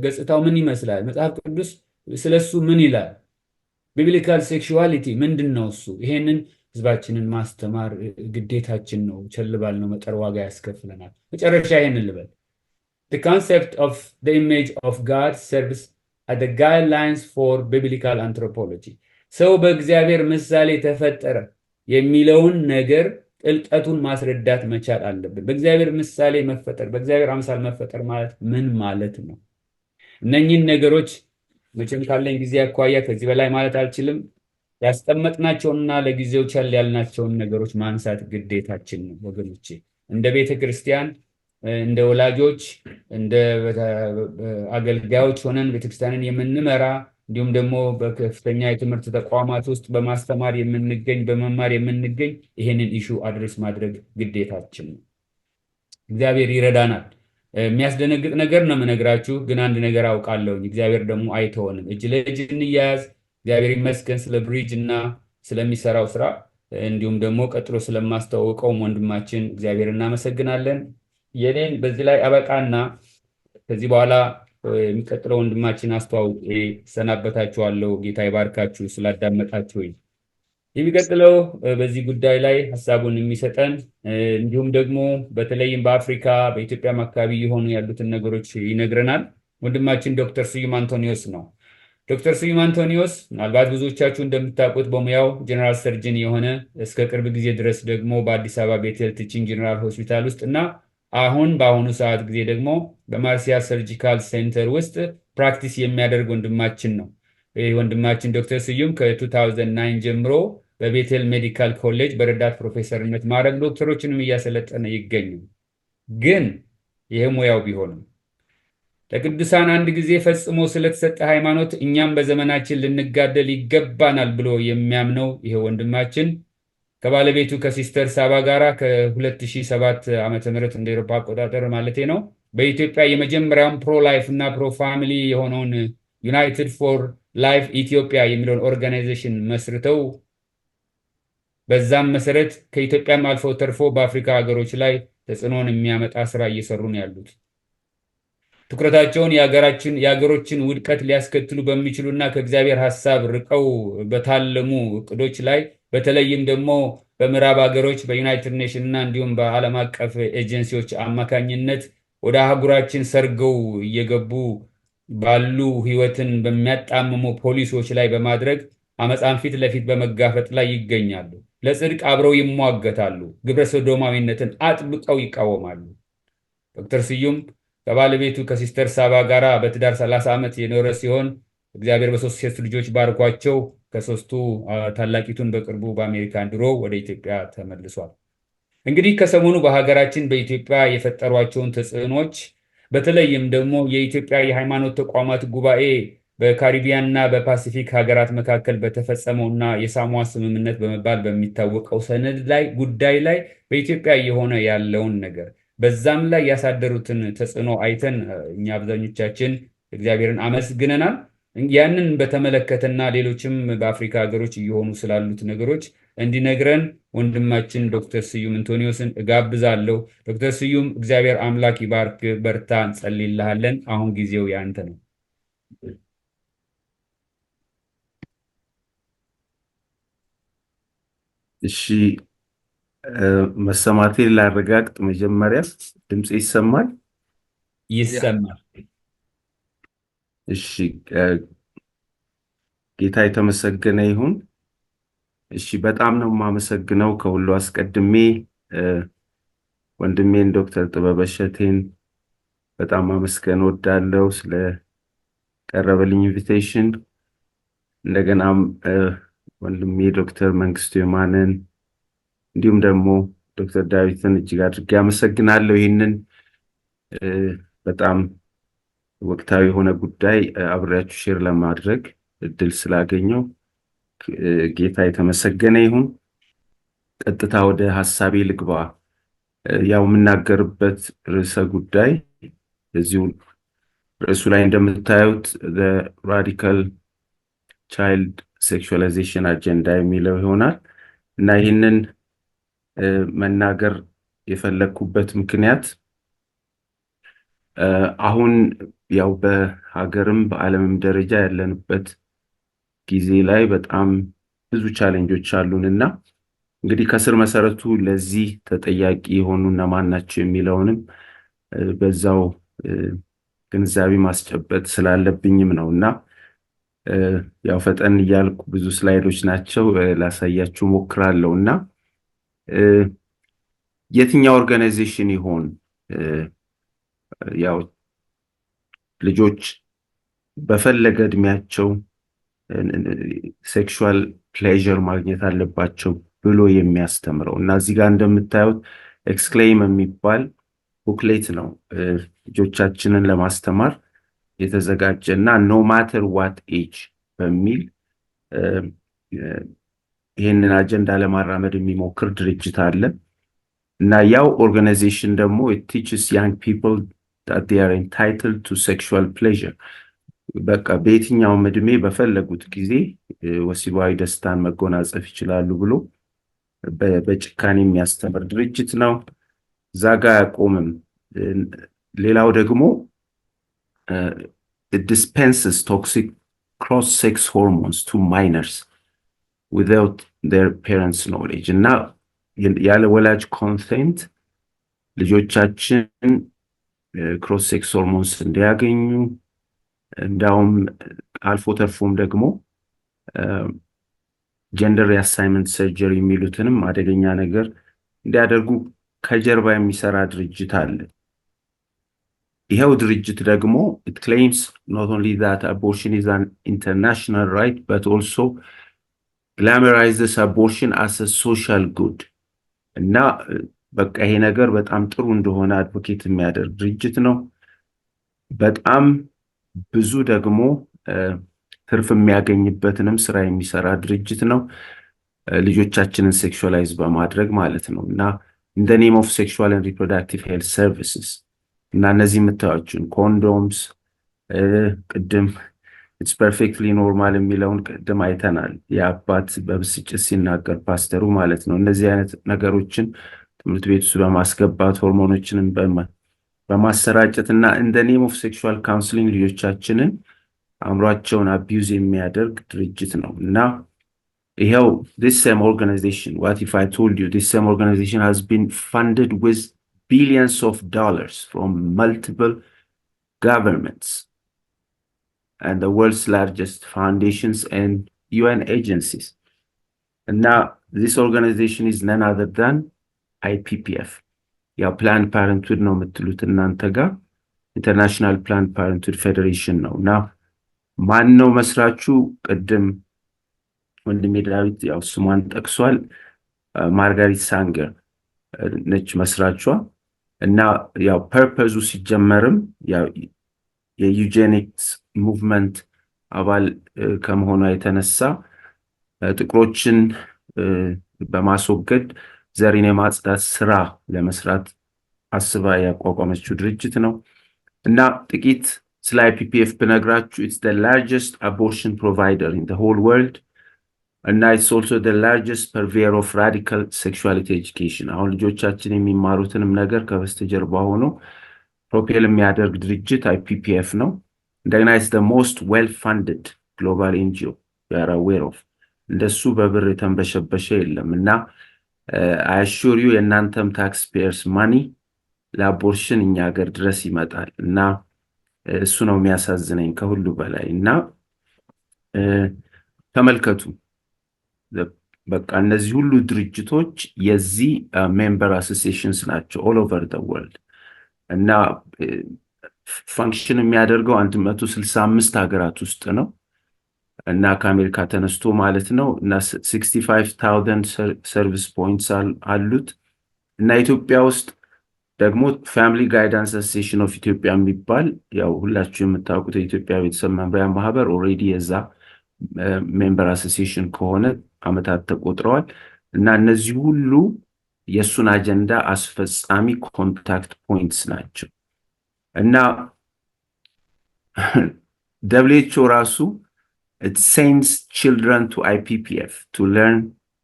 ገጽታው ምን ይመስላል? መጽሐፍ ቅዱስ ስለሱ ምን ይላል? ቢብሊካል ሴክሹዋሊቲ ምንድን ነው እሱ? ይሄንን ህዝባችንን ማስተማር ግዴታችን ነው። ቸል ባልነው መጠን ዋጋ ያስከፍለናል። መጨረሻ ይሄንን ልበል። The concept of the image of God serves as the guidelines for biblical anthropology. ሰው በእግዚአብሔር ምሳሌ ተፈጠረ የሚለውን ነገር ጥልቀቱን ማስረዳት መቻል አለብን። በእግዚአብሔር ምሳሌ መፈጠር፣ በእግዚአብሔር አምሳል መፈጠር ማለት ምን ማለት ነው? እነኚህን ነገሮች መቼም ካለኝ ጊዜ አኳያ ከዚህ በላይ ማለት አልችልም። ያስቀመጥናቸውና ለጊዜው ቸል ያልናቸውን ነገሮች ማንሳት ግዴታችን ነው ወገኖቼ። እንደ ቤተ ክርስቲያን፣ እንደ ወላጆች፣ እንደ አገልጋዮች ሆነን ቤተክርስቲያንን የምንመራ እንዲሁም ደግሞ በከፍተኛ የትምህርት ተቋማት ውስጥ በማስተማር የምንገኝ በመማር የምንገኝ ይሄንን ኢሹ አድሬስ ማድረግ ግዴታችን ነው። እግዚአብሔር ይረዳናል። የሚያስደነግጥ ነገር ነው የምነግራችሁ፣ ግን አንድ ነገር አውቃለሁ፣ እግዚአብሔር ደግሞ አይተወንም። እጅ ለእጅ እንያያዝ። እግዚአብሔር ይመስገን ስለ ብሪጅ እና ስለሚሰራው ስራ እንዲሁም ደግሞ ቀጥሎ ስለማስተዋወቀውም ወንድማችን እግዚአብሔር እናመሰግናለን። የኔን በዚህ ላይ አበቃና ከዚህ በኋላ የሚቀጥለው ወንድማችን አስተዋውቄ ሰናበታችኋለሁ። ጌታ ይባርካችሁ ስላዳመጣችሁኝ። የሚቀጥለው በዚህ ጉዳይ ላይ ሀሳቡን የሚሰጠን እንዲሁም ደግሞ በተለይም በአፍሪካ በኢትዮጵያም አካባቢ የሆኑ ያሉትን ነገሮች ይነግረናል ወንድማችን ዶክተር ስዩም አንቶኒዮስ ነው። ዶክተር ስዩም አንቶኒዮስ ምናልባት ብዙዎቻችሁ እንደምታውቁት በሙያው ጀነራል ሰርጅን የሆነ እስከ ቅርብ ጊዜ ድረስ ደግሞ በአዲስ አበባ ቤቴል ቲችንግ ጀነራል ሆስፒታል ውስጥ እና በአሁኑ ሰዓት ጊዜ ደግሞ በማርሲያ ሰርጂካል ሴንተር ውስጥ ፕራክቲስ የሚያደርግ ወንድማችን ነው። ይህ ወንድማችን ዶክተር ስዩም ከ2009 ጀምሮ በቤቴል ሜዲካል ኮሌጅ በረዳት ፕሮፌሰርነት ማዕረግ ዶክተሮችንም እያሰለጠነ ይገኛል። ግን ይሄ ሙያው ቢሆንም ለቅዱሳን አንድ ጊዜ ፈጽሞ ስለተሰጠ ሃይማኖት እኛም በዘመናችን ልንጋደል ይገባናል ብሎ የሚያምነው ይሄ ወንድማችን ከባለቤቱ ከሲስተር ሳባ ጋራ ከ2007 ዓመተ ምህረት እንደ አውሮፓ አቆጣጠር ማለቴ ነው በኢትዮጵያ የመጀመሪያውን ፕሮ ላይፍ እና ፕሮ ፋሚሊ የሆነውን ዩናይትድ ፎር ላይፍ ኢትዮጵያ የሚለውን ኦርጋናይዜሽን መስርተው በዛም መሰረት ከኢትዮጵያም አልፈው ተርፎ በአፍሪካ ሀገሮች ላይ ተጽዕኖን የሚያመጣ ስራ እየሰሩ ነው ያሉት። ትኩረታቸውን የሀገሮችን ውድቀት ሊያስከትሉ በሚችሉና ከእግዚአብሔር ሐሳብ ርቀው በታለሙ እቅዶች ላይ በተለይም ደግሞ በምዕራብ ሀገሮች በዩናይትድ ኔሽን እና እንዲሁም በዓለም አቀፍ ኤጀንሲዎች አማካኝነት ወደ አህጉራችን ሰርገው እየገቡ ባሉ ህይወትን በሚያጣምሙ ፖሊሶች ላይ በማድረግ አመፃን ፊት ለፊት በመጋፈጥ ላይ ይገኛሉ። ለጽድቅ አብረው ይሟገታሉ። ግብረ ሰዶማዊነትን አጥብቀው ይቃወማሉ። ዶክተር ስዩም ከባለቤቱ ከሲስተር ሳባ ጋራ በትዳር 30 ዓመት የኖረ ሲሆን እግዚአብሔር በሶስት ሴት ልጆች ባርኳቸው ከሶስቱ ታላቂቱን በቅርቡ በአሜሪካን ድሮ ወደ ኢትዮጵያ ተመልሷል። እንግዲህ ከሰሞኑ በሀገራችን በኢትዮጵያ የፈጠሯቸውን ተጽዕኖች በተለይም ደግሞ የኢትዮጵያ የሃይማኖት ተቋማት ጉባኤ በካሪቢያንና በፓሲፊክ ሀገራት መካከል በተፈጸመውና የሳሞአ ስምምነት በመባል በሚታወቀው ሰነድ ላይ ጉዳይ ላይ በኢትዮጵያ የሆነ ያለውን ነገር በዛም ላይ ያሳደሩትን ተጽዕኖ አይተን እኛ አብዛኞቻችን እግዚአብሔርን አመስግነናል። ያንን በተመለከተና ሌሎችም በአፍሪካ ሀገሮች እየሆኑ ስላሉት ነገሮች እንዲነግረን ወንድማችን ዶክተር ስዩም አንቶኒዮስን እጋብዛለሁ። ዶክተር ስዩም እግዚአብሔር አምላክ ይባርክ፣ በርታ፣ እንጸልይልሃለን። አሁን ጊዜው ያንተ ነው። እሺ፣ መሰማቴን ላረጋግጥ። መጀመሪያ ድምጽ ይሰማል? ይሰማል። እሺ፣ ጌታ የተመሰገነ ይሁን። እሺ፣ በጣም ነው የማመሰግነው። ከሁሉ አስቀድሜ ወንድሜን ዶክተር ጥበበ እሸቴን በጣም ማመስገን ወዳለው ስለ ቀረበልኝ ኢንቪቴሽን። እንደገናም ወንድሜ ዶክተር መንግስቱ የማነን እንዲሁም ደግሞ ዶክተር ዳዊትን እጅግ አድርጌ አመሰግናለሁ። ይህንን በጣም ወቅታዊ የሆነ ጉዳይ አብሬያችሁ ሼር ለማድረግ እድል ስላገኘው ጌታ የተመሰገነ ይሁን። ቀጥታ ወደ ሐሳቤ ልግባ። ያው የምናገርበት ርዕሰ ጉዳይ እዚሁ ርዕሱ ላይ እንደምታዩት the radical child sexualization agenda የሚለው ይሆናል እና ይህንን መናገር የፈለኩበት ምክንያት አሁን ያው በሀገርም በዓለምም ደረጃ ያለንበት ጊዜ ላይ በጣም ብዙ ቻሌንጆች አሉንና እንግዲህ ከስር መሰረቱ ለዚህ ተጠያቂ የሆኑ እነማን ናቸው የሚለውንም በዛው ግንዛቤ ማስጨበጥ ስላለብኝም ነውና ያው ፈጠን እያልኩ ብዙ ስላይዶች ናቸው ላሳያችሁ ሞክራለሁና የትኛው ኦርጋናይዜሽን ይሆን ያው ልጆች በፈለገ እድሜያቸው ሴክሹዋል ፕሌዠር ማግኘት አለባቸው ብሎ የሚያስተምረው እና እዚህ ጋር እንደምታዩት ኤክስክሌም የሚባል ቡክሌት ነው ልጆቻችንን ለማስተማር የተዘጋጀና ኖ ማተር ዋት ኤጅ በሚል ይህንን አጀንዳ ለማራመድ የሚሞክር ድርጅት አለ እና ያው ኦርጋናይዜሽን ደግሞ it teaches young people that they are entitled to sexual pleasure. በቃ በየትኛውም እድሜ በፈለጉት ጊዜ ወሲባዊ ደስታን መጎናጸፍ ይችላሉ ብሎ በጭካኔ የሚያስተምር ድርጅት ነው። ዛጋ ያቆምም። ሌላው ደግሞ it dispenses toxic cross-sex hormones to minors without their parents' knowledge. እና ያለ ወላጅ ኮንሴንት ልጆቻችን cross-sex hormones እንዲያገኙ እንዳውም አልፎ ተርፎም ደግሞ ጀንደር ሪአሳይንመንት ሰርጀሪ የሚሉትንም አደገኛ ነገር እንዲያደርጉ ከጀርባ የሚሰራ ድርጅት አለ። ይሄው ድርጅት ደግሞ it claims not only that abortion is an international right but also glamorizes abortion as a social good. እና በቃ ይሄ ነገር በጣም ጥሩ እንደሆነ አድቮኬት የሚያደርግ ድርጅት ነው። በጣም ብዙ ደግሞ ትርፍ የሚያገኝበትንም ስራ የሚሰራ ድርጅት ነው። ልጆቻችንን ሴክሹዋላይዝ በማድረግ ማለት ነው። እና in the name of sexual and reproductive health services እና እነዚህ የምታዩትን ኮንዶምስ ቅድም it's perfectly normal የሚለውን ቅድም አይተናል። የአባት በብስጭት ሲናገር ፓስተሩ ማለት ነው። እነዚህ አይነት ነገሮችን ትምህርት ቤት ውስጥ በማስገባት ሆርሞኖችንን በማሰራጨት እና in the name of sexual counseling ልጆቻችንን አእምሯቸውን አቢዩዝ የሚያደርግ ድርጅት ነው። እና ይሄው this same organization, what if I told you this same organization has been funded with billions of dollars from multiple governments and the world's largest foundations and UN agencies. And now this organization is none other than IPPF. Yeah, Planned Parenthood ነው የምትሉት እናንተ ጋር ኢንተርናሽናል ፕላንድ ፓረንትሁድ ፌዴሬሽን ነው። እና ማን ነው መስራቹ? ቅድም ወንድሜ ዳዊት ያው ስሟን ጠቅሷል። ማርጋሪት ሳንገር ነች መስራቿ። እና ያው ፐርፐዙ ሲጀመርም ያው የዩጄኒክስ ሙቭመንት አባል ከመሆኗ የተነሳ ጥቁሮችን በማስወገድ ዘርን የማጽዳት ስራ ለመስራት አስባ ያቋቋመችው ድርጅት ነው። እና ጥቂት ስለ IPPF ብነግራችሁ it's the largest abortion provider in the whole world and it's also the largest purveyor of radical sexuality education. አሁን ልጆቻችን የሚማሩትንም ነገር ከበስተጀርባ ሆኖ ፕሮፔል የሚያደርግ ድርጅት IPPF ነው። እንደገና it's the most well funded global NGO you are aware of. እንደሱ በብር የተንበሸበሸ የለም። እና I assure you የእናንተም taxpayers money ለአቦርሽን እኛ ሀገር ድረስ ይመጣል። እና እሱ ነው የሚያሳዝነኝ ከሁሉ በላይ። እና ተመልከቱ በቃ እነዚህ ሁሉ ድርጅቶች የዚህ ሜምበር አሶሲዬሽንስ ናቸው all over the world። እና ፋንክሽን የሚያደርገው 165 ሀገራት ውስጥ ነው። እና ከአሜሪካ ተነስቶ ማለት ነው። እና 65,000 ሰርቪስ ፖይንትስ አሉት። እና ኢትዮጵያ ውስጥ ደግሞ ፋሚሊ ጋይዳንስ አሶሲዬሽን ኦፍ ኢትዮጵያ የሚባል ያው ሁላችሁ የምታውቁት የኢትዮጵያ ቤተሰብ መምሪያ ማህበር ኦልሬዲ የዛ ሜምበር አሶሲዬሽን ከሆነ አመታት ተቆጥረዋል። እና እነዚህ ሁሉ የሱን አጀንዳ አስፈጻሚ ኮንታክት ፖይንትስ ናቸው። እና WHO ራሱ it sends children to IPPF to learn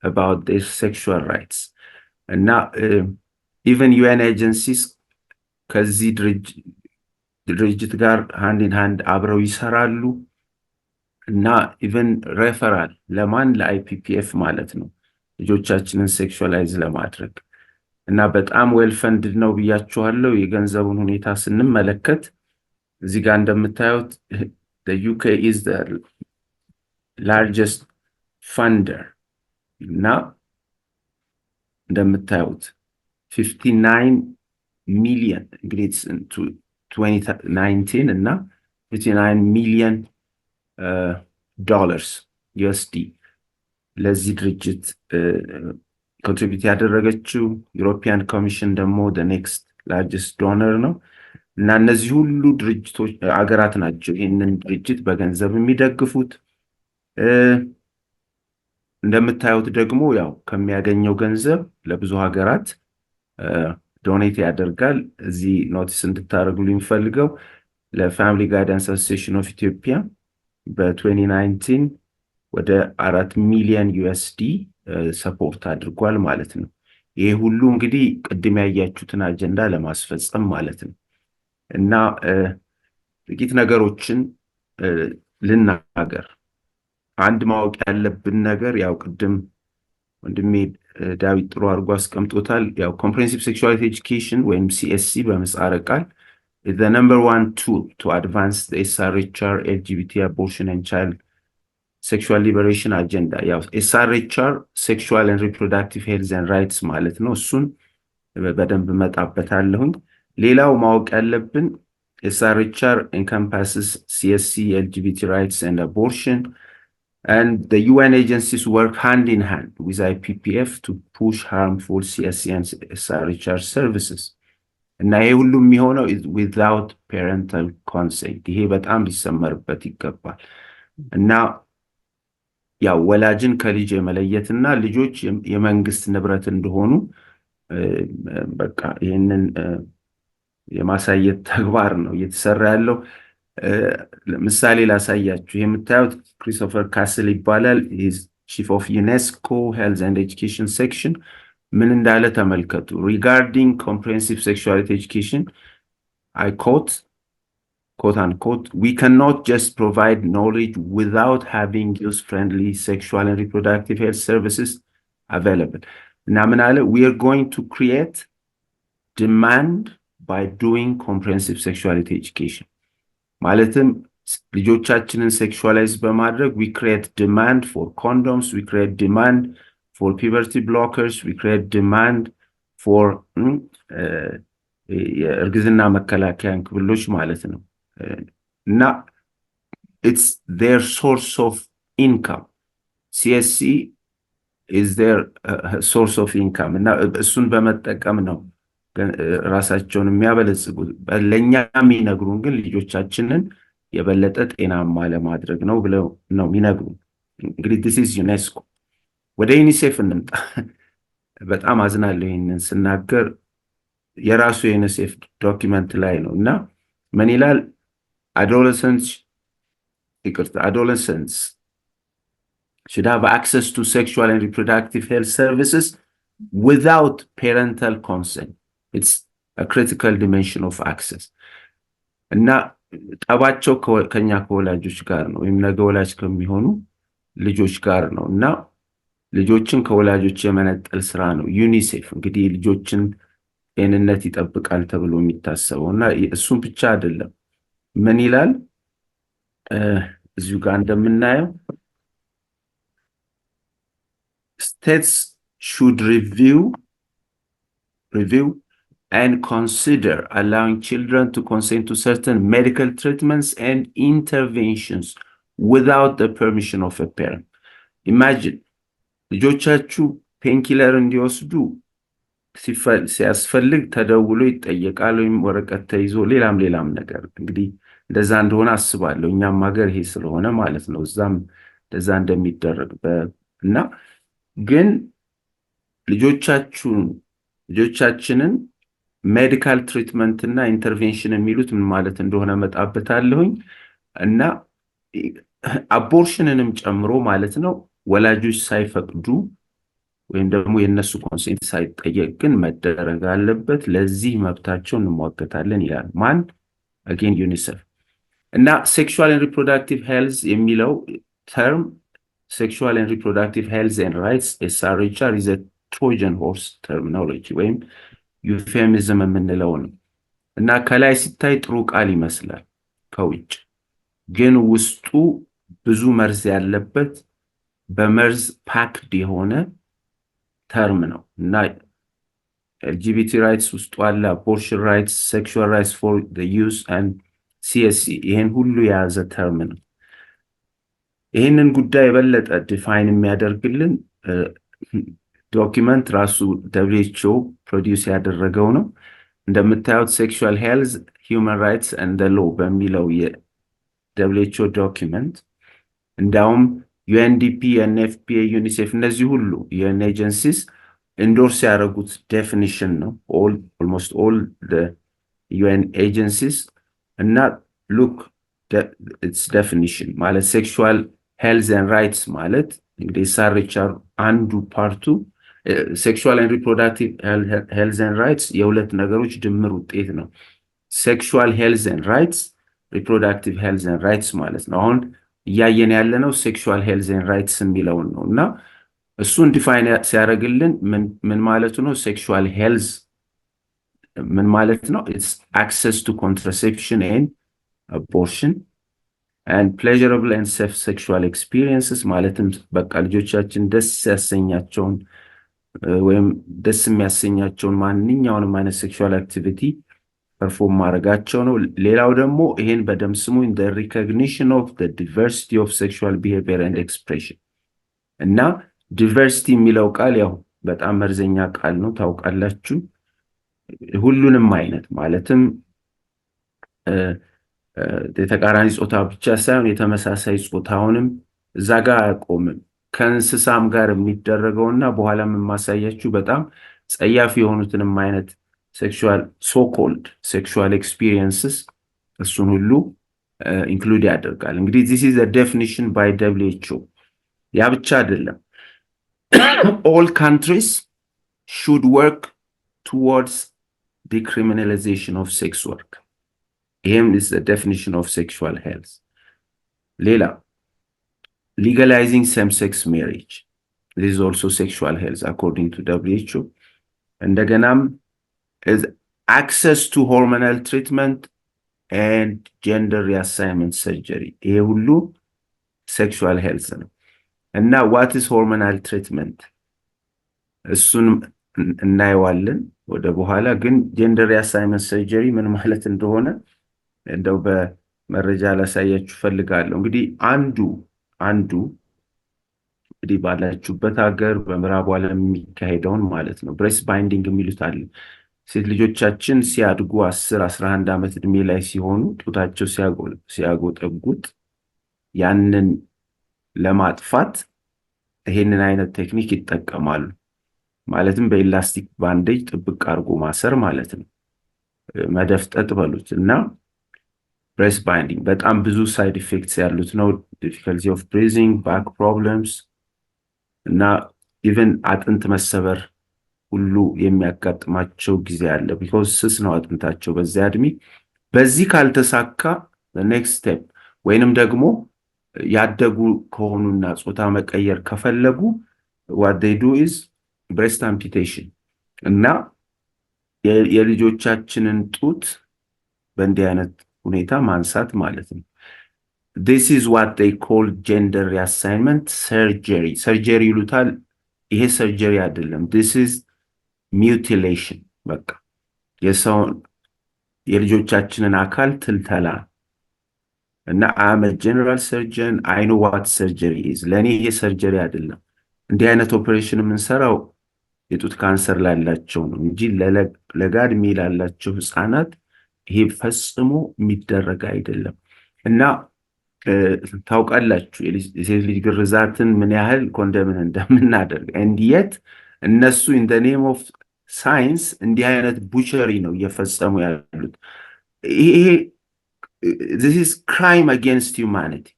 about their sexual rights. እና even UN agencies ከዚህ ድርጅት ጋር hand in hand አብረው ይሰራሉ። እና even referral ለማን ለIPPF ማለት ነው ልጆቻችንን ሴክሹዋላይዝ ለማድረግ። እና በጣም ዌል ፈንድድ ነው ብያችኋለሁ። የገንዘቡን ሁኔታ ስንመለከት እዚህ ጋር እንደምታዩት the UK is the largest funder እና እንደምታዩት 59 ሚሊዮን እንግዲህ 2019 እና 59 ሚሊዮን ዶላርስ USD ለዚህ ድርጅት ኮንትሪቢዩት ያደረገችው። ዩሮፒያን ኮሚሽን ደግሞ the next largest donor ነው። እና እነዚህ ሁሉ ድርጅቶች አገራት ናቸው ይህንን ድርጅት በገንዘብ የሚደግፉት። እንደምታዩት ደግሞ ያው ከሚያገኘው ገንዘብ ለብዙ ሀገራት ዶኔት ያደርጋል። እዚህ ኖቲስ እንድታደርጉልኝ ፈልገው ለፋሚሊ ጋይዳንስ አሶሲዬሽን ኦፍ ኢትዮጵያ በ2019 ወደ 4 ሚሊዮን ዩኤስዲ ሰፖርት አድርጓል ማለት ነው። ይሄ ሁሉ እንግዲህ ቅድም ያያችሁትን አጀንዳ ለማስፈጸም ማለት ነው። እና ጥቂት ነገሮችን ልናገር። አንድ ማወቅ ያለብን ነገር ያው ቅድም ወንድሜ ዳዊት ጥሩ አድርጎ አስቀምጦታል። ያው ኮምፕሬሄንሲቭ ሴክሹዋሊቲ ኤጁኬሽን ወይም ሲኤስሲ በምህጻረ ቃል is the number one tool to advance the SRHR LGBT abortion and child sexual liberation agenda. ያው SRHR sexual and reproductive health and rights ማለት ነው። እሱን በደንብ መጣበታለሁኝ። ሌላው ማወቅ ያለብን SRHR encompasses CSC, LGBT rights and abortion, and the UN agencies work hand in hand with IPPF to push harmful CSC and SRHR services. እና ይሄ ሁሉ የሚሆነው without parental consent። ይሄ በጣም ሊሰመርበት ይገባል። እና ያው ወላጅን ከልጅ የመለየትና ልጆች የመንግስት ንብረት እንደሆኑ በቃ ይሄንን የማሳየት ተግባር ነው እየተሰራ ያለው። ምሳሌ ላሳያችሁ። የምታዩት ክሪስቶፈር ካስል ይባላል። ቺፍ ኦፍ ዩኔስኮ ሄልዝ ኤንድ ኤጁኬሽን ሴክሽን ምን እንዳለ ተመልከቱ። regarding comprehensive sexuality education, I quote unquote, we cannot just provide knowledge without having use-friendly sexual and reproductive health services available. Now, we are going to create demand by doing comprehensive sexuality education. ማለትም ልጆቻችንን ሴክሹዋላይዝ በማድረግ we create demand for condoms, we create demand for puberty blockers, we create demand for እርግዝና መከላከያ እንክብሎች ማለት ነው። እና it's their source of income. CSC is their source of income. እና እሱን በመጠቀም ነው ራሳቸውን የሚያበለጽጉት። ለኛ የሚነግሩን ግን ልጆቻችንን የበለጠ ጤናማ ለማድረግ ነው ብለው ነው የሚነግሩን። እንግዲህ this is UNESCO። ወደ ዩኒሴፍ እንምጣ። በጣም አዝናለሁ ይሄንን ስናገር። የራሱ የዩኒሴፍ ዶክመንት ላይ ነው እና ምን ይላል? adolescents should have access to sexual and reproductive health services without parental consent. It's a critical dimension of access. እና ጠባቸው ከኛ ከወላጆች ጋር ነው ወይም ነገ ወላጅ ከሚሆኑ ልጆች ጋር ነው። እና ልጆችን ከወላጆች የመነጠል ስራ ነው ዩኒሴፍ እንግዲህ ልጆችን ጤንነት ይጠብቃል ተብሎ የሚታሰበው። እና እሱም ብቻ አይደለም። ምን ይላል እዚሁ ጋር እንደምናየው states should review and consider allowing children to consent to certain medical treatments and interventions without the permission of a parent. Imagine ልጆቻችሁ ፔንኪለር እንዲወስዱ ሲያስፈልግ ተደውሎ ይጠየቃል ወይም ወረቀት ተይዞ ሌላም ነገር። እንግዲህ እንደዛ እንደሆነ አስባለሁ። እኛም ሀገር ይሄ ስለሆነ ማለት ነው እዛም እንደዛ እንደሚደረግ እና ግን ልጆቻችንን ሜዲካል ትሪትመንት እና ኢንተርቬንሽን የሚሉት ምን ማለት እንደሆነ መጣበታለሁኝ። እና አቦርሽንንም ጨምሮ ማለት ነው ወላጆች ሳይፈቅዱ ወይም ደግሞ የነሱ ኮንሴንት ሳይጠየቅ ግን መደረግ አለበት። ለዚህ መብታቸው እንሟገታለን ይላል ማን? again ዩኒሴፍ። እና ሴክሹዋል ኤንድ ሪፕሮዳክቲቭ ሄልዝ የሚለው ተርም sexual and reproductive health and rights SRHR is a Trojan horse terminology ወይም ዩፌሚዝም የምንለው ነው። እና ከላይ ሲታይ ጥሩ ቃል ይመስላል ከውጭ፣ ግን ውስጡ ብዙ መርዝ ያለበት በመርዝ ፓክድ የሆነ ተርም ነው። እና LGBT rights ውስጡ አለ፣ abortion rights, sexual rights for the youth and CSC ይሄን ሁሉ የያዘ ተርም ነው። ይሄንን ጉዳይ የበለጠ ዲፋይን የሚያደርግልን ዶክመንት ራሱ WHO ፕሮዲዩስ ያደረገው ነው። እንደምታዩት ሴክሹዋል ሄልዝ ሂውማን ራይትስ ኤንድ ዘ ሎው በሚለው የWHO ዶክመንት እንዳውም UNDP፣ NFPA፣ ዩኒሴፍ እነዚህ ሁሉ UN ኤጀንሲስ endorse ያደረጉት definition ነው almost all the UN agencies እና look its definition ማለት sexual health and rights ማለት እንግዲህ SRHR አንዱ ፓርቱ sexual and reproductive health and rights የሁለት ነገሮች ድምር ውጤት ነው sexual health and rights reproductive health and rights ማለት ነው አሁን ያየን ያለነው sexual health and rights የሚለው ነውና እሱን ዲፋይን ሲያደርግልን ምን ማለቱ ነው sexual health ምን ማለት ነው it's access to contraception and abortion and pleasurable and safe sexual experiences ማለትም በቃ ልጆቻችን ደስ ያሰኛቸውን ወይም ደስ የሚያሰኛቸውን ማንኛውንም አይነት sexual activity perform ማድረጋቸው ነው ሌላው ደግሞ ይሄን በደም ስሙ in the recognition of the diversity of sexual behavior and expression እና diversity የሚለው ቃል ያው በጣም መርዘኛ ቃል ነው ታውቃላችሁ ሁሉንም አይነት ማለትም የተቃራኒ ጾታ ብቻ ሳይሆን የተመሳሳይ ጾታውንም እዛ ጋር አቆምም ከእንስሳም ጋር የሚደረገውና በኋላ ማሳያችሁ በጣም ጸያፍ የሆኑትንም አይነት sexual so called sexual experiences እሱን ሁሉ include ያደርጋል እንግዲህ this is a definition by WHO ያ ብቻ አይደለም all countries should work towards decriminalization of sex work here is the definition of sexual health ሌላ legalizing same-sex marriage this is also sexual health according to WHO እንደገናም is access to hormonal treatment and gender reassignment surgery ይሄ ሁሉ sexual health ነው እና what is hormonal treatment እሱን እናይዋለን ወደ በኋላ ግን gender reassignment surgery ምን ማለት እንደሆነ እንደው በመረጃ ላሳያችሁ ፈልጋለሁ እንግዲህ አንዱ እንግዲህ ባላችሁበት ሀገር በምዕራብ ዓለም የሚካሄደውን ማለት ነው breast binding የሚሉት አለ ሴት ልጆቻችን ሲያድጉ 10-11 ዓመት እድሜ ላይ ሲሆኑ ጡታቸው ሲያጎጠጉጥ ያንን ለማጥፋት ይሄንን አይነት ቴክኒክ ይጠቀማሉ ማለትም በኤላስቲክ ባንዴጅ ጥብቅ አርጎ ማሰር ማለት ነው መደፍጠጥ በሉት እና breast binding በጣም ብዙ ሳይድ ኢፌክትስ ያሉት ነው difficulty of breathing back problems እና even አጥንት መሰበር ሁሉ የሚያጋጥማቸው ጊዜ አለ because ስስ ነው አጥንታቸው በዚያ እድሜ በዚህ ካልተሳካ the next step ወይንም ደግሞ ያደጉ ከሆኑና ጾታ መቀየር ከፈለጉ what they do is breast amputation እና የልጆቻችንን ጡት በእንዲህ አይነት ሁኔታ ማንሳት ማለት ነው this is what they call gender reassignment surgery ይሉታል ይሄ surgery አይደለም this is mutilation በቃ የልጆቻችንን አካል ትልተላ እና I'm a general surgeon I know what surgery is ለኔ ይሄ surgery አይደለም እንዲህ አይነት ኦፕሬሽን የምንሰራው የጡት ካንሰር ላላቸው ነው እንጂ ለጋድ ሚላላቸው ህፃናት ይሄ ፈጽሞ የሚደረግ አይደለም እና ታውቃላችሁ የሴት ልጅ ግርዛትን ምን ያህል ኮንደምን እንደምናደርግ and yet እነሱ in the name of science እንዲህ አይነት ቡቸሪ ነው እየፈጸሙ ያሉት ይሄ this is crime against humanity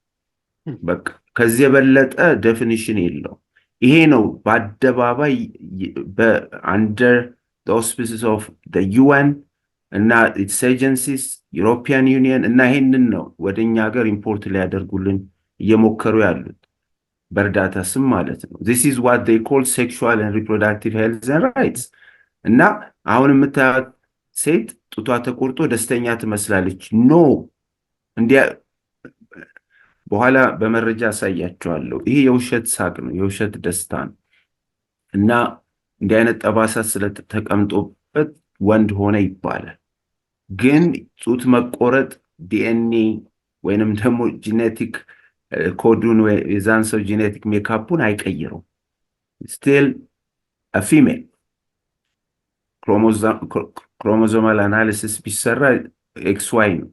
በቃ ከዚህ የበለጠ definition የለው ይሄ ነው በአደባባይ under the auspices of the UN እና its agencies European Union እና ይሄንን ነው ወደኛ ሀገር ኢምፖርት ሊያደርጉልን እየሞከሩ ያሉት በርዳታ ስም ማለት ነው this is what they call sexual and reproductive health and rights እና አሁን የምታዩት ሴት ጡቷ ተቆርጦ ደስተኛ ትመስላለች ኖ እንዲያ በኋላ በመረጃ ያሳያቸዋለሁ ይሄ የውሸት ሳቅ ነው የውሸት ደስታ ነው እና እንዲህ አይነት ጠባሳ ስለተቀምጦበት ወንድ ሆነ ይባላል ግን ጡት መቆረጥ ዲኤንኤ ወይንም ደግሞ ጄኔቲክ ኮዱን ወይ የዛን ሰው ጄኔቲክ ሜካፑን አይቀይረው still a female chromosomal analysis ቢሰራ XY ነው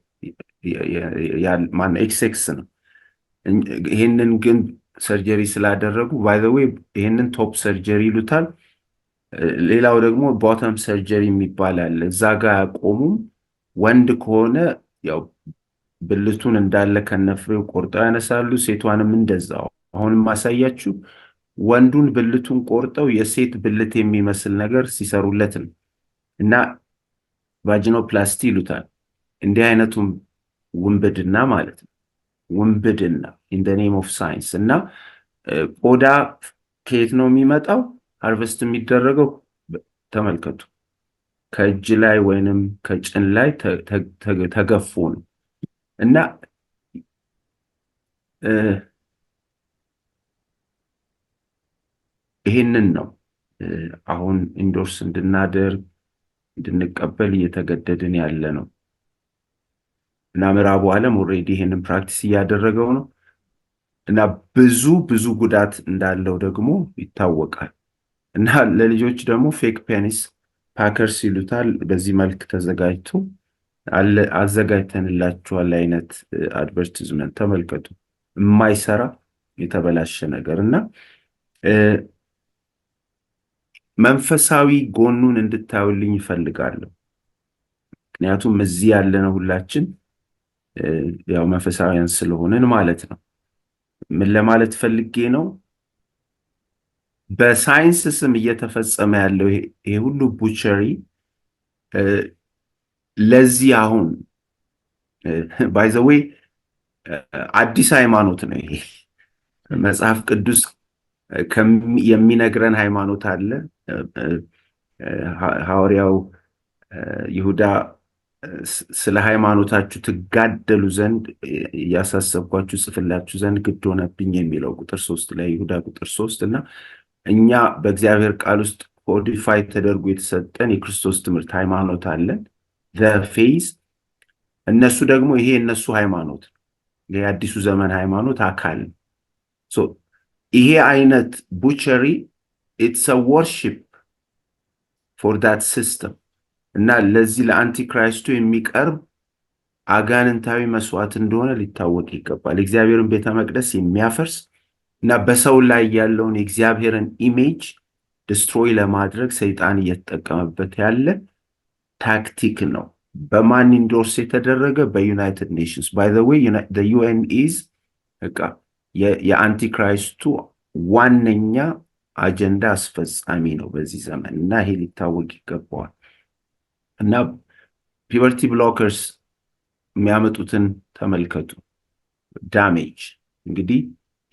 ማን XX ነው ይሄንን ግን ሰርጀሪ ስላደረጉ by the way ይሄንን ቶፕ ሰርጀሪ ይሉታል ሌላው ደግሞ ቦተም ሰርጀሪ የሚባል አለ። እዛ ጋር ያቆሙም። ወንድ ከሆነ ያው ብልቱን እንዳለ ከነፍሬው ቆርጠው ያነሳሉ። ሴቷንም እንደዛው። አሁን ማሳያችሁ ወንዱን ብልቱን ቆርጠው የሴት ብልት የሚመስል ነገር ሲሰሩለት ነው እና ቫጂኖፕላስቲ ይሉታል። እንዲህ አይነቱም ውንብድና ማለት ነው። ውንብድና ኢን ዘ ኔም ኦፍ ሳይንስ። እና ቆዳ ከየት ነው የሚመጣው? ሃርቨስት የሚደረገው ተመልከቱ፣ ከእጅ ላይ ወይንም ከጭን ላይ ተገፎ ነው እና ይህንን ነው አሁን ኢንዶርስ እንድናደርግ እንድንቀበል እየተገደድን ያለ ነው እና ምዕራቡ ዓለም ኦልሬዲ ይህንን ፕራክቲስ እያደረገው ነው እና ብዙ ጉዳት እንዳለው ደግሞ ይታወቃል። እና ለልጆች ደግሞ ፌክ ፔኒስ ፓከርስ ይሉታል። በዚህ መልክ ተዘጋጅቶ አዘጋጅተንላችኋል አይነት አድቨርቲዝመንት ተመልከቱ። የማይሰራ የተበላሸ ነገር እና መንፈሳዊ ጎኑን እንድታዩልኝ ይፈልጋለሁ። ምክንያቱም እዚህ ያለነው ሁላችን ያው መንፈሳዊያን ስለሆነን ማለት ነው። ምን ለማለት ፈልጌ ነው? በሳይንስ ስም እየተፈጸመ ያለው ይሄ ሁሉ ቡቸሪ ለዚህ አሁን ባይ ዘ ዌይ አዲስ ሃይማኖት ነው ይሄ። መጽሐፍ ቅዱስ የሚነግረን ሃይማኖት አለ። ሐዋርያው ይሁዳ ስለ ሃይማኖታችሁ ትጋደሉ ዘንድ ያሳሰብኳችሁ ጽፍላችሁ ዘንድ ግድ ሆነብኝ የሚለው ቁጥር 3 ላይ ይሁዳ ቁጥር 3 እና እኛ በእግዚአብሔር ቃል ውስጥ ኮዲፋይ ተደርጎ የተሰጠን የክርስቶስ ትምህርት ሃይማኖት አለን ፌዝ። እነሱ ደግሞ ይሄ እነሱ ሃይማኖት የአዲሱ ዘመን ሃይማኖት አካል። ይሄ አይነት ቡቸሪ ኢትስ አ ወርሺፕ ፎር ዳት ሲስተም እና ለዚህ ለአንቲክራይስቱ የሚቀርብ አጋንንታዊ መስዋዕት እንደሆነ ሊታወቅ ይገባል። እግዚአብሔርን ቤተ መቅደስ የሚያፈርስ እና በሰው ላይ ያለውን የእግዚአብሔርን ኢሜጅ ዲስትሮይ ለማድረግ ሰይጣን እየተጠቀመበት ያለ ታክቲክ ነው። በማን ኢንዶርስ የተደረገ? በዩናይትድ ኔሽንስ። ባይ ዘ ዌይ the UN is የአንቲክራይስቱ ዋነኛ አጀንዳ አስፈጻሚ ነው በዚህ ዘመን እና ይሄ ሊታወቅ ይገባዋል። እና ፒበርቲ ብሎከርስ የሚያመጡትን ተመልከቱ። ዳሜጅ እንግዲህ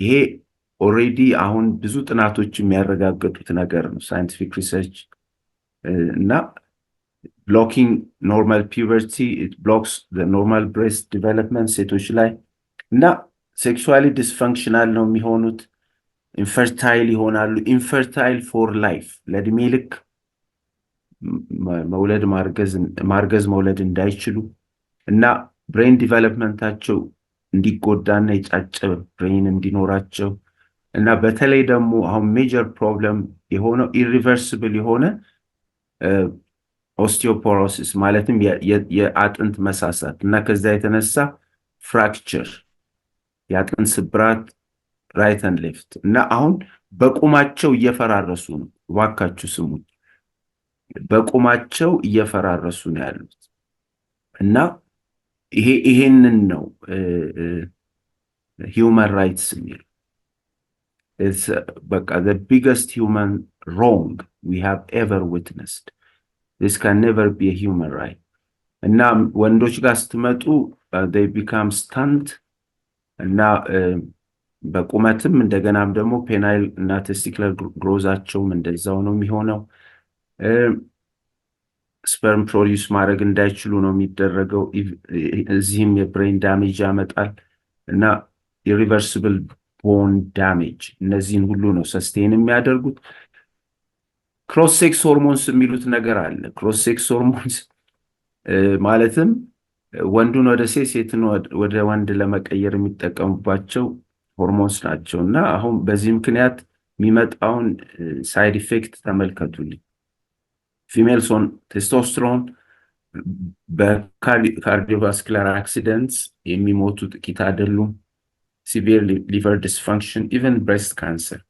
ይሄ ኦልሬዲ አሁን ብዙ ጥናቶች የሚያረጋግጡት ነገር ነው። ሳይንቲፊክ ሪሰርች እና ብሎኪንግ ኖርማል ፒበርቲ ኢት ብሎክስ ዘ ኖርማል ብሬስት ዲቨሎፕመንት ሴቶች ላይ እና ሴክሹዋሊ ዲስፈንክሽናል ነው የሚሆኑት። ኢንፈርታይል ይሆናሉ። ኢንፈርታይል ፎር ላይፍ ለእድሜ ልክ መውለድ ማርገዝ መውለድ እንዳይችሉ እና ብሬን ዲቨሎፕመንታቸው እንዲጎዳና የጫጨበ ብሬን እንዲኖራቸው እና በተለይ ደግሞ አሁን ሜጀር ፕሮብለም የሆነው ኢሪቨርሲብል የሆነ ኦስቲዮፖሮሲስ ማለትም የአጥንት መሳሳት እና ከዛ የተነሳ ፍራክቸር የአጥንት ስብራት ራይት ኤንድ ሌፍት እና አሁን በቁማቸው እየፈራረሱ ነው። እባካችሁ ስሙኝ፣ በቁማቸው እየፈራረሱ ነው ያሉት እና ይሄንን ነው ሂውማን ራይትስ የሚለው። በቃ the biggest human wrong we have ever witnessed. This can never be a human right. እና ወንዶች ጋር ስትመጡ they become stunt እና በቁመትም እንደገናም ደግሞ ፔናይል እና ቴስቲክለር ግሮዛቸውም እንደዛው ነው የሚሆነው። ስፐርም ፕሮዲዩስ ማድረግ እንዳይችሉ ነው የሚደረገው። እዚህም የብሬን ዳሜጅ ያመጣል እና ኢሪቨርሲብል ቦን ዳሜጅ። እነዚህን ሁሉ ነው ሰስቴን የሚያደርጉት። ክሮስ ሴክስ ሆርሞንስ የሚሉት ነገር አለ። ክሮስ ሴክስ ሆርሞንስ ማለትም ወንዱን ወደ ሴት ሴትን ወደ ወንድ ለመቀየር የሚጠቀሙባቸው ሆርሞንስ ናቸው እና አሁን በዚህ ምክንያት የሚመጣውን ሳይድ ኢፌክት ተመልከቱልኝ። ፊሜልስ ኦን ቴስቶስትሮን በካርዲዮቫስኩላር አክሲደንትስ የሚሞቱ ጥቂት አይደሉም። ሲቪር ሊቨር ዲስፋንክሽን፣ ኢቨን ብሬስት ካንሰር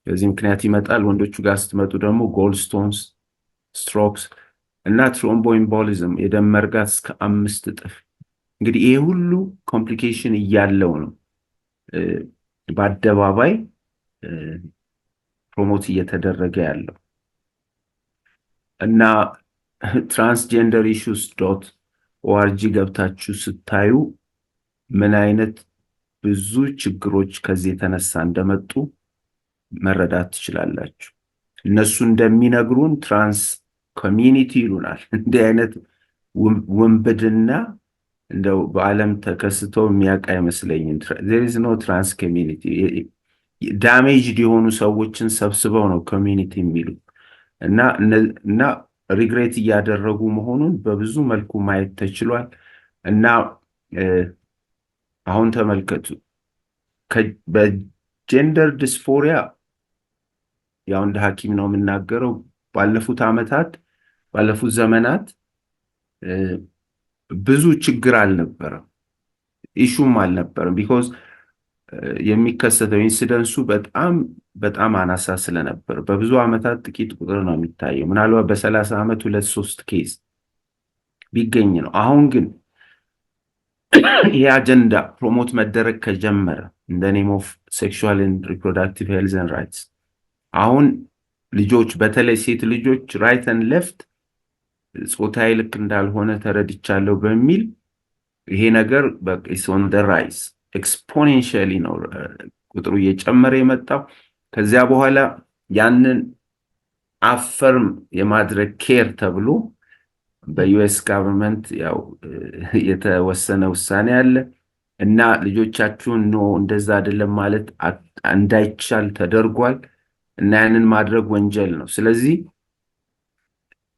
በዚህ ምክንያት ይመጣል። ወንዶቹ ጋር ስትመጡ ደግሞ ጎልስቶንስ፣ ስትሮክስ እና ትሮምቦኤምቦሊዝም የደም መርጋት እስከ 5 እጥፍ። እንግዲህ ይሄ ሁሉ ኮምፕሊኬሽን እያለው ነው በአደባባይ ፕሮሞት እየተደረገ ያለው እና ትራንስጀንደር ኢሹስ .org ገብታችሁ ስታዩ ምን አይነት ብዙ ችግሮች ከዚህ የተነሳ እንደመጡ መረዳት ትችላላችሁ። እነሱ እንደሚነግሩን ትራንስ ኮሚኒቲ ይሉናል። እንዲህ አይነት ውንብድና እንደው በዓለም ተከስቶ የሚያውቅ አይመስለኝም። there is no trans community። ዳሜጅድ የሆኑ ሰዎችን ሰብስበው ነው ኮሚኒቲ የሚሉት እና ሪግሬት እያደረጉ መሆኑን በብዙ መልኩ ማየት ተችሏል። እና አሁን ተመልከቱ በጀንደር ዲስፎሪያ ያው እንደ ሐኪም ነው የምናገረው ባለፉት ዘመናት ብዙ ችግር አልነበረም፣ ኢሹም አልነበረም። ቢኮዝ የሚከሰተው ኢንሲደንሱ በጣም አናሳ ስለነበር በብዙ ዓመታት ጥቂት ቁጥር ነው የሚታየው። ምናልባት በ30 ዓመት 2-3 ኬዝ ቢገኝ ነው። አሁን ግን ይሄ አጀንዳ ፕሮሞት መደረግ ከጀመረ in the name of sexual and reproductive health and rights አሁን ልጆች በተለይ ሴት ልጆች ራይት and ሌፍት ጾታዊ ልክ እንዳልሆነ ተረድቻለሁ በሚል ይሄ ነገር is on the rise exponentially ነው ቁጥሩ እየጨመረ የመጣው። ከዚያ በኋላ ያንን አፈርም የማድረግ ኬር ተብሎ በዩኤስ ጋቨርንመንት ያው የተወሰነ ውሳኔ አለ እና ልጆቻችሁን ነው እንደዛ አይደለም ማለት እንዳይቻል ተደርጓል እና ያንን ማድረግ ወንጀል ነው። ስለዚህ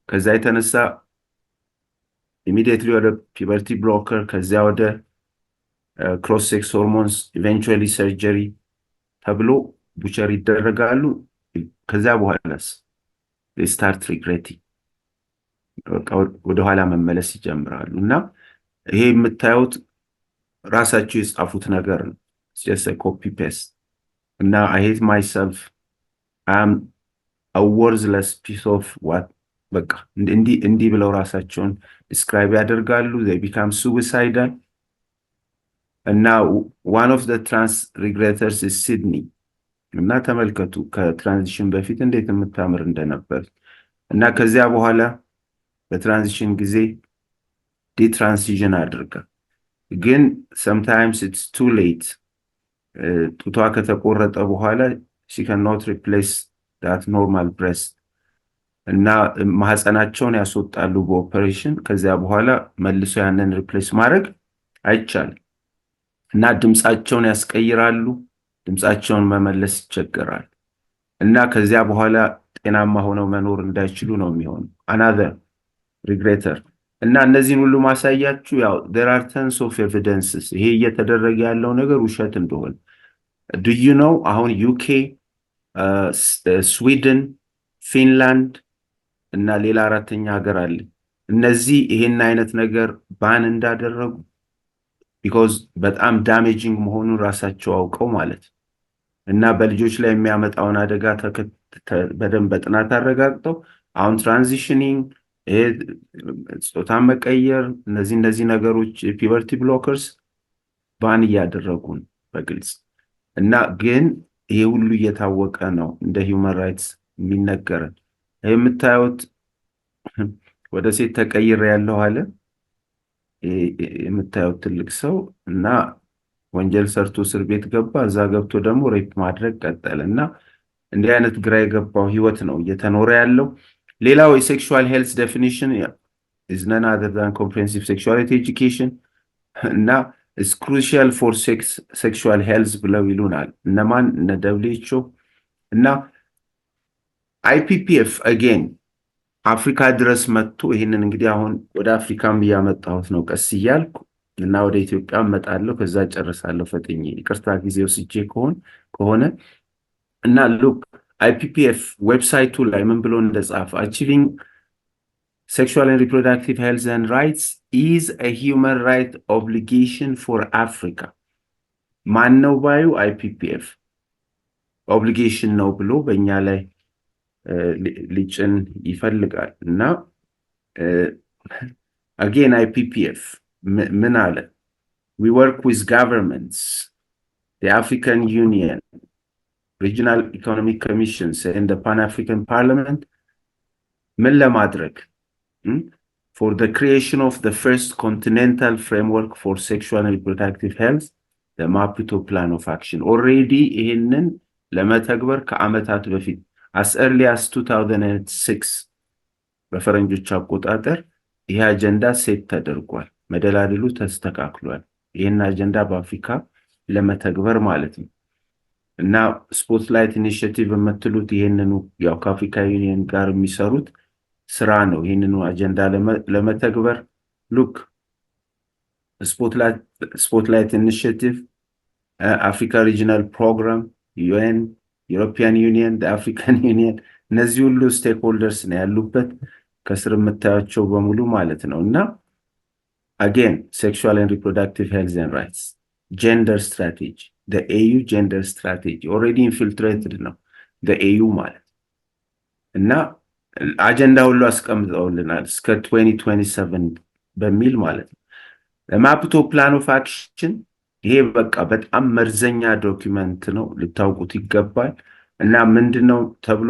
ከዛ የተነሳ immediately ወደ puberty blocker ከዚያ ወደ cross sex hormones eventually surgery ተብሎ ቡቸር ይደረጋሉ። ከዛ በኋላስ they start regretting ወደ ኋላ መመለስ ይጀምራሉ። እና ይሄ የምታዩት ራሳቸው የጻፉት ነገር ነው። just a copy paste እና I hate myself, I am a worthless piece of what በቃ እንዲህ ብለው ራሳቸውን describe ያደርጋሉ። they become suicidal እና one of the trans regretters is Sydney እና ተመልከቱ ከትራንዚሽን በፊት እንዴት የምታምር እንደነበር እና ከዚያ በኋላ በትራንዚሽን ጊዜ ዲትራንዚሽን አድርጋ ግን sometimes it's too late ጡቷ ከተቆረጠ በኋላ she cannot replace that normal breast እና ማህፀናቸውን ያስወጣሉ በኦፐሬሽን። ከዚያ በኋላ መልሶ ያንን ሪፕሌስ ማድረግ አይቻልም እና ድምጻቸውን ያስቀይራሉ፣ ድምጻቸውን መመለስ ይቸገራል እና ከዚያ በኋላ ጤናማ ሆነው መኖር እንዳይችሉ ነው የሚሆነው። another regretter እና እነዚህን ሁሉ ማሳያችሁ ያው there are tons of evidences ይሄ እየተደረገ ያለው ነገር ውሸት እንደሆነ። do you know አሁን ዩኬ፣ ስዊድን፣ ፊንላንድ እና ሌላ አራተኛ ሀገር አለ እነዚህ ይሄን አይነት ነገር ባን እንዳደረጉ because በጣም ዳሜጂንግ መሆኑን ራሳቸው አውቀው ማለት እና በልጆች ላይ የሚያመጣውን አደጋ በደንብ በጥናት አረጋግጠው አሁን ትራንዚሽኒንግ ጾታን መቀየር እነዚህ ነገሮች ፒበርቲ ብሎከርስ ባን እያደረጉን በግልጽ እና ግን ይሄ ሁሉ እየታወቀ ነው እንደ ሂውማን ራይትስ የሚነገረን። የምታዩት ወደ ሴት ተቀይረ ያለው አለ የምታዩት ትልቅ ሰው እና ወንጀል ሰርቶ እስር ቤት ገባ። እዛ ገብቶ ደግሞ ሬፕ ማድረግ ቀጠለ እና እንዲህ አይነት ግራ የገባው ህይወት ነው እየተኖረ ያለው። ሌላው የሴክሹዋል ሄልዝ ዴፊኒሽን is none other than comprehensive sexuality education እና is crucial for sexual health ብለው ይሉናል እነማን እነ WHO እና IPPF again አፍሪካ ድረስ መጥቶ ይሄንን እንግዲህ አሁን ወደ አፍሪካም እያመጣሁት ነው ቀስ እያልኩ እና ወደ ኢትዮጵያ መጣለሁ ከዛ ጨርሳለሁ ፈጥኜ ይቅርታ ጊዜው ስጄ ከሆነ እና look IPPF ዌብሳይቱ ላይ ምን ብሎ እንደጻፈ achieving sexual and reproductive health and rights is a human right obligation for Africa ማን ነው ባዩ IPPF ኦብሊጌሽን ነው ብሎ በእኛ ላይ ሊጭን ይፈልጋል እና again IPPF ምን አለ? we work with governments, the African Union, regional economic commissions and the Pan-African Parliament ምን ለማድረግ for the creation of the first continental framework for sexual and reproductive health, the Maputo Plan of Action. Already ይህንን ለመተግበር ከዓመታት በፊት as early as 2006 በፈረንጆች አቆጣጠር ይህ አጀንዳ ሴት ተደርጓል። መደላድሉ ተስተካክሏል። ይህን አጀንዳ በአፍሪካ ለመተግበር ማለት ነው እና ስፖትላይት ኢኒሺየቲቭ የምትሉት ይህንኑ ያው ከአፍሪካ ዩኒየን ጋር የሚሰሩት ስራ ነው። ይህንኑ አጀንዳ ለመተግበር ሉክ ስፖትላይት ኢኒሺየቲቭ፣ አፍሪካ ሪጂናል ፕሮግራም፣ ዩኤን፣ ዩሮፒያን ዩኒየን፣ አፍሪካን ዩኒየን እነዚህ ሁሉ ስቴክሆልደርስ ነው ያሉበት ከስር የምታያቸው በሙሉ ማለት ነው እና again sexual and reproductive health and rights, gender strategy, the AU gender strategy already infiltrated ነው the AU ማለት እና አጀንዳ ሁሉ አስቀምጠውልናል እስከ 2027 በሚል ማለት ነው። Maputo Plan of Action ይሄ በቃ በጣም መርዘኛ ዶክመንት ነው ልታውቁት ይገባል እና ምንድነው ተብሎ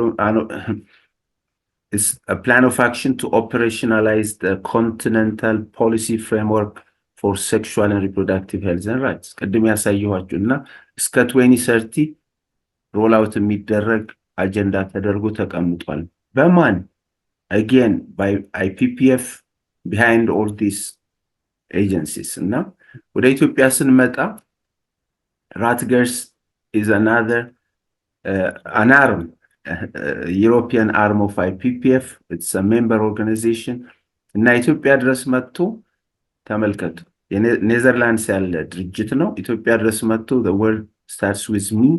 is a plan of action to operationalize the continental policy framework for sexual and reproductive health and rights ቀድም ያሳየኋችሁ እና እስከ 2030 roll out የሚደረግ አጀንዳ ተደርጎ ተቀምጧል። በማን again by IPPF behind all these agencies እና ወደ ኢትዮጵያ ስንመጣ Rutgers is another an arm, European arm of IPPF. It's a member organization እና ኢትዮጵያ ድረስ መጥቶ ተመልከቱ ኔዘርላንድስ ያለ ድርጅት ነው። ኢትዮጵያ ድረስ መጥቶ the world starts with me,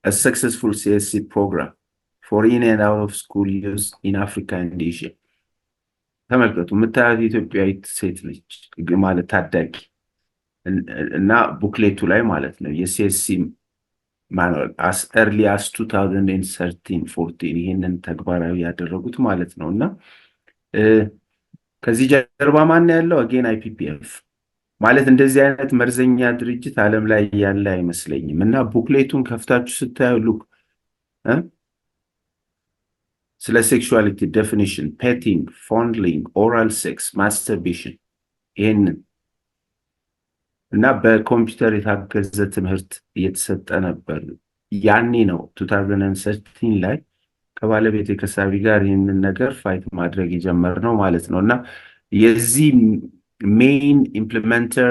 a successful CSC program for in and out of school use in Africa and Asia. ተመልከቱ የምታያት ኢትዮጵያዊት ሴት ነች ማለት ታዳጊ እና ቡክሌቱ ላይ ማለት ነው የሲኤስሲ ማኑዋል as early as 2013-14 ይሄንን ተግባራዊ ያደረጉት ማለት ነው እና ከዚህ ጀርባ ማን ያለው again IPPF ማለት እንደዚህ አይነት መርዘኛ ድርጅት ዓለም ላይ ያለ አይመስለኝም እና ቡክሌቱን ከፍታችሁ ስታዩ ሉክ ስለ ሴክሹዋሊቲ ዴፊኒሽን ፔቲንግ ፎንድሊንግ ኦራል ሴክስ ማስተርቤሽን ይሄንን እና በኮምፒውተር የታገዘ ትምህርት እየተሰጠ ነበር ያኔ ነው 2013 ላይ ከባለቤቴ ከሳቢ ጋር ይሄንን ነገር ፋይት ማድረግ የጀመርነው ማለት ነውና የዚህ main implementer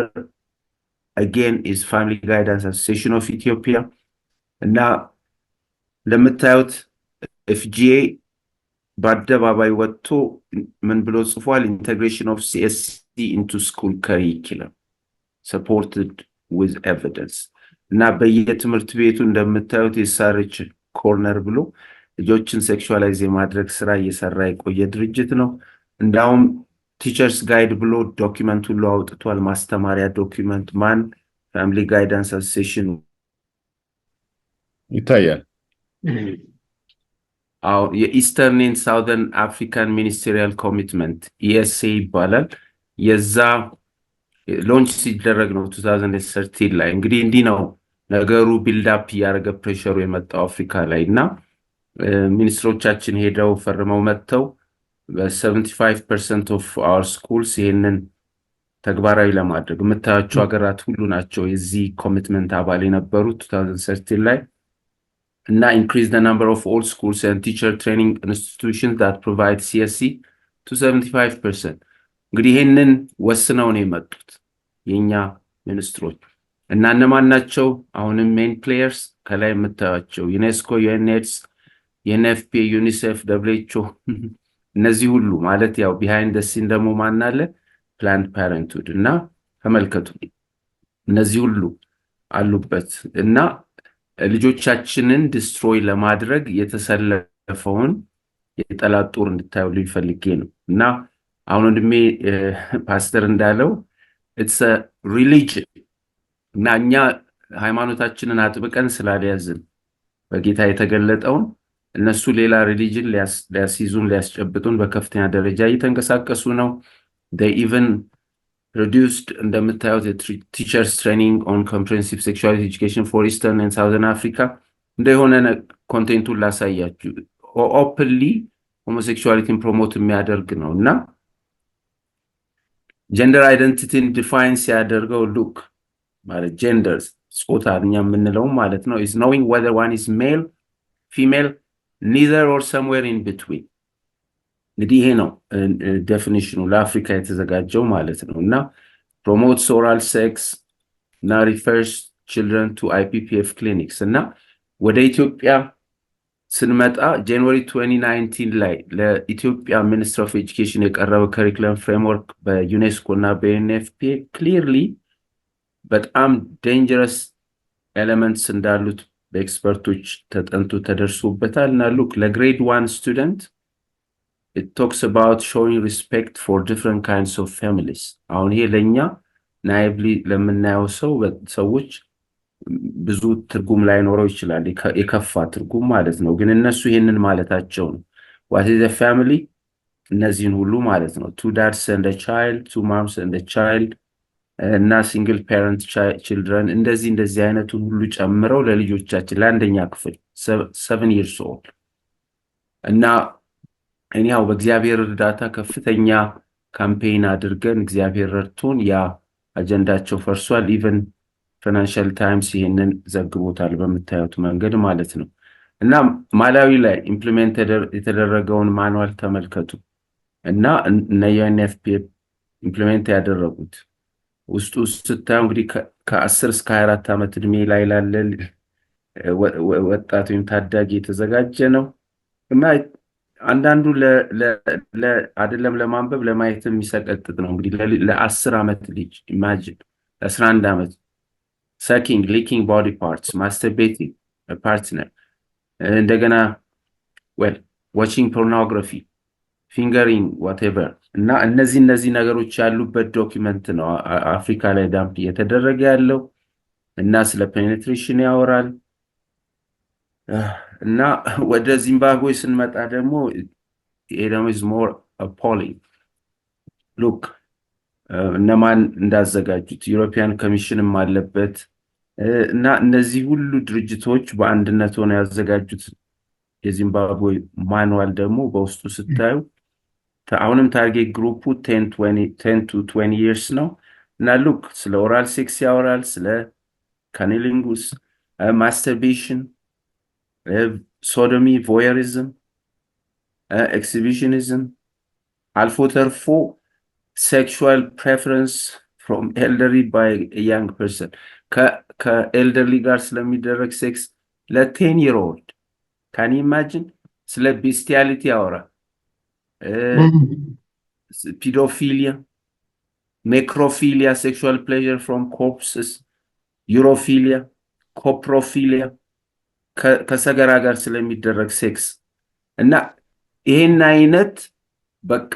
again is Family Guidance Association of Ethiopia እና ለምታዩት FGA በአደባባይ ወጥቶ ምን ብሎ ጽፏል? integration of CSC into school curriculum supported with evidence እና በየትምህርት ቤቱ እንደምታዩት የሳርች ኮርነር ብሎ ልጆችን ሴክሹዋላይዝ የማድረግ ስራ እየሰራ የቆየ ድርጅት ነው። እንዳውም ቲቸርስ ጋይድ ብሎ ዶክመንት ሁሉ አውጥቷል። ማስተማሪያ ዶክመንት ማን ፋሚሊ ጋይዳንስ አሶሲዬሽን ይታያል። አው የኢስተርን ኤንድ ሳውዘርን አፍሪካን ሚኒስትሪያል ኮሚትመንት ESA ይባላል። የዛ ሎንች ሲደረግ ነው 2013 ላይ። እንግዲህ እንዲህ ነው ነገሩ ቢልድ አፕ ያረገ ፕሬሸሩ የመጣው አፍሪካ ላይና ሚኒስትሮቻችን ሄደው ፈርመው መጥተው 75% of our schools ይሄንን ተግባራዊ ለማድረግ የምታያቸው ሀገራት ሁሉ ናቸው የዚህ ኮሚትመንት አባል የነበሩት 2013 ላይ እና increase the number of all schools and teacher training institutions that provide CSC to 75%. እንግዲህ ይሄንን ወስነው ነው የመጡት የኛ ሚኒስትሮች እና እነማን ናቸው? አሁንም ሜን ፕሌየርስ ከላይ የምታያቸው ዩኔስኮ፣ ዩኤንኤድስ፣ የኤንኤፍፒ፣ ዩኒሴፍ፣ WHO እነዚህ ሁሉ ማለት ያው ቢሃይንድ ዘ ሲን ደግሞ ማን አለ? ፕላንድ ፓረንትሁድ እና ተመልከቱ እነዚህ ሁሉ አሉበት እና ልጆቻችንን ዲስትሮይ ለማድረግ የተሰለፈውን የጠላት ጦር እንድታዩ ፈልጌ ነው እና አሁን ወንድሜ ፓስተር እንዳለው it's a religion እና እኛ ሃይማኖታችንን አጥብቀን ስላልያዝን በጌታ የተገለጠውን እነሱ ሌላ ሪሊጅን ሊያስይዙን ሊያስጨብጡን በከፍተኛ ደረጃ እየተንቀሳቀሱ ነው። they even produced እንደምታዩት teachers training on comprehensive sexuality education for Eastern and Southern Africa እንደሆነ ኮንቴንቱን ላሳያችሁ ኦፕንሊ ሆሞሴክሹዋሊቲን ፕሮሞት የሚያደርግ ነው እና ጀንደር አይደንቲቲን ዲፋይን ሲያደርገው ሉክ ማለት ጀንደርስ ጾታ እኛ የምንለው ማለት ነው is knowing whether one is male female neither or somewhere in between እንግዲህ ይሄ ነው ዴፊኒሽኑ ለአፍሪካ የተዘጋጀው ማለት ነው እና promotes oral sex እና refers children to IPPF clinics እና ወደ ኢትዮጵያ ስንመጣ ጃንዋሪ 2019 ላይ ለኢትዮጵያ ሚኒስትሪ ኦፍ ኤጁኬሽን የቀረበ ከሪኩለም ፍሬምወርክ በዩኔስኮ እና በዩኤንኤፍፒኤ ክሊርሊ በጣም ዴንጀረስ ኤሌመንትስ እንዳሉት በኤክስፐርቶች ተጠንቶ ተደርሶበታል እና ሉክ ለግሬድ 1 ስቱደንት it talks about showing respect for different kinds of families አሁን ይሄ ለኛ ናይብሊ ለምናየው ሰዎች ብዙ ትርጉም ላይ ኖረው ይችላል የከፋ ትርጉም ማለት ነው ግን እነሱ ይሄንን ማለታቸው ነው what is a family እነዚህን ሁሉ ማለት ነው two dads and a child two moms and a child እና ሲንግል ፓረንት children እንደዚህ አይነቱን ሁሉ ጨምረው ለልጆቻችን ለአንደኛ ክፍል 7 years old እና እኛው በእግዚአብሔር እርዳታ ከፍተኛ ካምፔይን አድርገን እግዚአብሔር ረድቶን ያ አጀንዳቸው ፈርሷል ኢቭን ፋይናንሻል ታይምስ ይሄንን ዘግቦታል በመታየቱ መንገድ ማለት ነው እና ማላዊ ላይ ኢምፕሊሜንት የተደረገውን ማኑዋል ተመልከቱ እና ዩኤንኤፍፒ ኢምፕሊሜንት ያደረጉት ውስጡ ስታዩ እንግዲህ ከ10 እስከ 24 ዓመት እድሜ ላይ ላለ ወጣት ወይም ታዳጊ የተዘጋጀ ነው እና አንዳንዱ አይደለም ለማንበብ ለማየት የሚሰቀጥጥ ነው እንግዲህ ለ10 ዓመት ልጅ ኢማጂን 11 ዓመት sucking licking body parts masturbating a partner እንደገና watching pornography fingering whatever እና እነዚህ ነገሮች ያሉበት ዶክመንት ነው አፍሪካ ላይ ዳምፕ እየተደረገ ያለው እና ስለ ፔኔትሬሽን ያወራል እና ወደ ዚምባብዌ ስንመጣ ደግሞ it is more appalling look እነማን እንዳዘጋጁት ዩሮፒያን ኮሚሽንም አለበት እና እነዚህ ሁሉ ድርጅቶች በአንድነት ሆነው ያዘጋጁት የዚምባብዌ ማኑዋል ደግሞ በውስጡ ስታዩ አሁንም ታርጌት ግሩፑ 10 to 20 years ነው እና ሉክ ስለ ኦራል ሴክስ ያወራል ስለ ካኒሊንጉስ ማስተርቤሽን ሶዶሚ ቮየሪዝም ኤክሲቢሽኒዝም አልፎ ተርፎ sexual preference from elderly by a young person ከelderly ጋር ስለሚደረግ ሴክስ ለ10 year old can you imagine ስለ bestiality ያወራ pedophilia necrophilia sexual pleasure from corpses urophilia coprophilia ከሰገራ ጋር ስለሚደረግ ሴክስ እና ይሄን አይነት በቃ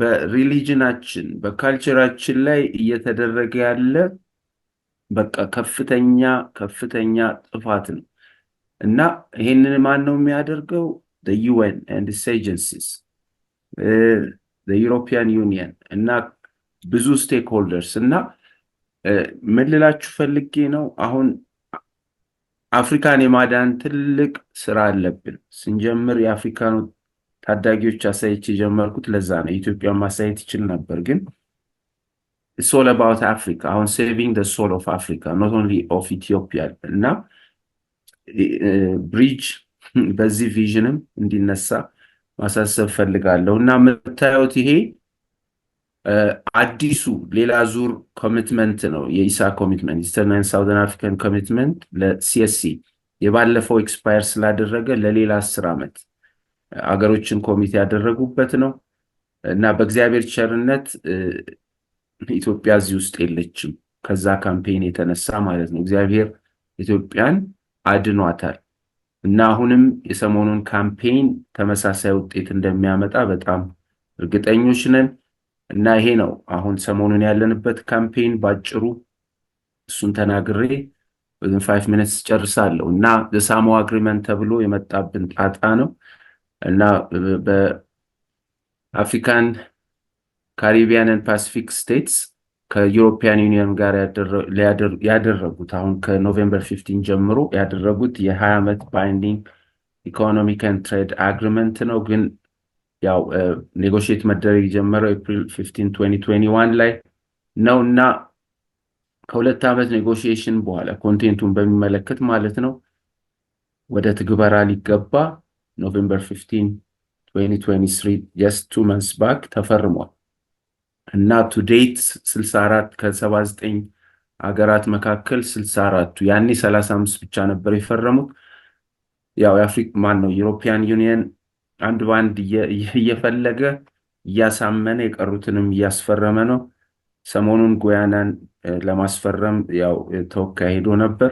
በሪሊጅናችን በካልቸራችን ላይ እየተደረገ ያለ በቃ ከፍተኛ ጥፋት ነው እና ይሄንን ማን ነው የሚያደርገው the UN and its agencies the European Union እና ብዙ stakeholders እና መልላችሁ ፈልጌ ነው አሁን አፍሪካን የማዳን ትልቅ ስራ አለብን ስንጀምር የአፍሪካን ታዳጊዎች አሳይቼ ጀመርኩት ለዛ ነው ኢትዮጵያ ማሳየት ይችል ነበር ግን it's all about Africa on saving the soul of Africa not only of Ethiopia እና bridge በዚህ ቪዥንም እንዲነሳ ማሳሰብ ፈልጋለሁ እና መታየት ይሄ አዲሱ ሌላ ዙር ኮሚትመንት ነው የኢሳ ኮሚትመንት Eastern and Southern African commitment ለሲኤስሲ የባለፈው ኤክስፓየር ስላደረገ ለሌላ 10 ዓመት አገሮችን ኮሚቴ ያደረጉበት ነው እና በእግዚአብሔር ቸርነት ኢትዮጵያ እዚህ ውስጥ የለችም ከዛ ካምፔን የተነሳ ማለት ነው እግዚአብሔር ኢትዮጵያን አድኗታል እና አሁንም የሰሞኑን ካምፔን ተመሳሳይ ውጤት እንደሚያመጣ በጣም እርግጠኞች ነን እና ይሄ ነው አሁን ሰሞኑን ያለንበት ካምፔን ባጭሩ እሱን ተናግሬ within 5 minutes ጨርሳለሁ እና the agreement ተብሎ የመጣብን ጣጣ ነው እና በአፍሪካን ካሪቢያን and Pacific states ከዩሮፒያን ዩኒየን ጋር ያደረጉት አሁን ከኖቬምበር 15 ጀምሮ ያደረጉት የ20 ዓመት ባይንዲንግ ኢኮኖሚክ and ትሬድ አግሪመንት ነው ግን ያው ኔጎሺየት መደረግ የጀመረው ኤፕሪል 15 2021 ላይ ነውና ከሁለት ዓመት ኔጎሺዬሽን በኋላ ኮንቴንቱን በሚመለከት ማለት ነው ወደ ትግበራ ሊገባ ኖቬምበር 15 2023 just 2 months back ተፈርሟል እና to date 64 ከ79 አገራት መካከል 64ቱ ያኔ 35 ብቻ ነበር የፈረሙት ያው የአፍሪካ ማን ነው ዩሮፒያን ዩኒየን አንድ ባንድ እየፈለገ ያሳመነ የቀሩትንም ያስፈረመ ነው ሰሞኑን ጎያናን ለማስፈረም ያው ተወካይ ሄዶ ነበር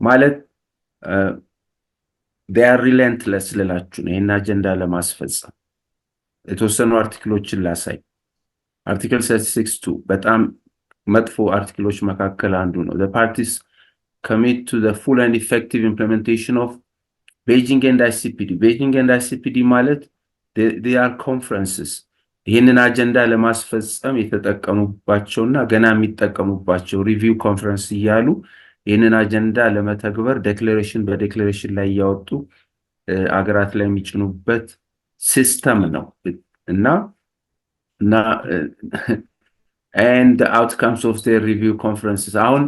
ማለት they are relentless ለላችሁ ነው እና አጀንዳ ለማስፈጸም የተወሰኑ አርቲክሎችን ላሳይ አርቲክል 36 በጣም መጥፎ አርቲክሎች መካከል አንዱ ነው the parties commit to the full and effective implementation of Beijing and ICPD ማለት they are conferences ይህንን አጀንዳ ለማስፈጸም የተጠቀሙባቸውና ገና የሚጠቀሙባቸው ሪቪው ኮንፈረንስ ይያሉ ይህንን አጀንዳ ለመተግበር በዴክሌሬሽን ላይ ያወጡ አገራት ላይ የሚጭኑበት ሲስተም ነው እና and the outcomes of their review conferences አሁን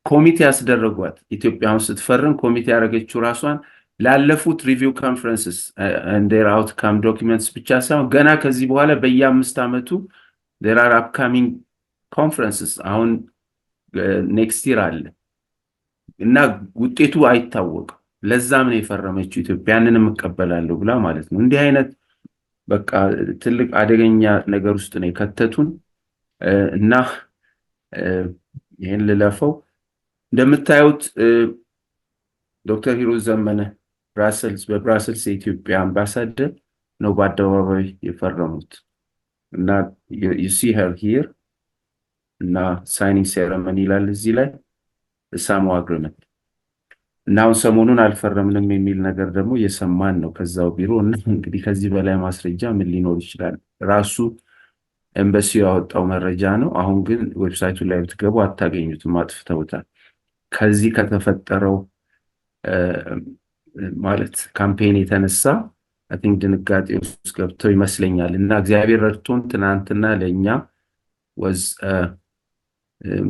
ኮሚቴ ያስደረጓት ኢትዮጵያውን ስትፈርም ኮሚቴ ያረጋችው ራሷን ላለፉት ሪቪው ኮንፈረንስስ and their outcome documents ብቻ ሳይሆን ገና ከዚህ በኋላ በየ5 አመቱ there are upcoming conferences አሁን next year አለ እና ውጤቱ አይታወቅም ለዛም ነው የፈረመችው ኢትዮጵያንንም እቀበላለሁ ብላ ማለት ነው እንዲህ አይነት በቃ ትልቅ አደገኛ ነገር ውስጥ ነው የከተቱን እና ይሄን ልለፈው እንደምታዩት ዶክተር ሂሩት ዘመነ በብራሰልስ የኢትዮጵያ አምባሳደር ነው በአደባባይ የፈረሙት እና you see her here እና signing ceremony ይላል እዚህ ላይ ሳሙ አግሪመንት now ሰሞኑን አልፈረምንም የሚል ነገር ደግሞ የሰማን ነው ከዛው ቢሮ እንግዲህ ከዚህ በላይ ማስረጃ ምን ሊኖር ይችላል ራሱ ኤምባሲ ያወጣው መረጃ ነው አሁን ግን ዌብሳይቱ ላይ ብትገቡ አታገኙትም አጥፍተውታል ከዚህ ከተፈጠረው ማለት ካምፔን የተነሳ I think ድንጋጤ ውስጥ ገብተው ይመስለኛል እና እግዚአብሔር ረድቶን ትናንትና ለኛ was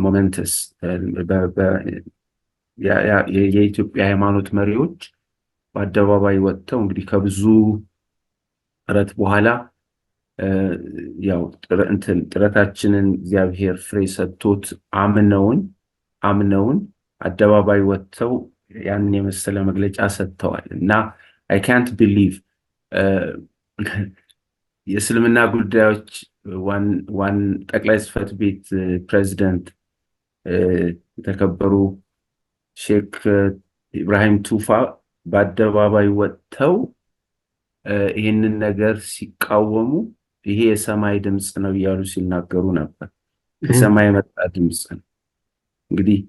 momentous የኢትዮጵያ ሃይማኖት መሪዎች በአደባባይ ወጥተው እንግዲህ ከብዙ ጥረት በኋላ ያው ጥረታችንን እግዚአብሔር ፍሬ ሰጥቶት አምነውን አደባባይ ወጥተው ያንን የመሰለ መግለጫ ሰጥተዋል እና I can't believe የእስልምና ጉዳዮች ዋን ጠቅላይ ጽሕፈት ቤት ፕሬዝዳንት ተከበሩ ሼክ ኢብራሂም ቱፋ በአደባባይ ወጥተው ይህንን ነገር ሲቃወሙ ይሄ የሰማይ ድምጽ ነው ያሉ ሲናገሩ ነበር ከሰማይ መጣ ድምጽ ነው እንግዲህ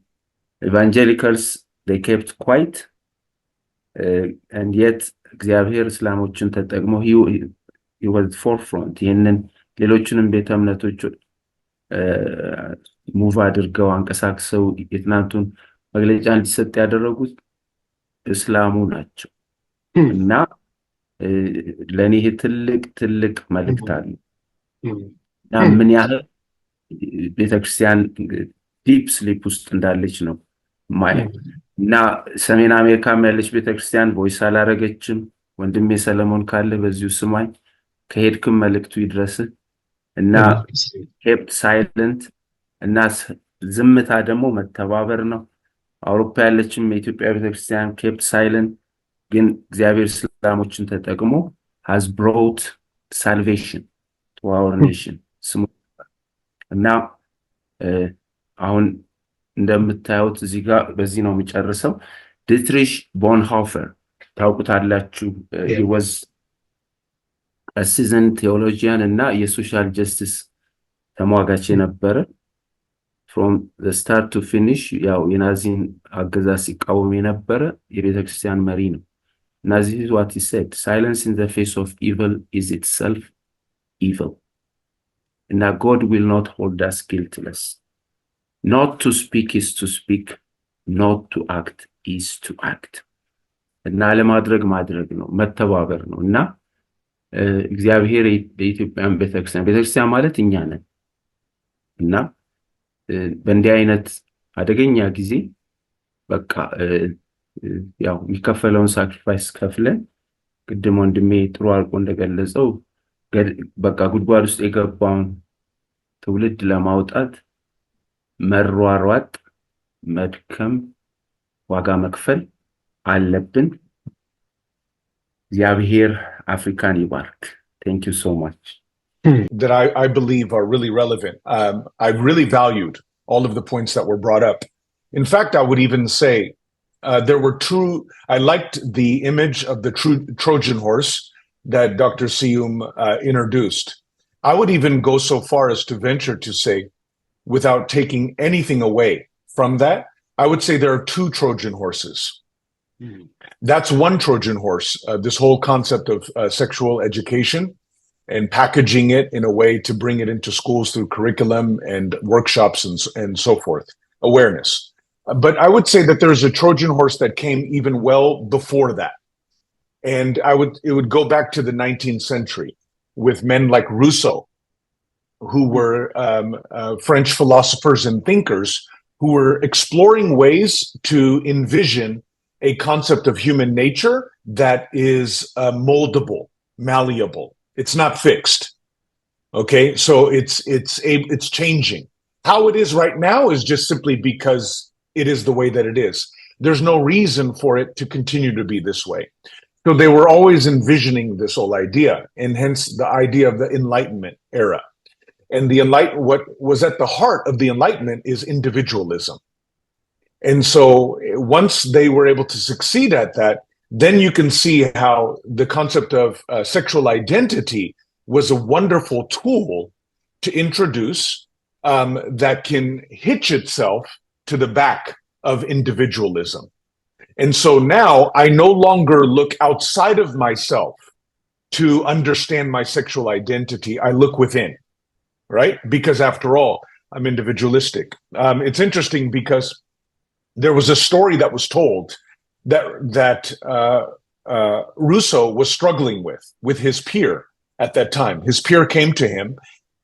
evangelicals they kept quiet and yet እግዚአብሔር እስላሞችን ተጠቅሞ he was forefront ይሄንን ሌሎችንም ቤተ እምነቶች ሙቭ አድርገው አንቀሳቅሰው የትናንቱን መግለጫ እንዲሰጥ ያደረጉት እስላሙ ናቸው እና ለኔ ይሄ ትልቅ መልእክት አለ እና ምን ያህል ቤተክርስቲያን ዲፕ ስሊፕ ውስጥ እንዳለች ነው ማለት እና ሰሜን አሜሪካም ያለች ቤተክርስቲያን ቮይስ አላረገችም ወንድሜ ሰለሞን ካለ በዚሁ ስማኝ ከሄድክም መልእክቱ ይድረስ እና kept silent እና ዝምታ ደግሞ መተባበር ነው አውሮፓ ያለችም የኢትዮጵያ ቤተክርስቲያን kept silent ግን እግዚአብሔር እስላሞችን ተጠቅሞ has brought salvation to our nation እና አሁን እንደምታዩት እዚህ ጋር በዚህ ነው የሚጨርሰው ዲትሪሽ ቦንሆፈር ታውቁታላችሁ he was a seasoned theologian እና የሶሻል ጀስቲስ ተሟጋች የነበረ from the start to finish ያው የናዚን አገዛዝ ሲቃወም የነበረ የቤተክርስቲያን መሪ ነው። እና this is what he said, silence in the face of evil is itself evil. And God will not hold us guiltless. Not to speak is to speak, not to act is to act. እና ለማድረግ ማድረግ ነው፣ መተባበር ነው። እና እግዚአብሔር የኢትዮጵያን ቤተክርስቲያን ማለት እኛ ነን። እና በእንዲህ አይነት አደገኛ ጊዜ በቃ ያው የሚከፈለውን ሳክሪፋይስ ከፍለን ቅድም ወንድሜ ጥሩ አልቆ እንደገለጸው በቃ ጉድጓድ ውስጥ የገባውን ትውልድ ለማውጣት መሯሯጥ፣ መድከም፣ ዋጋ መክፈል አለብን። እግዚአብሔር አፍሪካን ይባርክ። Thank you so much. That I believe are really relevant. I've really valued all of the points that were brought up. In fact, I would even say I liked the image of the true Trojan horse that Dr. Siyum introduced. I would even go so far as to venture to say, without taking anything away from that, I would say there are two Trojan horses. That's one Trojan horse, this whole concept of sexual education and packaging it in a way to bring it into schools through curriculum and workshops and so forth, awareness. But I would say that there's a Trojan horse that came even well before that. And it would go back to the 19th century with men like Rousseau, who were French philosophers and thinkers who were exploring ways to envision a concept of human nature that is moldable, malleable. It's not fixed. Okay, so it's changing. How it is right now is just simply because it is the way that it is. There's no reason for it to continue to be this way. So they were always envisioning this whole idea, and hence the idea of the Enlightenment era. And what was at the heart of the Enlightenment is individualism. And so once they were able to succeed at that, then you can see how the concept of sexual identity was a wonderful tool to introduce that can hitch itself to the back of individualism. And so now I no longer look outside of myself to understand my sexual identity. I look within, right? Because after all, I'm individualistic. It's interesting because there was a story that was told that Rousseau was struggling with his peer at that time. His peer came to him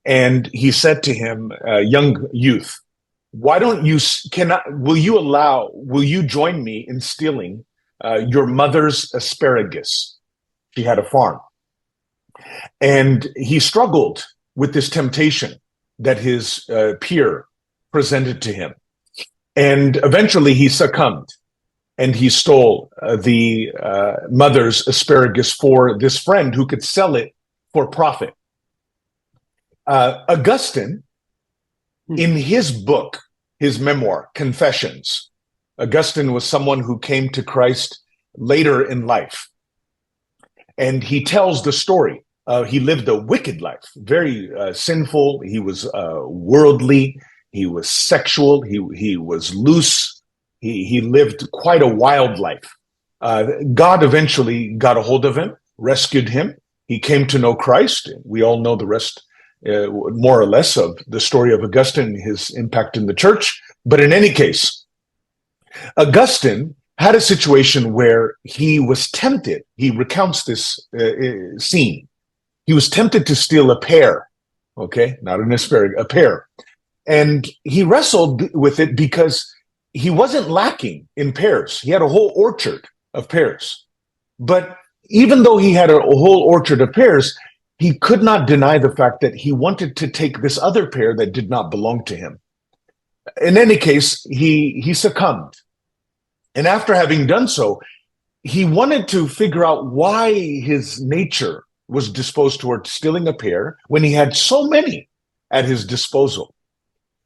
and he said to him, young youth, why don't you, will you join me in stealing your mother's asparagus? She had a farm. And he struggled with this temptation that his peer presented to him. And eventually he succumbed and he stole the mother's asparagus for this friend who could sell it for profit. Augustine, in his book, his memoir, Confessions, Augustine was someone who came to Christ later in life. And he tells the story. He lived a wicked life, very sinful. He was worldly. He was sexual. He was loose. He lived quite a wild life. God eventually got a hold of him, rescued him. He came to know Christ. We all know the rest, more or less, of the story of Augustine and his impact in the church. But in any case, Augustine had a situation where he was tempted. He recounts this scene. He was tempted to steal a pear, okay, not an asparagus, a pear. And he wrestled with it because he wasn't lacking in pears. He had a whole orchard of pears. But even though he had a whole orchard of pears, he could not deny the fact that he wanted to take this other pear that did not belong to him. In any case, he succumbed. And after having done so, he wanted to figure out why his nature was disposed toward stealing a pear when he had so many at his disposal.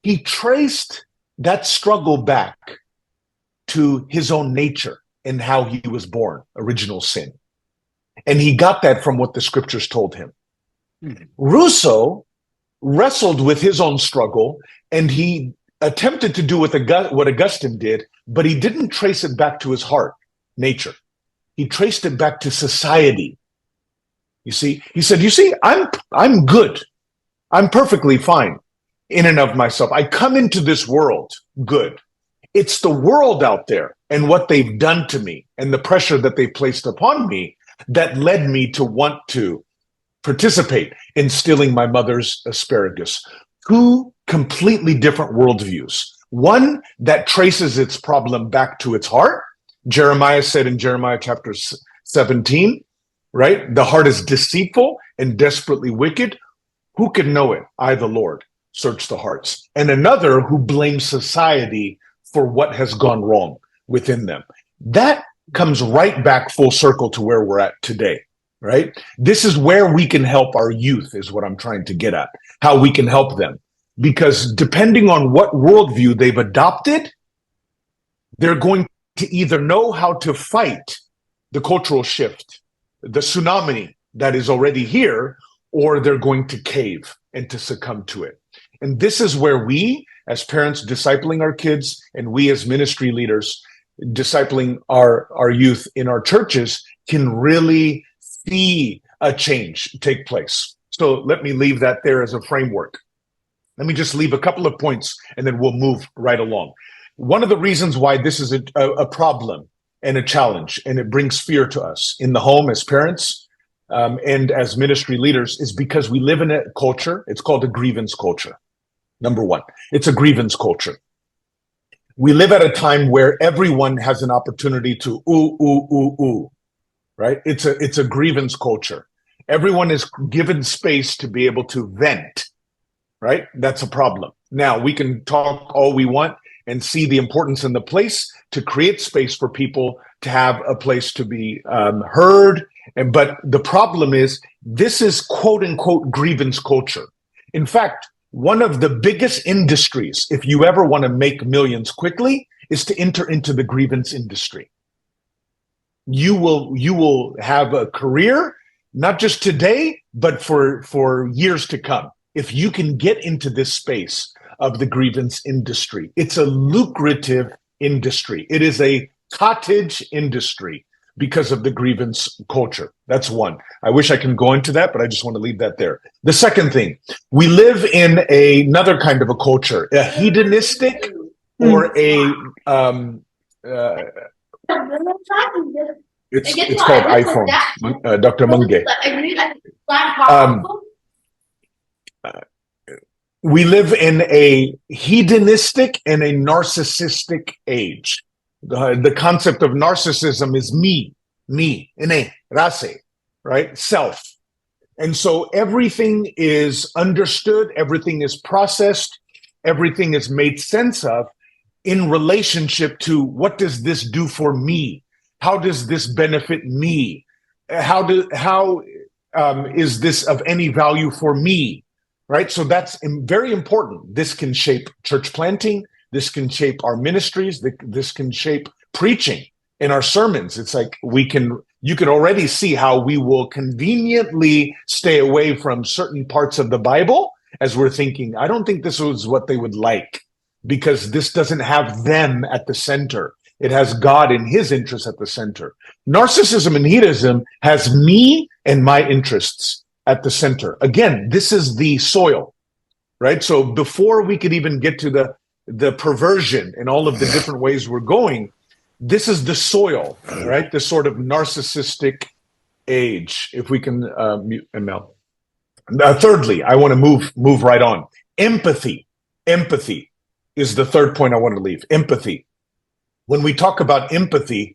He traced that struggle back to his own nature and how he was born, original sin. And he got that from what the scriptures told him. Rousseau wrestled with his own struggle, and he attempted to do what Augustine did, but he didn't trace it back to his heart, nature. He traced it back to society. You see, he said, I'm good. I'm perfectly fine in and of myself. I come into this world good. It's the world out there and what they've done to me and the pressure that they placed upon me that led me to want to participate in stealing my mother's asparagus. Two completely different worldviews. One that traces its problem back to its heart. Jeremiah said in Jeremiah chapter 17, right? The heart is deceitful and desperately wicked. Who can know it? I, the Lord, search the hearts. And another who blames society for what has gone wrong within them. That comes right back full circle to where we're at today, right? This is where we can help our youth, is what I'm trying to get at, how we can help them. Because depending on what worldview they've adopted, they're going to either know how to fight the cultural shift, the tsunami that is already here, or they're going to cave and to succumb to it. And this is where we, as parents discipling our kids, and we as ministry leaders discipling our youth in our churches, can really see a change take place. So let me leave that there as a framework. Let me just leave a couple of points and then we'll move right along. One of the reasons why this is a problem and a challenge, and it brings fear to us in the home as parents and as ministry leaders, is because we live in a culture. It's called a grievance culture. Number one, it's a grievance culture. We live at a time where everyone has an opportunity to right? It's a grievance culture. Everyone is given space to be able to vent, right? That's a problem. Now, we can talk all we want and see the importance in the place to create space for people to have a place to be heard. But the problem is, this is quote unquote grievance culture. In fact, one of the biggest industries, if you ever want to make millions quickly, is to enter into the grievance industry. You will have a career, not just today, but for years to come. If you can get into this space of the grievance industry, it's a lucrative industry. It is a cottage industry because of the grievance culture. That's one. I wish I can go into that, but I just want to leave that there. The second thing, we live in another kind of a culture, a hedonistic or a it's called iPhone, Dr. Mange. We live in a hedonistic and a narcissistic age. The concept of narcissism is me, ine, rase, right? Self. And so everything is understood, everything is processed, everything is made sense of in relationship to what does this do for me? How does this benefit me? How is this of any value for me? Right? So that's very important. This can shape church planting. This can shape our ministries. This can shape preaching in our sermons. It's like you can already see how we will conveniently stay away from certain parts of the Bible as we're thinking, I don't think this was what they would like, because this doesn't have them at the center. It has God and his interests at the center. Narcissism and hedonism has me and my interests at the center. Again, this is the soil, right? So before we could even get to the perversion and all of the different ways we're going, this is the soil, right? The sort of narcissistic age. If we can mute ML. Thirdly, I want to move right on. Empathy. Empathy is the third point I want to leave. Empathy. When we talk about empathy,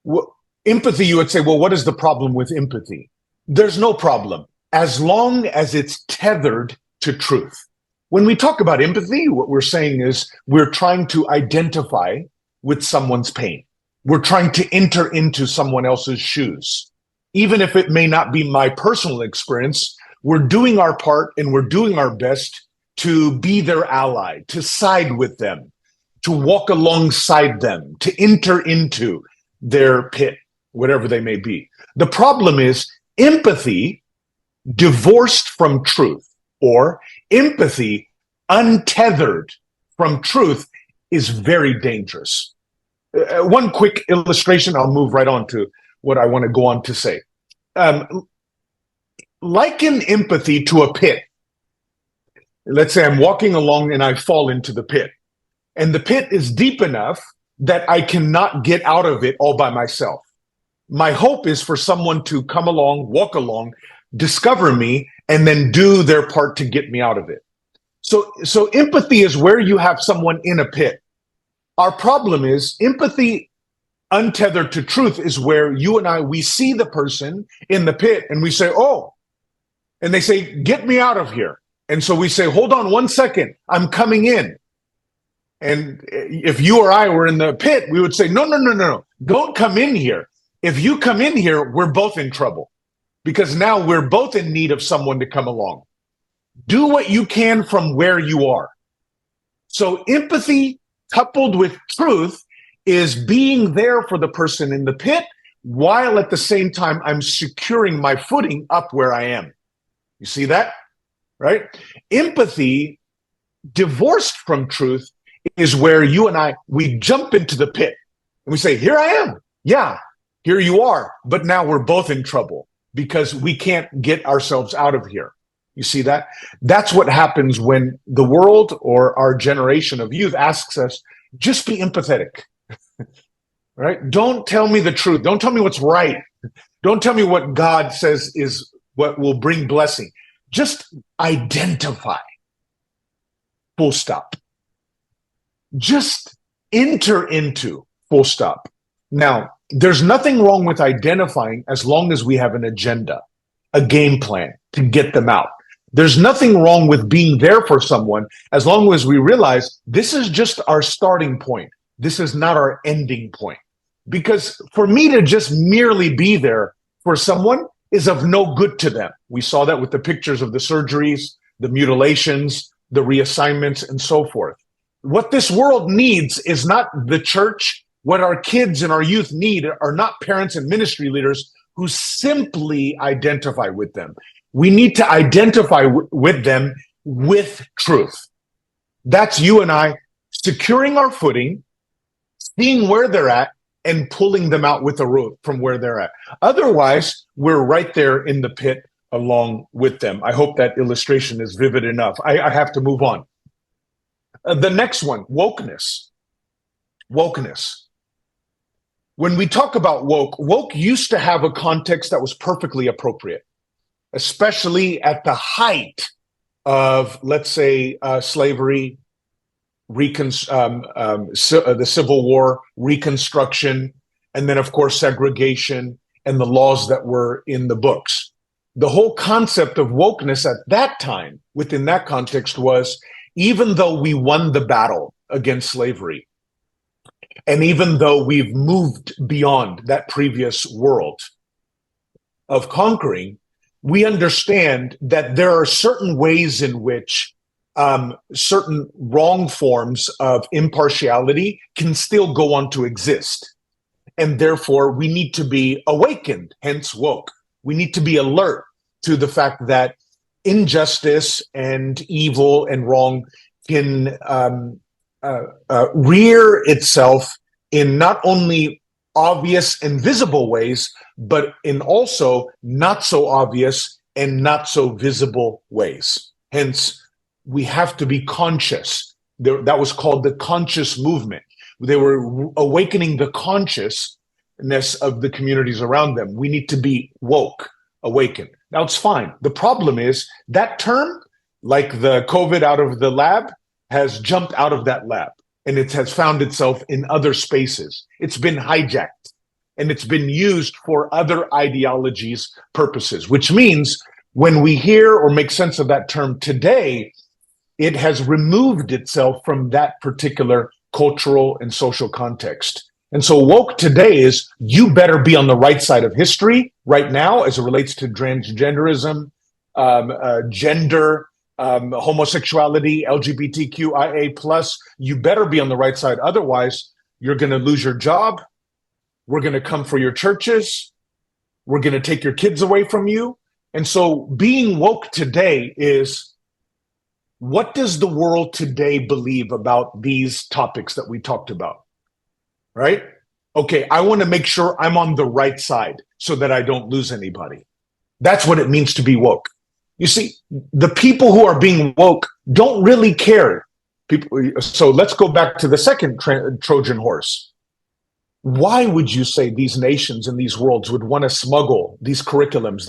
you would say, well, what is the problem with empathy? There's no problem as long as it's tethered to truth. When we talk about empathy, what we're saying is we're trying to identify with someone's pain. We're trying to enter into someone else's shoes. Even if it may not be my personal experience, we're doing our part and we're doing our best to be their ally, to side with them, to walk alongside them, to enter into their pit, whatever they may be. The problem is empathy divorced from truth, or empathy untethered from truth is very dangerous. One quick illustration, I'll move right on to what I want to go on to say. Liken empathy to a pit. Let's say I'm walking along and I fall into the pit, and the pit is deep enough that I cannot get out of it all by myself. My hope is for someone to come along, walk along, discover me, and then do their part to get me out of it. So empathy is where you have someone in a pit. Our problem is empathy untethered to truth is where you and I, we see the person in the pit and we say, oh, and they say, get me out of here. And so we say, hold on 1 second, I'm coming in. And if you or I were in the pit, we would say, no, don't come in here. If you come in here, we're both in trouble because now we're both in need of someone to come along. Do what you can from where you are. So empathy coupled with truth is being there for the person in the pit while at the same time I'm securing my footing up where I am. You see that? Right? Empathy divorced from truth is where you and I, we jump into the pit and we say, here I am. Yeah, here you are. But now we're both in trouble because we can't get ourselves out of here. You see that? That's what happens when the world or our generation of youth asks us, just be empathetic, right? Don't tell me the truth. Don't tell me what's right. Don't tell me what God says is what will bring blessing. Just identify. Full stop. Just enter into, full stop. Now, there's nothing wrong with identifying as long as we have an agenda, a game plan to get them out. There's nothing wrong with being there for someone as long as we realize this is just our starting point. This is not our ending point. Because for me to just merely be there for someone is of no good to them. We saw that with the pictures of the surgeries, the mutilations, the reassignments, and so forth. What this world needs is not the church. What our kids and our youth need are not parents and ministry leaders who simply identify with them. We need to identify with them with truth. That's you and I securing our footing, seeing where they're at, and pulling them out with a rope from where they're at. Otherwise, we're right there in the pit along with them. I hope that illustration is vivid enough. I have to move on. The next one, wokeness. Wokeness. When we talk about woke used to have a context that was perfectly appropriate, especially at the height of, let's say, slavery, the Civil War, Reconstruction, and then, of course, segregation and the laws that were in the books. The whole concept of wokeness at that time, within that context, was even though we won the battle against slavery, and even though we've moved beyond that previous world of conquering, we understand that there are certain ways in which certain wrong forms of impartiality can still go on to exist. And therefore, we need to be awakened, hence woke. We need to be alert to the fact that injustice and evil and wrong can rear itself in not only obvious and visible ways, but in also not so obvious and not so visible ways. Hence, we have to be conscious. That was called the conscious movement. They were awakening the consciousness of the communities around them. We need to be woke, awakened. Now, it's fine. The problem is that term, like the COVID out of the lab, has jumped out of that lab, and it has found itself in other spaces. It's been hijacked, and it's been used for other ideologies' purposes, which means when we hear or make sense of that term today, it has removed itself from that particular cultural and social context. And so woke today is you better be on the right side of history right now as it relates to transgenderism, gender, homosexuality, LGBTQIA+. You better be on the right side. Otherwise, you're going to lose your job. We're going to come for your churches. We're going to take your kids away from you. And so being woke today is what does the world today believe about these topics that we talked about? Right? Okay, I want to make sure I'm on the right side so that I don't lose anybody. That's what it means to be woke. You see, the people who are being woke don't really care. So let's go back to the second Trojan horse. Why would you say these nations and these worlds would want to smuggle these curriculums,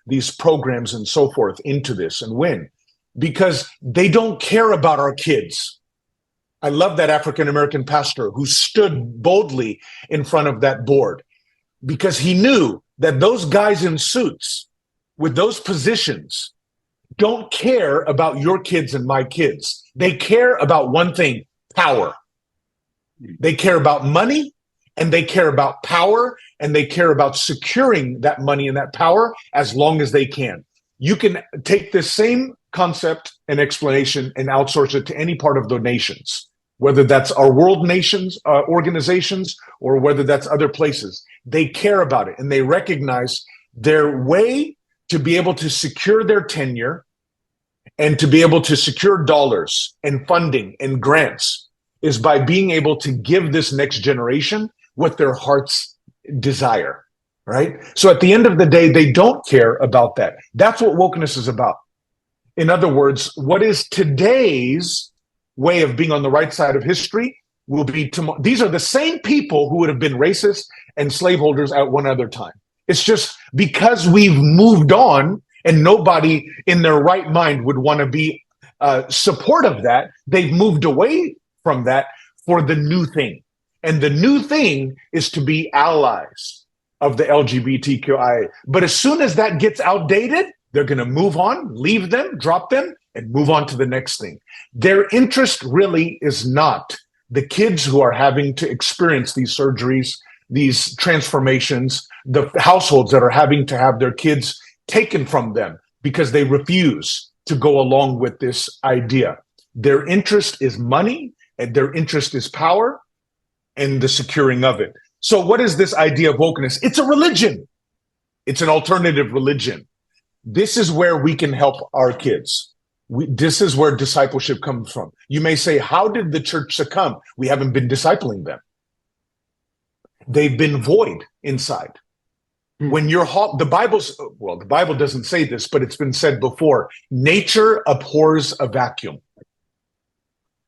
these programs and so forth into this and win? Because they don't care about our kids. I love that African-American pastor who stood boldly in front of that board because he knew that those guys in suits with those positions don't care about your kids and my kids. They care about one thing, power. They care about money, and they care about power, and they care about securing that money and that power as long as they can. You can take this same concept and explanation and outsource it to any part of the nations, whether that's our world nations, organizations, or whether that's other places. They care about it, and they recognize their way to be able to secure their tenure and to be able to secure dollars and funding and grants is by being able to give this next generation what their hearts desire, right? So at the end of the day, they don't care about that. That's what wokeness is about. In other words, what is today's way of being on the right side of history will be tomorrow. These are the same people who would have been racist and slaveholders at one other time. It's just because we've moved on and nobody in their right mind would want to be support of that, they've moved away from that for the new thing. And the new thing is to be allies of the LGBTQIA. But as soon as that gets outdated, they're going to move on, leave them, drop them, and move on to the next thing. Their interest really is not the kids who are having to experience these surgeries, these transformations, the households that are having to have their kids taken from them because they refuse to go along with this idea. Their interest is money, and their interest is power and the securing of it. So what is this idea of wokeness? It's a religion. It's an alternative religion. This is where we can help our kids. This is where discipleship comes from. You may say, how did the church succumb? We haven't been discipling them. They've been void inside. When you're the Bible doesn't say this, but it's been said before. Nature abhors a vacuum.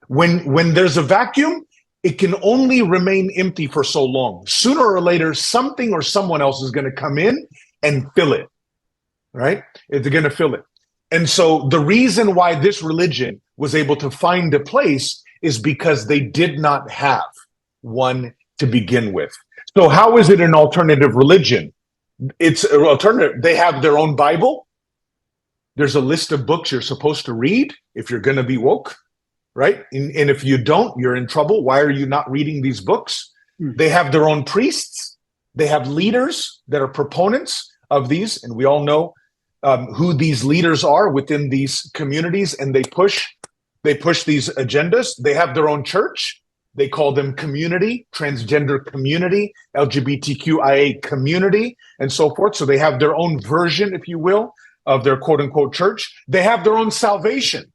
When there's a vacuum, it can only remain empty for so long. Sooner or later, something or someone else is going to come in and fill it, right? They're going to fill it. And so the reason why this religion was able to find a place is because they did not have one to begin with. So how is it an alternative religion? It's an alternative. They have their own Bible. There's a list of books you're supposed to read if you're going to be woke, right? And if you don't, you're in trouble. Why are you not reading these books? They have their own priests. They have leaders that are proponents of these. And we all know who these leaders are within these communities. And they push these agendas. They have their own church. They call them community, transgender community, LGBTQIA community, and so forth. So they have their own version, if you will, of their quote unquote church. They have their own salvation.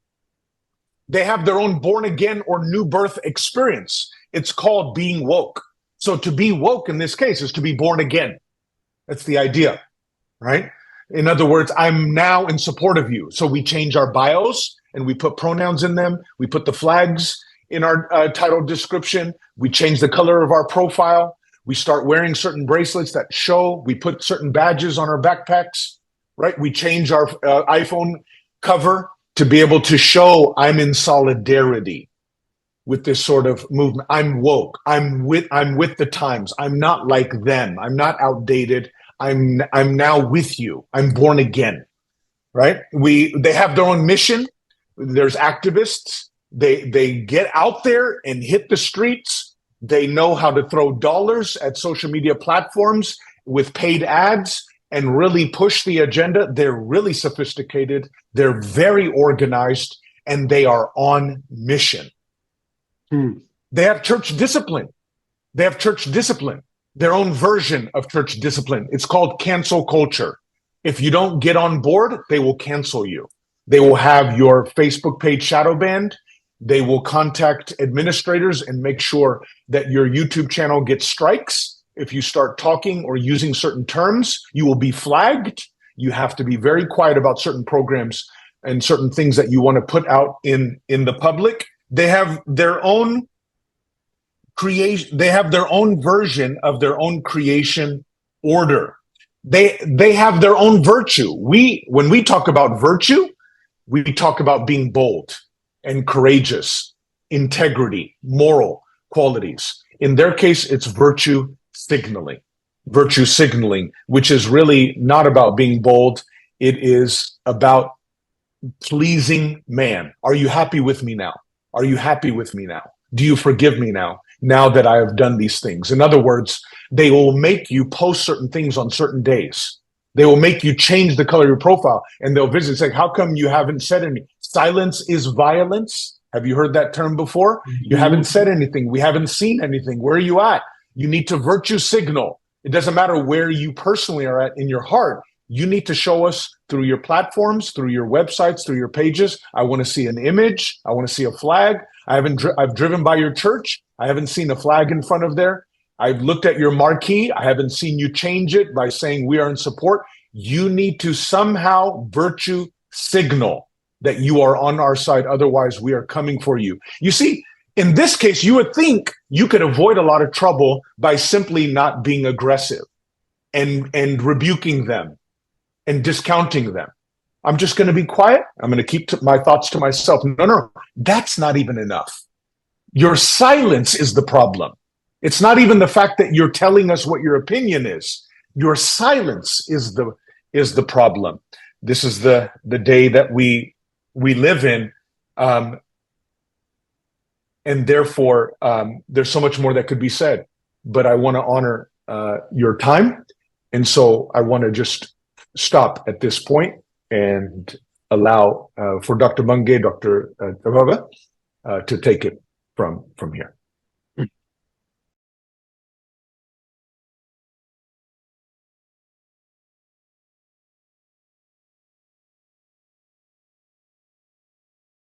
They have their own born again or new birth experience. It's called being woke. So to be woke in this case is to be born again. That's the idea, right? In other words, I'm now in support of you. So we change our bios and we put pronouns in them. We put the flags in our title description. We change the color of our profile. We start wearing certain bracelets that show. We put certain badges on our backpacks, right? We change our iPhone cover to be able to show I'm in solidarity with this sort of movement. I'm woke. I'm with the times. I'm not like them. I'm not outdated. I'm now with you. I'm born again, right? They have their own mission. There's activists. They get out there and hit the streets. They know how to throw dollars at social media platforms with paid ads and really push the agenda. They're really sophisticated. They're very organized, and they are on mission. They have church discipline. Their own version of church discipline. It's called cancel culture. If you don't get on board, they will cancel you. They will have your Facebook page shadow banned. They will contact administrators and make sure that your YouTube channel gets strikes. If you start talking or using certain terms, you will be flagged. You have to be very quiet about certain programs and certain things that you want to put out in the public. They have their own creation. They have their own version of their own creation order. They have their own virtue. When we talk about virtue, we talk about being bold and courageous, integrity, moral qualities. In their case, it's virtue signaling, which is really not about being bold. It is about pleasing man. Are you happy with me now? Are you happy with me now? Do you forgive me now that I have done these things? In other words, they will make you post certain things on certain days. They will make you change the color of your profile, and they'll visit and say, how come you haven't said anything? Silence is violence. Have you heard that term before? You haven't said anything. We haven't seen anything. Where are you at? You need to virtue signal. It doesn't matter where you personally are at in your heart. You need to show us through your platforms, through your websites, through your pages. I want to see an image. I want to see a flag. I've driven by your church. I haven't seen a flag in front of there. I've looked at your marquee. I haven't seen you change it by saying we are in support. You need to somehow virtue signal that you are on our side. Otherwise, we are coming for you. You see, in this case, you would think you could avoid a lot of trouble by simply not being aggressive and rebuking them and discounting them. I'm just going to be quiet. I'm going to keep my thoughts to myself. No, that's not even enough. Your silence is the problem. It's not even the fact that you're telling us what your opinion is. Your silence is the problem. This is the day that we live in, and therefore there's so much more that could be said. But I want to honor your time, and so I want to just stop at this point and allow for Dr. Bungay, Dr. Tababa, to take it from here.